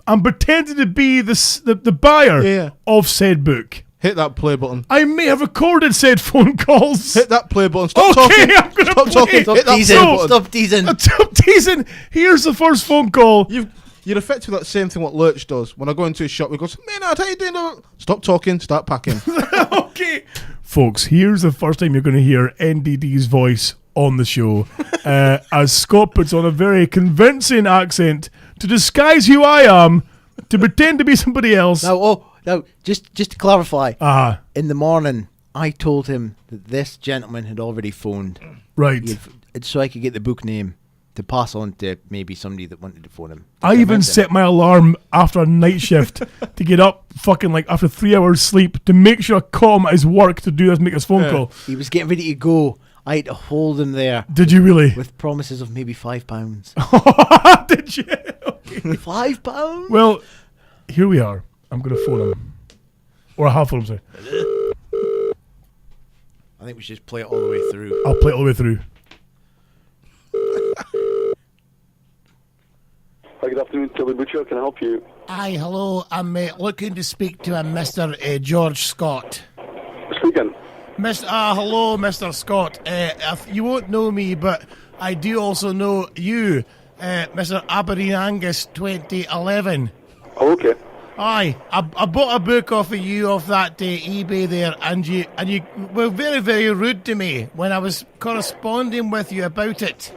and pretended to be the buyer of said book. Hit that play button. I may have recorded said phone calls. Hit that play button. Stop Okay, talking. I'm gonna Stop play. talking. Stop Hit that teasing. play button. Stop teasing. Stop teasing. Here's the first phone call. You're effectively that same thing what Lurch does. When I go into his shop, he goes, Maynard, how you doing? Stop talking, start packing. Okay. Folks, here's the first time you're going to hear NDD's voice on the show as Scott puts on a very convincing accent to disguise who I am, to pretend to be somebody else. Now, just to clarify, Ah, in the morning, I told him that this gentleman had already phoned. right. So I could get the book name to pass on to maybe somebody that wanted to phone him. I even set my alarm after a night shift to get up fucking like after 3 hours sleep to make sure I caught him at his work to do this, make his phone call. He was getting ready to go. I had to hold him there Did you really? with promises of maybe £5. Did you? Okay. £5? Well, here we are. I'm going to phone him. Or I have phoned him, sorry. I think we should just play it all the way through. I'll play it all the way through. Hi, good afternoon, Tilly Butcher. Can I help you? Hi, hello. I'm looking to speak to a Mr. George Scott. Speaking. Hello, Mr. Scott. You won't know me, but I do also know you, Mr. Aberdeen Angus 2011. Oh, okay. Aye, I bought a book off of you off that eBay there, and you were very, very rude to me when I was corresponding with you about it.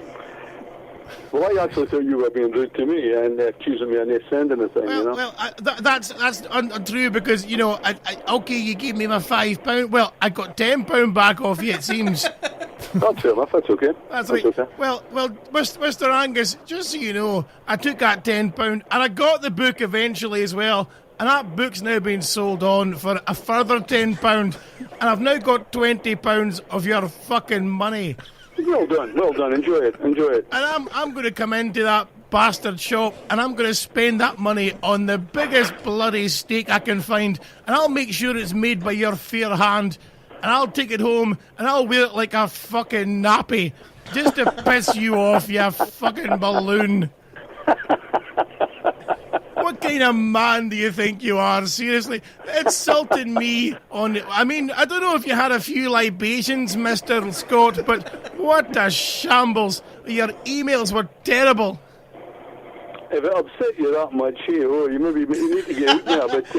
Well, I actually thought you were being rude to me and accusing me of not sending a thing, you know? Well, that's untrue because, you know, okay, you gave me my £5. Well, I got £10 back off you, it seems. That's fair enough. That's okay. That's right. right. Okay. Well, Mr. Angus, just so you know, I took that £10 and I got the book eventually as well. And that book's now been sold on for a further £10. And I've now got £20 of your fucking money. Well done. Well done. Enjoy it. Enjoy it. And I'm going to come into that bastard shop and I'm going to spend that money on the biggest bloody steak I can find. And I'll make sure it's made by your fair hand. And I'll take it home and I'll wear it like a fucking nappy. Just to piss you off, you fucking balloon. What kind of man do you think you are? Seriously, insulting me on... I mean, I don't know if you had a few libations, Mr. Scott, but what a shambles. Your emails were terrible. If it upset you that much, hey, you need to get out there, but...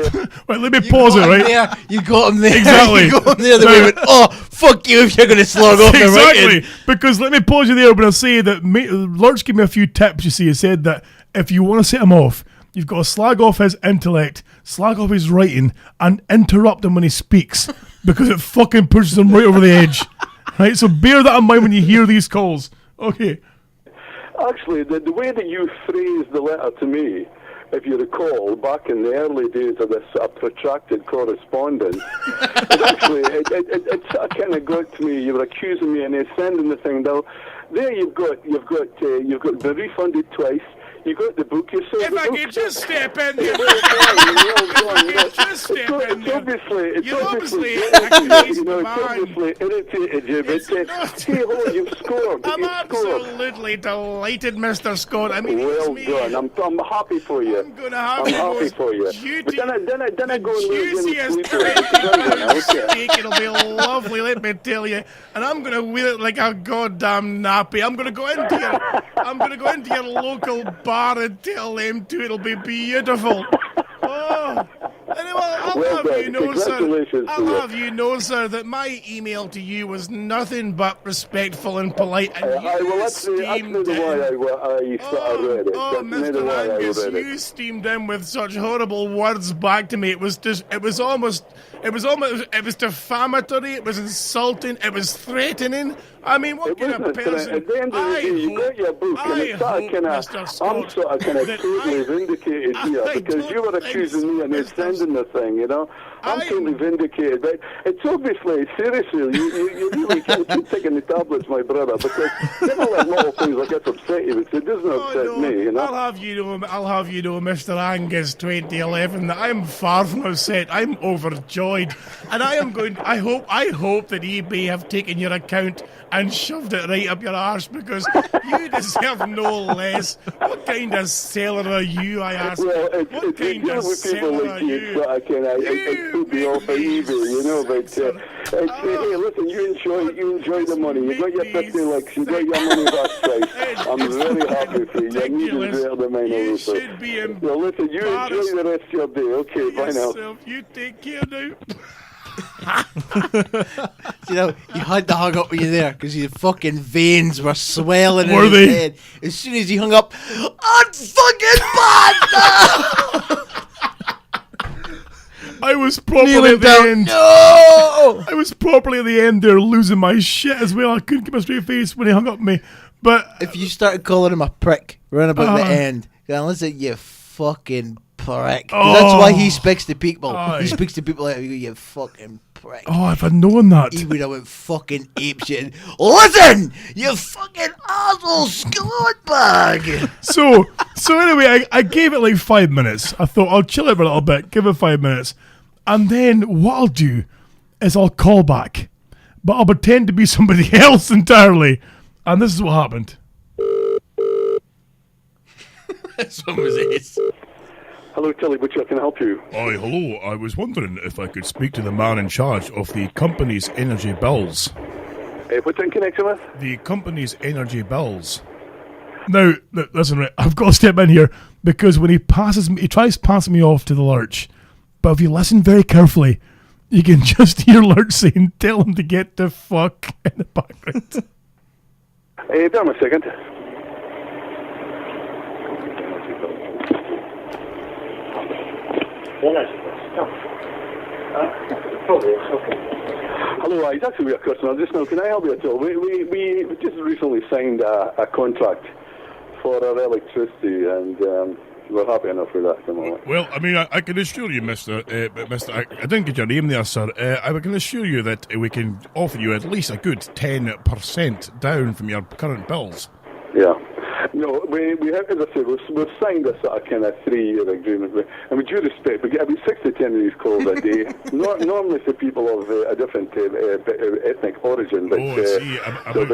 Right, let me pause it, right? There, you got him there. Exactly. You got him there. The way he went, oh, fuck you if you're going to slog off the right Exactly. end. Because let me pause you there when I say that Lurch gave me a few tips, you see. He said that if you want to set him off, you've got to slag off his intellect, slag off his writing, and interrupt him when he speaks. Because it fucking pushes him right over the edge. Right, so bear that in mind when you hear these calls. Okay. Actually, the way that you phrased the letter to me, if you recall, back in the early days of this protracted correspondence, it kind of got to me. You were accusing me and sending the thing down. There you've got been refunded twice. You got the book. You sold If the I book. could just step in there. It's obviously irritated you, but hey, hold, you've scored. I'm You've scored. absolutely delighted, Mr. Scott. I mean, Well it's me. done. I'm happy for you. I'm going to have I'm the happy most for you. juicy- Then I go and lose juiciest any sleep. £20 steak. It'll be lovely, let me tell you. And I'm going to wear it like a goddamn nappy. I'm going to go into your local bar and tell them to. It'll be beautiful. Oh. Anyway, I'll Well have done. you know, sir. Congratulations to I'll you. have you know, sir, that my email to you was nothing but respectful and polite, and That's the why I sort of read it. Oh, That's the why I Mr. Angus, read it. you steamed in with such horrible words back to me. It was defamatory. It was insulting. It was threatening. I mean, what It kind of wasn't person? At the end of the day, you got your book, and it's sort of kind of, I'm sort of kind of totally vindicated here because you were accusing me of not sending the thing, you know. I'm totally vindicated, but it's obviously, seriously, you really can't keep taking the tablets, my brother, because you know, like little things like this upset you, but it doesn't upset me, you know. I'll have you know, Mr. Angus 2011, that I'm far from upset. I'm overjoyed, and I hope that eBay have taken your account and shoved it right up your arse, because you deserve no less. What kind of seller are you, I ask? Well, What kind of with people seller are like you, you? so I can, it put me off of eBay, you know, but hey, listen, you enjoy the money. You got your 50 licks, you got your money back price. I'm very happy for you. You're even better than mine, You also. should be embarrassed. Well, listen, you enjoy the rest of your day. Okay, bye now. Yourself. You take care now. You know, you had to hang up with you there because your fucking veins were swelling Were in they? his head. As soon as he hung up, I'm fucking bad now! I was properly Kneeling at the down. end. No! I was properly at the end there, losing my shit as well. I couldn't keep a straight face when he hung up on me. But If you started calling him a prick round about the Uh-huh. end, going, listen, you fucking prick. 'Cause that's why he speaks to people. Aye. He speaks to people like you fucking prick. oh, if I'd known that. He would have went fucking apeshit. Listen, you fucking asshole scumbag. So anyway, I gave it like 5 minutes. I thought I'll chill it for a little bit, give it 5 minutes, and then what I'll do is I'll call back, but I'll pretend to be somebody else entirely. And this is what happened. Some was it. Hello, Tilly Butcher, can I help you? Hi, hello. I was wondering if I could speak to the man in charge of the company's energy bills. What's in connection with? The company's energy bills. Now, listen, right, I've got to step in here because when he tries passing me off to the lurch. But if you listen very carefully, you can just hear Lurch saying, "Tell him to get the fuck" in the background. Bear me a second. Hello, it's actually a customer just now. Can I help you at all? We just recently signed a contract for our electricity, and we're happy enough with that at the moment. Well, I mean, I can assure you, Mister, I didn't get your name there, sir. I can assure you that we can offer you at least a good 10% down from your current bills. Yeah. No, we have, as I said, we've signed a sort of kind of 3-year agreement. And with due respect, we get about 6 to 10 of these calls a day. Normally for people of a different ethnic origin. But, Oh, I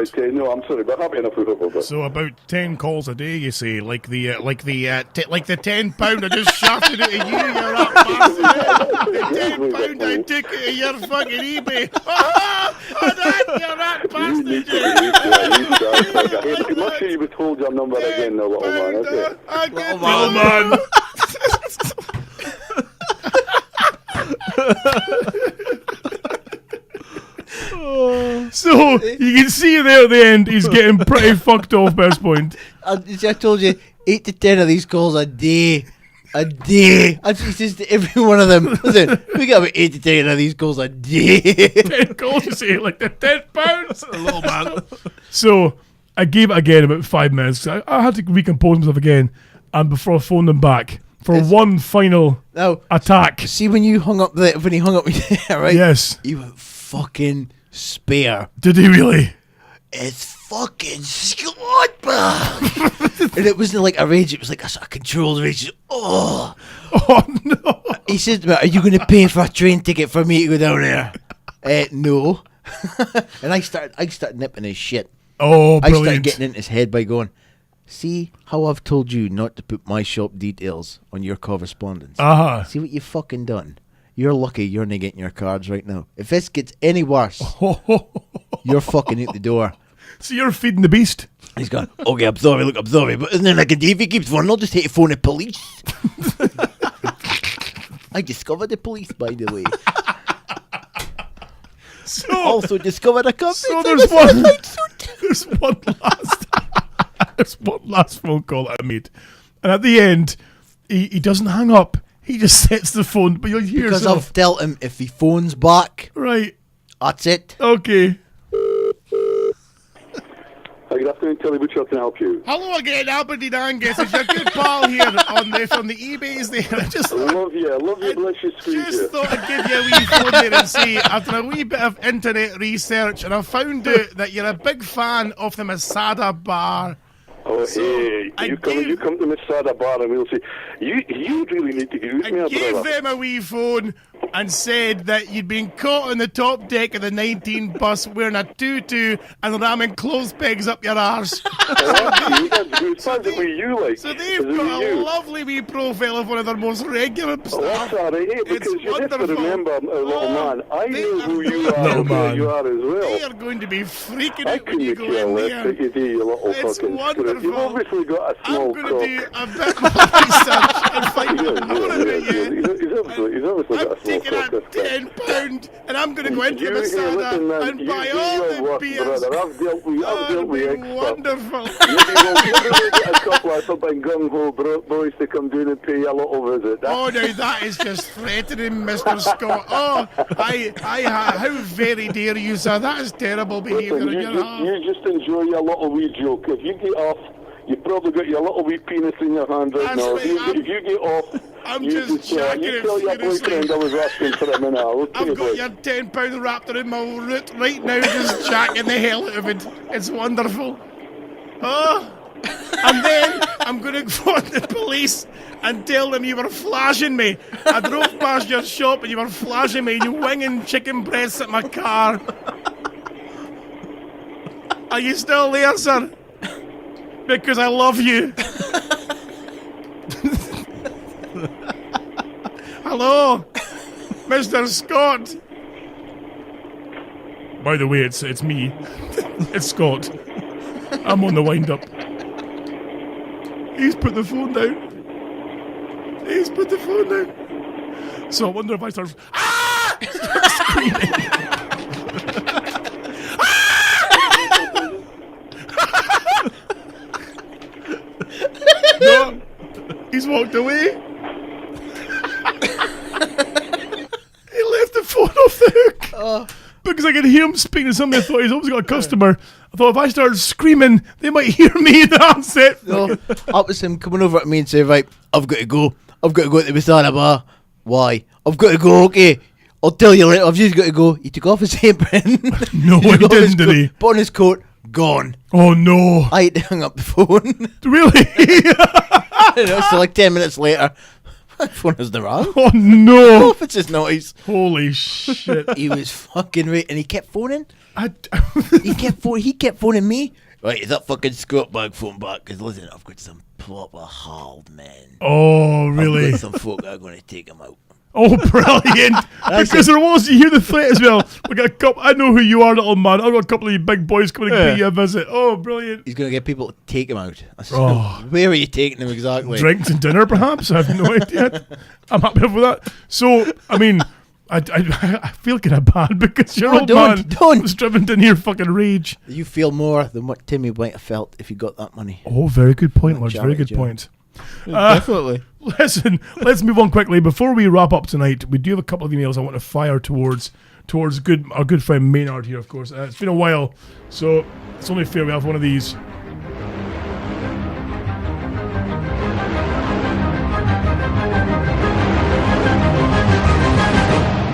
see. no, I'm sorry, but happy enough with it. So about 10 calls a day, you say, like the £10 I just shafted it at you, you rat bastard. The £10 I took it at your fucking eBay. You rat bastard. I'm not sure you would hold your number again, though, little man, is it? Little man. So you can see there at the end, he's getting pretty fucked off by this point. I told you, 8 to 10 of these calls a day. A day. I just to every one of them. Listen, we got about 8 to 10 of these calls a day. 10 calls, you say, like the £10. Little man. So I gave it again about 5 minutes. I had to recompose myself again, and before I phoned them back for one final attack. See when you hung up when he hung up with you, right? Yes. He went fucking spare. Did he really? It's fucking Scottbag. And it wasn't like a rage, it was like a sort of controlled rage. Oh no. He said to me, "Are you going to pay for a train ticket for me to go down there?" No. And I started nipping his shit. Oh, I brilliant. started getting in his head by going, "See how I've told you not to put my shop details on your correspondence? Uh-huh. See what you've fucking done? You're lucky you're not getting your cards right now. If this gets any worse, you're fucking out the door." So you're feeding the beast? He's gone, "Okay, I'm sorry, but isn't there like a day if he keeps running, I'll just hate to phone the police." I discovered the police, by the way. So, Also discovered a company. so there's one last phone call that I made. And at the end, he doesn't hang up. He just sets the phone. But you'll hear Because yourself. I've dealt him if he phones back. Right. That's it. Okay. Good afternoon, Tilly Butcher. How can I help you? Hello again, Aberdeen Angus. It's your good pal here from the eBays there. I love you, bless you, squeeze just you. thought I'd give you a wee phone there and say, I've done a wee bit of internet research and I found out that you're a big fan of the Masada bar. Oh, So, hey, I you come to Masada Bar and we'll say, you really need to use I me, gave brother. them a wee phone and said that you'd been caught on the top deck of the 19 bus wearing a tutu and ramming clothes pegs up your arse. That's good. Sounds like you like. So they've got a lovely wee profile of one of their most regular Oh, staff. that's all right, hey, because It's you have to wonderful. remember, little man, I they know are who you going are to and be- where you are as They well. are going to be freaking I out when you couldn't go care in less there. what you do, you little It's fucking screw. wonderful. You've obviously got a I'm small going cock. to do a bit more research and find out more about you. He's obviously I'm got a small taking cock. a £10 and I'm going to go into You, the hey, Masada listen, man, and you buy do all your the work, beers. brother. I've dealt with It'll be experts. wonderful. Maybe we'll get a couple of something gung-ho boys to come down and pay you a little visit. Oh, now that is just threatening, Mr. Scott. Oh, how very dare you, sir? That is terrible behaviour Listen, on your half. you just enjoy your little wee joke. If you get off, you probably got your little wee penis in your hand right That's now. right, If you get off, I'm you just jacking you it tell your furiously. boyfriend I was asking for him now. Okay, I've got boy. your £10 wrapped around my root right now, just jacking the hell out of it. It's wonderful. Oh, and then I'm going to phone the police and tell them you were flashing me. I drove past your shop and you were flashing me and you winging chicken breasts at my car. Are you still there, sir? Because I love you. Hello, Mr. Scott. By the way, it's me. It's Scott. I'm on the wind-up. He's put the phone down. He's put the phone down. So I wonder if I start... No, he's walked away. He left the phone off the hook. Because I could hear him speaking to somebody. I thought he's obviously got a customer. I thought if I started screaming, they might hear me. That's it. No, that was him coming over to me and saying, right, I've got to go. I've got to go to the Masada bar. Why? I've got to go, okay. I'll tell you later. I've just got to go. He took off his apron. No, he took off his didn't, did coat, he? Put on his coat. Gone. Oh, no. I had to hang up the phone. Really? So like 10 minutes later, my phone was the wrong. Oh, no. Off it's his noise. Holy shit. He was fucking right, and he kept phoning. I, He kept phoning me. Right, is that fucking Scott bag phone back? Because listen, I've got some proper hard men. oh, really? I've got some folk that are going to take him out. Oh, brilliant. Because there was, you hear the threat as well. We got a couple, I know who you are, little man. I've got a couple of you big boys coming to pay you a visit. Oh, brilliant. He's going to get people to take him out. I said, Oh. where are you taking him exactly? Drinks and dinner, perhaps? I have no idea. I'm happy with that. So, I mean, I feel kind of bad because your Oh, old don't. man was driven to near fucking rage. You feel more than what Timmy might have felt if he got that money. Oh, very good point, Lodge. Very Charity good point. Definitely. Listen, let's move on quickly. Before we wrap up tonight, we do have a couple of emails I want to fire towards our good friend Maynard here, of course. It's been a while, so it's only fair we have one of these.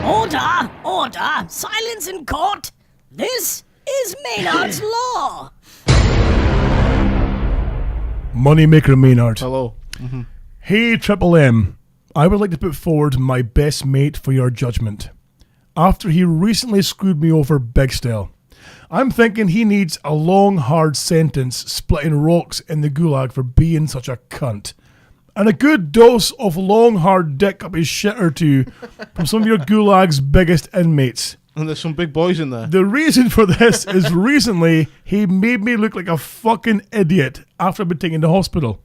Order! Order! Silence in court! This is Maynard's law! Moneymaker Maynard. Hello. Hey, Triple M. I would like to put forward my best mate for your judgment. After he recently screwed me over big style, I'm thinking he needs a long, hard sentence splitting rocks in the gulag for being such a cunt. And a good dose of long, hard dick up his shit or two from some of your gulag's biggest inmates. And there's some big boys in there. The reason for this is recently he made me look like a fucking idiot after I'd been taken to hospital.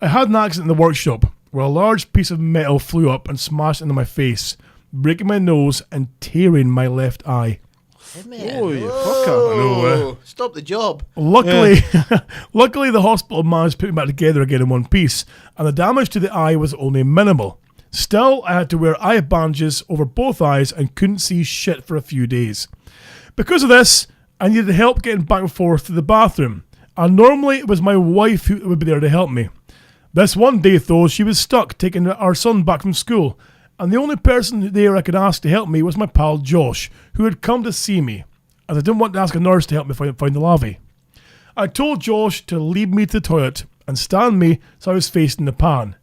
I had an accident in the workshop, where a large piece of metal flew up and smashed into my face, breaking my nose and tearing my left eye. Hey, man. Oh, you fucker. I know, Stop the job. Luckily, luckily the hospital managed to put me back together again in one piece, and the damage to the eye was only minimal. Still, I had to wear eye bandages over both eyes and couldn't see shit for a few days. Because of this, I needed help getting back and forth to the bathroom, and normally it was my wife who would be there to help me. This one day, though, she was stuck taking our son back from school, and the only person there I could ask to help me was my pal Josh, who had come to see me, as I didn't want to ask a nurse to help me find the lavvy. I told Josh to lead me to the toilet and stand me so I was facing the pan.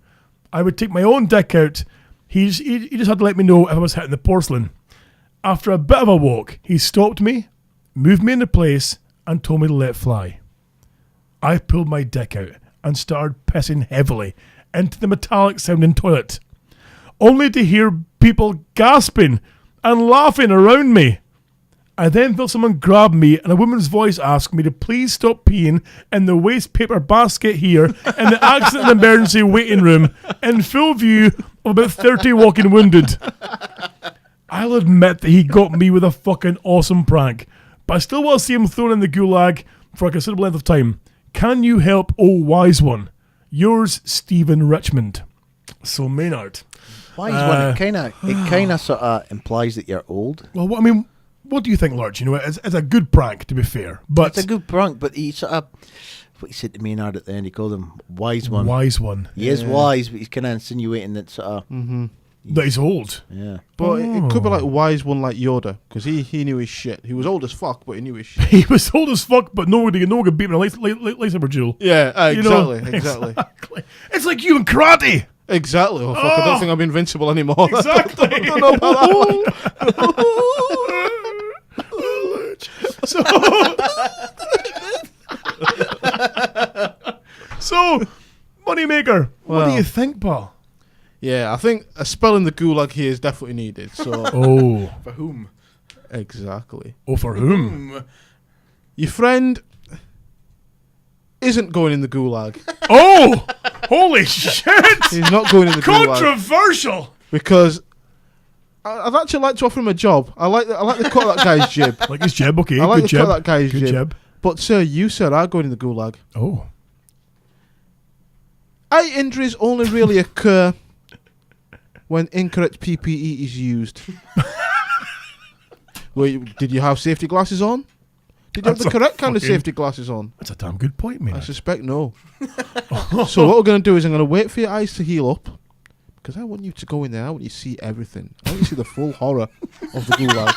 I would take my own dick out. He just had to let me know if I was hitting the porcelain. After a bit of a walk, he stopped me, moved me into place, and told me to let fly. I pulled my dick out and started pissing heavily into the metallic sounding toilet, only to hear people gasping and laughing around me. I then felt someone grab me and a woman's voice asked me to please stop peeing in the waste paper basket here in the accident and emergency waiting room in full view of about 30 walking wounded. I'll admit that he got me with a fucking awesome prank, but I still want to see him thrown in the gulag for a considerable length of time. Can you help, oh wise one? Yours, Stephen Richmond. So Maynard. Wise one. It kind of sort of implies that you're old. Well, what do you think, Lurch? You know, it's a good prank, to be fair. But it's a good prank, but he sort of, what he said to Maynard at the end, he called him wise one. Wise one. He is wise, but he's kind of insinuating that sort of... That he's old. Yeah. But it could be like wise one like Yoda, because he knew his shit. He was old as fuck, but he knew his shit. He was old as fuck, but no one could beat him in a lightsaber duel. Yeah, exactly, You know? exactly. It's like you in karate. Exactly. Oh, fuck, I don't think I'm invincible anymore. Exactly. I don't know about that one. So, Moneymaker, what do Well. you think, pal? Yeah, I think a spell in the gulag here is definitely needed. So Oh. For whom? exactly. Oh, for whom? Your friend isn't going in the gulag. Oh! Holy shit! He's not going in the gulag Controversial! because I'd actually like to offer him a job. I like the cut of that guy's jib. Like his jib, okay. I like good the cut jib. of that guy's Good jib. jib. But sir, you are going in the gulag. Oh. Eye injuries only really occur when incorrect PPE is used. Did you have safety glasses on? Did you have the correct kind of safety glasses on? That's a damn good point, man. I suspect no. So what we're going to do is I'm going to wait for your eyes to heal up, because I want you to go in there. I want you to see everything. I want you to see the full horror of the gulag.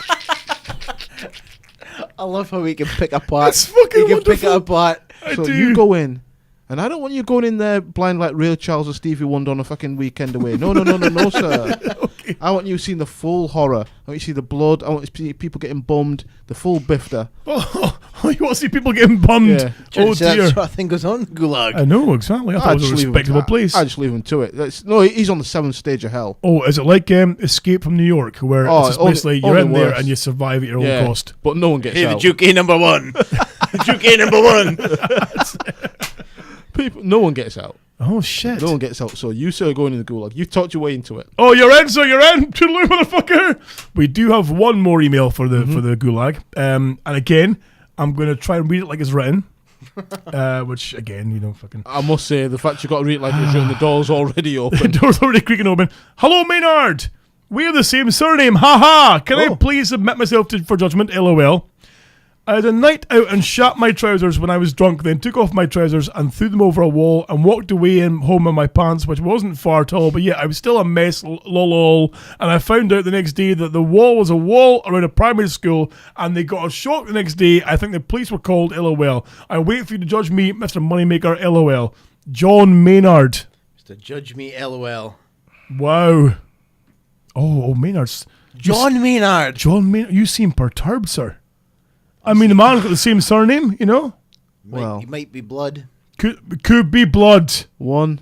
I love how he can pick apart. That's fucking He can pick it wonderful. apart. So do. you go in, and I don't want you going in there blind like Ray Charles or Stevie Wonder on a fucking weekend away. No, sir. Okay. I want you seeing the full horror. I want you to see the blood. I want to see people getting bummed. The full bifter. Oh, you want to see people getting bummed? Yeah. Oh, So that's dear. what I think goes on in Gulag. I know, exactly. I thought it was a respectable place. I just leave him to it. No, he's on the 7th stage of hell. Oh, is it like Escape from New York, where Oh, it's just only- basically you're only in there worse. and you survive at your Yeah, own cost? but no one gets Hey, the out. Duke A number one. The Duke A number one. No one gets out. Oh, shit. No one gets out. So you, sir, are going in the gulag. You talked your way into it. Oh, you're in, so you're in. Toodaloo, motherfucker. We do have one more email for the gulag. And again, I'm going to try and read it like it's written. Which, again, fucking... I must say, the fact you got to read it like it's written, the door's already The open. door's already creaking open. Hello, Maynard. We have the same surname. Ha ha. Can I Oh. please submit myself for judgment? LOL. I had a night out and shat my trousers when I was drunk, then took off my trousers and threw them over a wall and walked away home in my pants, which wasn't far at all, but yeah, I was still a mess, lol. And I found out the next day that the wall was a wall around a primary school, and they got a shock the next day. I think the police were called, LOL. I wait for you to judge me, Mr. Moneymaker, LOL. John Maynard. To judge me, LOL. Wow. Oh, Maynard's... John Maynard. John Maynard, you seem perturbed, sir. I mean, the man's got the same surname, Well. He might be blood. Could be blood. One,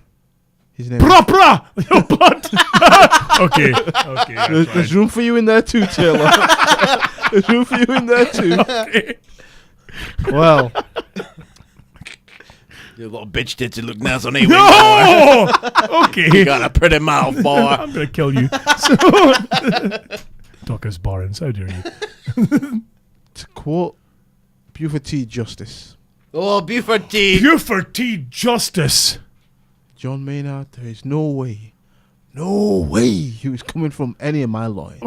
his name. Bra! Blood. Okay. There's room for you in there too, Taylor. There's room for you in there too. Okay. Well, You little bitch tits, you look nice on anyway. No! Okay. You got a pretty mouth, boy. I'm going to kill you. So, Docker's Barons, how dare you? To quote Buford T. Justice. Oh, Buford T. Buford T. Justice. John Maynard, there is no way he was coming from any of my loins.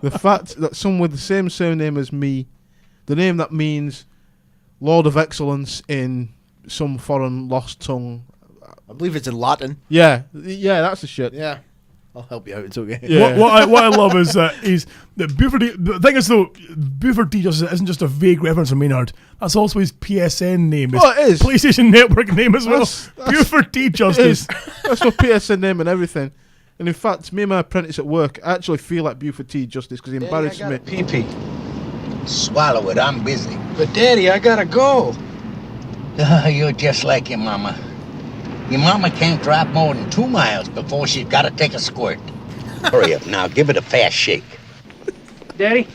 The fact that someone with the same surname as me, the name that means Lord of Excellence in some foreign lost tongue. I believe it's in Latin. Yeah, that's the shit. Yeah. I'll help you out. It's okay. Yeah. What I love is that Buford T. The thing is though, Buford T. Justice isn't just a vague reference to Maynard. That's also his PSN name. His it is. PlayStation Network name as well. That's Buford T. Justice. That's my PSN name and everything. And in fact, me and my apprentice at work, I actually feel like Buford T. Justice because he embarrasses me. Pee-pee. Swallow it, I'm busy. But Daddy, I gotta go. You're just like your mama. Your mama can't drive more than 2 miles before she's gotta take a squirt. Hurry up now, give it a fast shake. Daddy,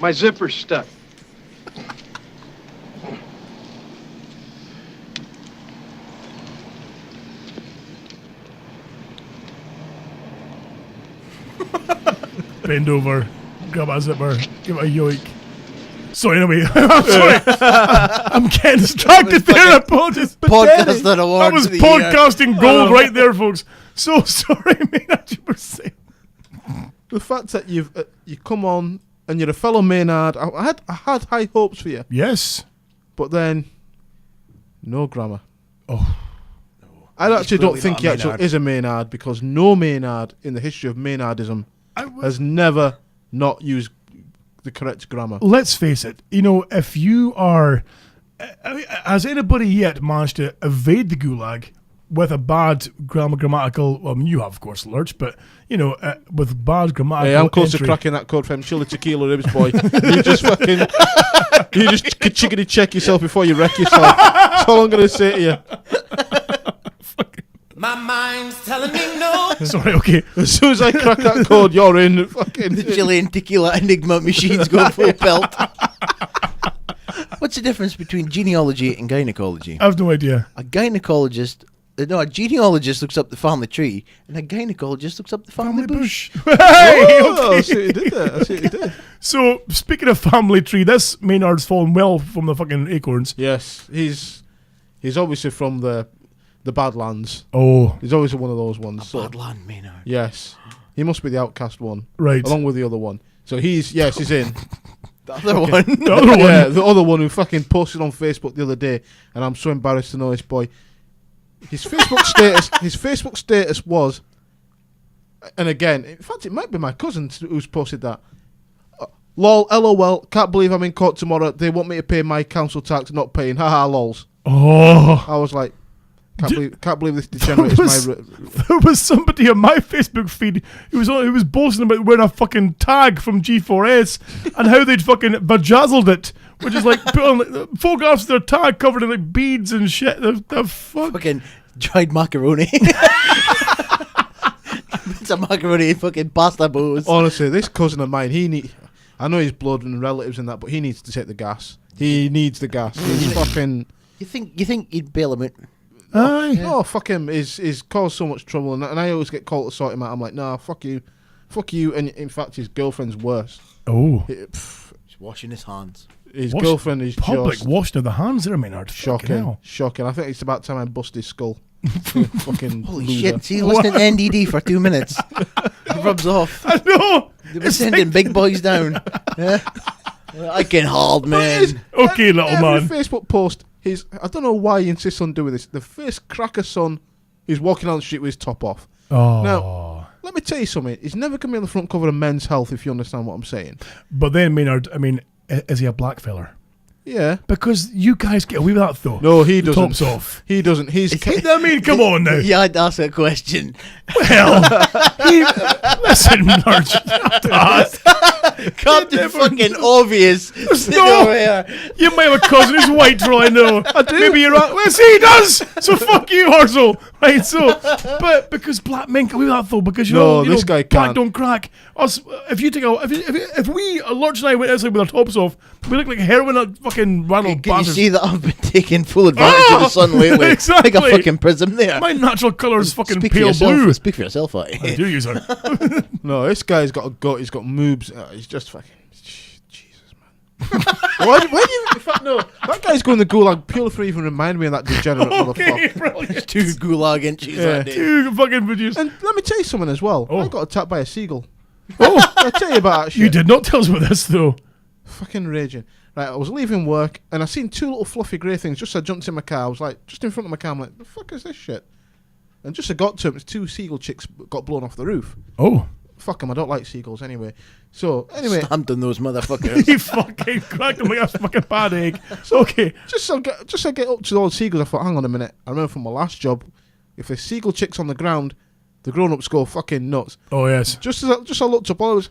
my zipper's stuck. Bend over, grab a zipper, give it a yoik. So anyway, I'm sorry. I'm getting distracted there. Apologies. Podcast that award. That was podcasting gold right there, folks. So sorry, Maynard, you were saying. The fact that you come on and you're a fellow Maynard, I had high hopes for you. Yes. But then, no grammar. Oh. I actually don't clearly think not a he actually Maynard. is a Maynard because no Maynard in the history of Maynardism has never not used the correct grammar. Let's face it, you know, if you are... has anybody yet managed to evade the gulag with a bad grammatical... Well, I mean, you have, of course, Lurch, but, you know, with bad grammatical Hey, I'm close entry. to cracking that code for him. Chili tequila ribs, boy. You just fucking... You just chickadee check yourself before you wreck yourself. That's all I'm going to say to you. My mind's telling me no. Sorry, okay. As soon as I crack that code, you're in. Fucking The Chilean tequila enigma machines go full pelt. What's the difference between genealogy and gynecology? I have no idea. A genealogist looks up the family tree, and a gynecologist looks up the family bush. Hey, Oh, okay. I see what you did there. I see what you did. So, speaking of family tree, this Maynard's fallen well from the fucking acorns. Yes, he's obviously from the Badlands. Oh. He's always one of those ones. So, Badland Maynard. yes, he must be the outcast one, Right. along with the other one. So he's in. The other one. The other one. Yeah, the other one who fucking posted on Facebook the other day, and I'm so embarrassed to know this boy. His Facebook status was, and again, in fact, it might be my cousin who's posted that. Lol, LOL, can't believe I'm in court tomorrow. They want me to pay my council tax, not paying. Haha, lols. Oh. I was like, can't believe this degenerate is my... There was somebody on my Facebook feed who was boasting about wearing a fucking tag from G4S and how they'd fucking vajazzled it, which is like put on like, photographs of their tag covered in like beads and shit. The fuck? Fucking dried macaroni. It's a macaroni and fucking pasta bows. Honestly, this cousin of mine, I know he's blood and relatives and that, but he needs to take the gas. He needs the gas. He's fucking... You think you'd bail him out? Aye. Oh, fuck him. He's caused so much trouble, and I always get called to sort him out. I'm like, nah, fuck you. And in fact, his girlfriend's worse. Oh. He's washing his hands. His girlfriend is public just... washing of the hands there, Maynard. Shocking. I think it's about time I bust his skull. Fucking Holy loser. shit. See, listening to NDD for 2 minutes. It rubs off. I know. They were sending big boys down. Yeah? I can hold, man. Okay, little Every man. Facebook post, I don't know why he insists on doing this. The first cracker son is walking down the street with his top off. Oh. Now, let me tell you something. He's never going to be on the front cover of Men's Health, if you understand what I'm saying. But then, Maynard, I mean, is he a black feller? Yeah. Because you guys get away with that, though. No, he doesn't. Tops off. He doesn't. I mean, come on now. Yeah, I'd ask that question. Well, listen, Marge. Captain fucking obvious. No, you might have a cousin who's white for all I know. Maybe you're right. Well, see, he does. So fuck you, Harsel. Right, so, but because black men can do that though, because this guy black can't. don't crack. Us, if you take a, if we, Lurch and I went outside with our tops off, we look like heroin at fucking rattled Can you bastards. see that I've been taking full advantage of the sun lately? Exactly. Like a fucking prism there. My natural colour is fucking Speak pale for yourself, blue. Speak for yourself, I Do you, sir? No, this guy's got a gut. He's got moobs. He's just fucking. Jesus, man. why do you? In fact, no. That guy's going to gulag purely for even remind me of that degenerate Okay, motherfucker. brilliant. 2 gulag inches that day. Two fucking videos. And let me tell you something as well. Oh. I got attacked by a seagull. I'll tell you about that shit. You did not tell us about this though. Fucking raging. Right, I was leaving work and I seen 2 little fluffy grey things. Just as I jumped in my car, I was like, just in front of my car, I'm like, the fuck is this shit? And just as I got to it, was 2 seagull chicks got blown off the roof. Oh. Fuck them, I don't like seagulls anyway. So, anyway. Stamped on those motherfuckers. You fucking cracked him like a fucking bad egg. Okay. Just as I get up to those seagulls, I thought, hang on a minute. I remember from my last job, if there's seagull chicks on the ground, the grown-ups go fucking nuts. Oh, yes. Just as I looked up, all I was...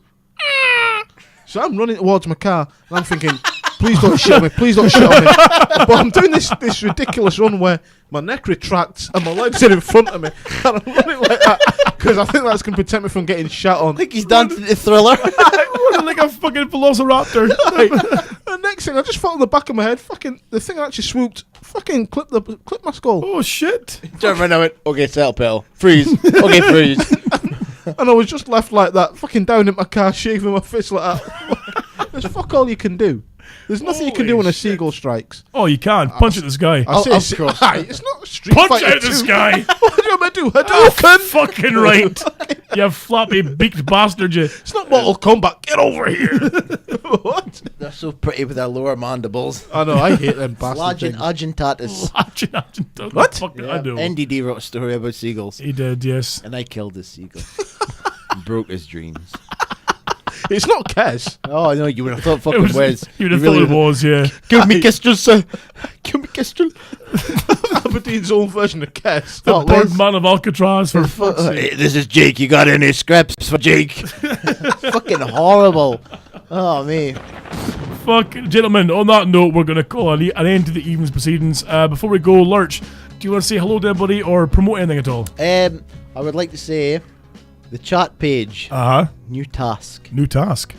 So I'm running towards my car, and I'm thinking, please don't shit on me, please don't shit on me. But I'm doing this ridiculous run where my neck retracts and my legs are in front of me, and I'm running like that, because I think that's going to protect me from getting shot on. I think he's dancing to Thriller. Running like a fucking velociraptor. The next thing, I just felt on the back of my head, fucking, the thing actually swooped, fucking clipped my skull. Oh, shit. Turned around and went, okay, settle, pal. Freeze. Okay, freeze. And I was just left like that, fucking down in my car, shaving my fist like that. There's fuck all you can do. There's nothing you can do when a seagull strikes. Oh, you can. Punch at the sky. It's not a street Punch fighter out the 2. sky. What do you want me to do? Oh, Hadouken! fucking right. You floppy beaked bastard, you. It's not Mortal Kombat. Get over here. What? They're so pretty with their lower mandibles. I know, I hate them bastard Lagin things. agentatus. What? Fucking, I know. NDD wrote a story about seagulls. He did, yes. And I killed this seagull. And broke his dreams. It's not Kes. Oh, no, you would have thought fucking Wes. You would have thought it was, yeah. Give me Kestrel, sir. Give me Kestrel. Aberdeen's own version of Kes. The Birdman of Alcatraz, for fuck's sake. Hey, this is Jake. You got any scraps for Jake? Fucking horrible. Oh, me. Fuck, gentlemen, on that note, we're going to call an end to the evening's proceedings. Before we go, Lurch, do you want to say hello to anybody or promote anything at all? I would like to say the chat page. New task. New task.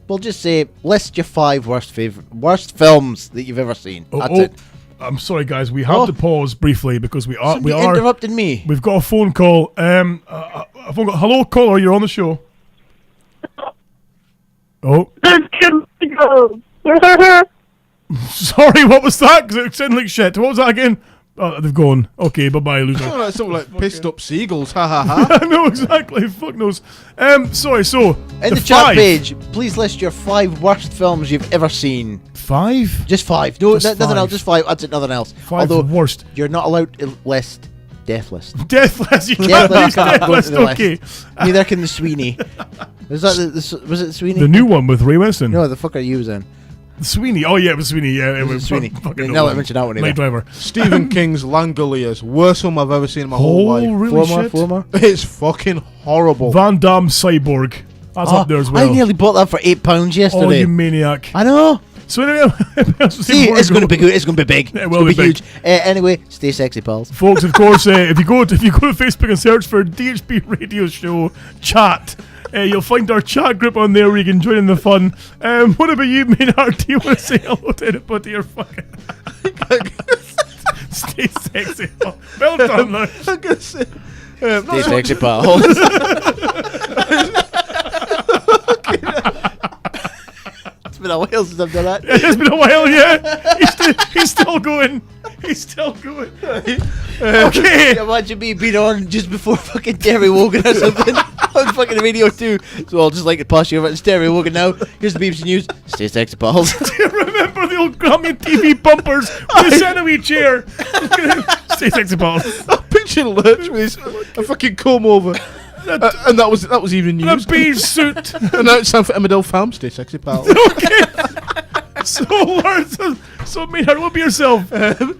We'll just say list your 5 worst films that you've ever seen. That's it. I'm sorry, guys. We have to pause briefly because we are interrupted me. We've got a phone call. A phone call. Hello, caller. You're on the show. Oh. Sorry, what was that? Because it sounded like shit. What was that again? Oh, they've gone. Okay, bye-bye, loser. Something like pissed up seagulls. Ha ha ha. I know, exactly. Fuck knows. Sorry, so... In the chat page, please list your 5 worst films you've ever seen. 5? Just 5. No, Just nothing 5. else. Just 5. That's it, nothing else. 5 worst. You're not allowed to list Death List. Death List. You Death can't List use can't Death go List, into the okay. list. Neither can the Sweeney. Was it Sweeney? The new one with Ray Winston. No, the fuck are you then? Sweeney. Oh, yeah, it was Sweeney. Yeah, it was Sweeney. Fucking Now I mentioned that one. Night Driver. Stephen King's Langoliers. Worst film I've ever seen in my whole life. Really shit? 4 more? It's fucking horrible. Van Damme Cyborg. That's up there as well. I nearly bought that for £8 yesterday. Oh, you maniac. I know. So anyway, see, it's going to be good. It's going to be big. It will be huge. Anyway, stay sexy, pals. Folks, of course, if you go to Facebook and search for DHB Radio Show Chat, you'll find our chat group on there where you can join in the fun. What about you, Maynard? Do you want to say hello to anybody or fucking... Stay sexy. Oh, well done, man. I'm going to say... Stay sexy, pals. It's been a while since I've done that. It's been a while, yeah. He's still going. He's still going. Okay. Imagine me being on just before fucking Terry Wogan or something on fucking Radio 2. So I'll just like to pass you over to Terry Wogan now. Here's the BBC News. Stay sexy, pals. Do you remember the old Grammy TV bumpers with a centre chair? Stay sexy, pals. I'm picturing Lurch with a fucking comb over. And that was even news. A beige suit. And now it's time for Emmerdale Farm. Stay sexy, pal. Okay. So Maynard, what be yourself? I'm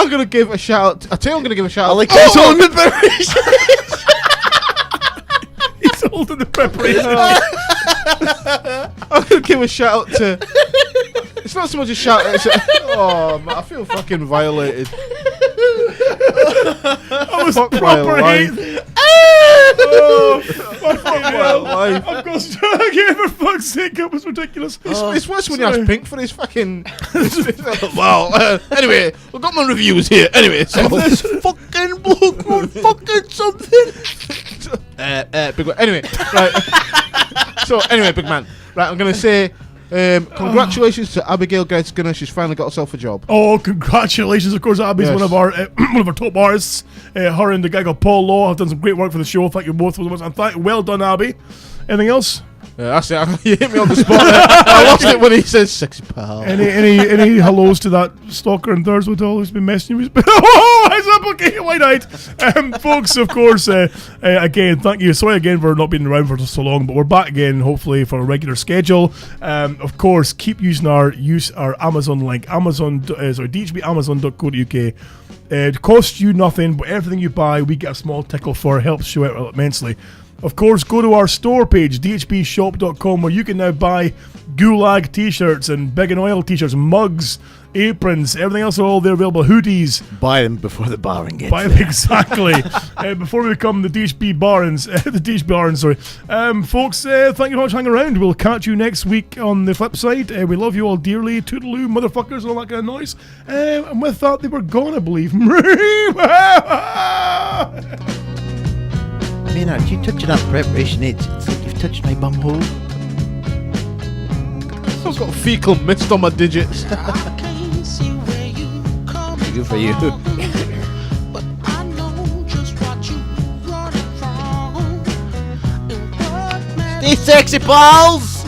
gonna give a shout out. I tell you, I'm gonna give a shout out. I like he's holding the preparation. He's holding the preparation. I'm gonna give a shout out to. It's not someone just shout. Oh, man, I feel fucking violated. I was Fuck my proper life. hate. Oh, fucking my hell. life. I've got stuck again, for fuck's sake. That was ridiculous. It's worse when he Sorry. has Pink for his fucking. Well, anyway, we've got my reviews here. Anyway, so This fucking bloke wrote fucking something. big man. Anyway, right. So anyway, big man. Right, I'm gonna say. Congratulations to Abigail Skinner. She's finally got herself a job. Oh, congratulations! Of course, Abby's Yes. one of our top artists. Her and the guy called Paul Law have done some great work for the show. Thank you both so much, and well done, Abby. Anything else? That's it. You hit me on the spot. I lost it when he says sexy pal. Any hellos to that stalker in Thurs Hotel who's been messaging you? Oh, heads up, okay, why not? Folks, of course, again, thank you. Sorry again for not being around for so long, but we're back again, hopefully, for a regular schedule. Of course, keep using our Amazon link, DHBamazon.co.uk. It costs you nothing, but everything you buy, we get a small tickle for. It helps show out immensely. Of course, go to our store page, dhbshop.com, where you can now buy Gulag t-shirts and Big and Oil t-shirts, mugs, aprons, everything else are all there available, hoodies. Buy them before the barring gets Buy them, exactly. Before we become the DHB Barons, sorry. Folks, thank you very much for hanging around. We'll catch you next week on the flip side. We love you all dearly. Toodaloo, motherfuckers, and all that kind of noise. And with that, they were gone, I believe. Maynard, you touching that preparation aid? It's like you've touched my bum hole. I've got fecal mist on my digits. Good for you. Stay sexy, pals!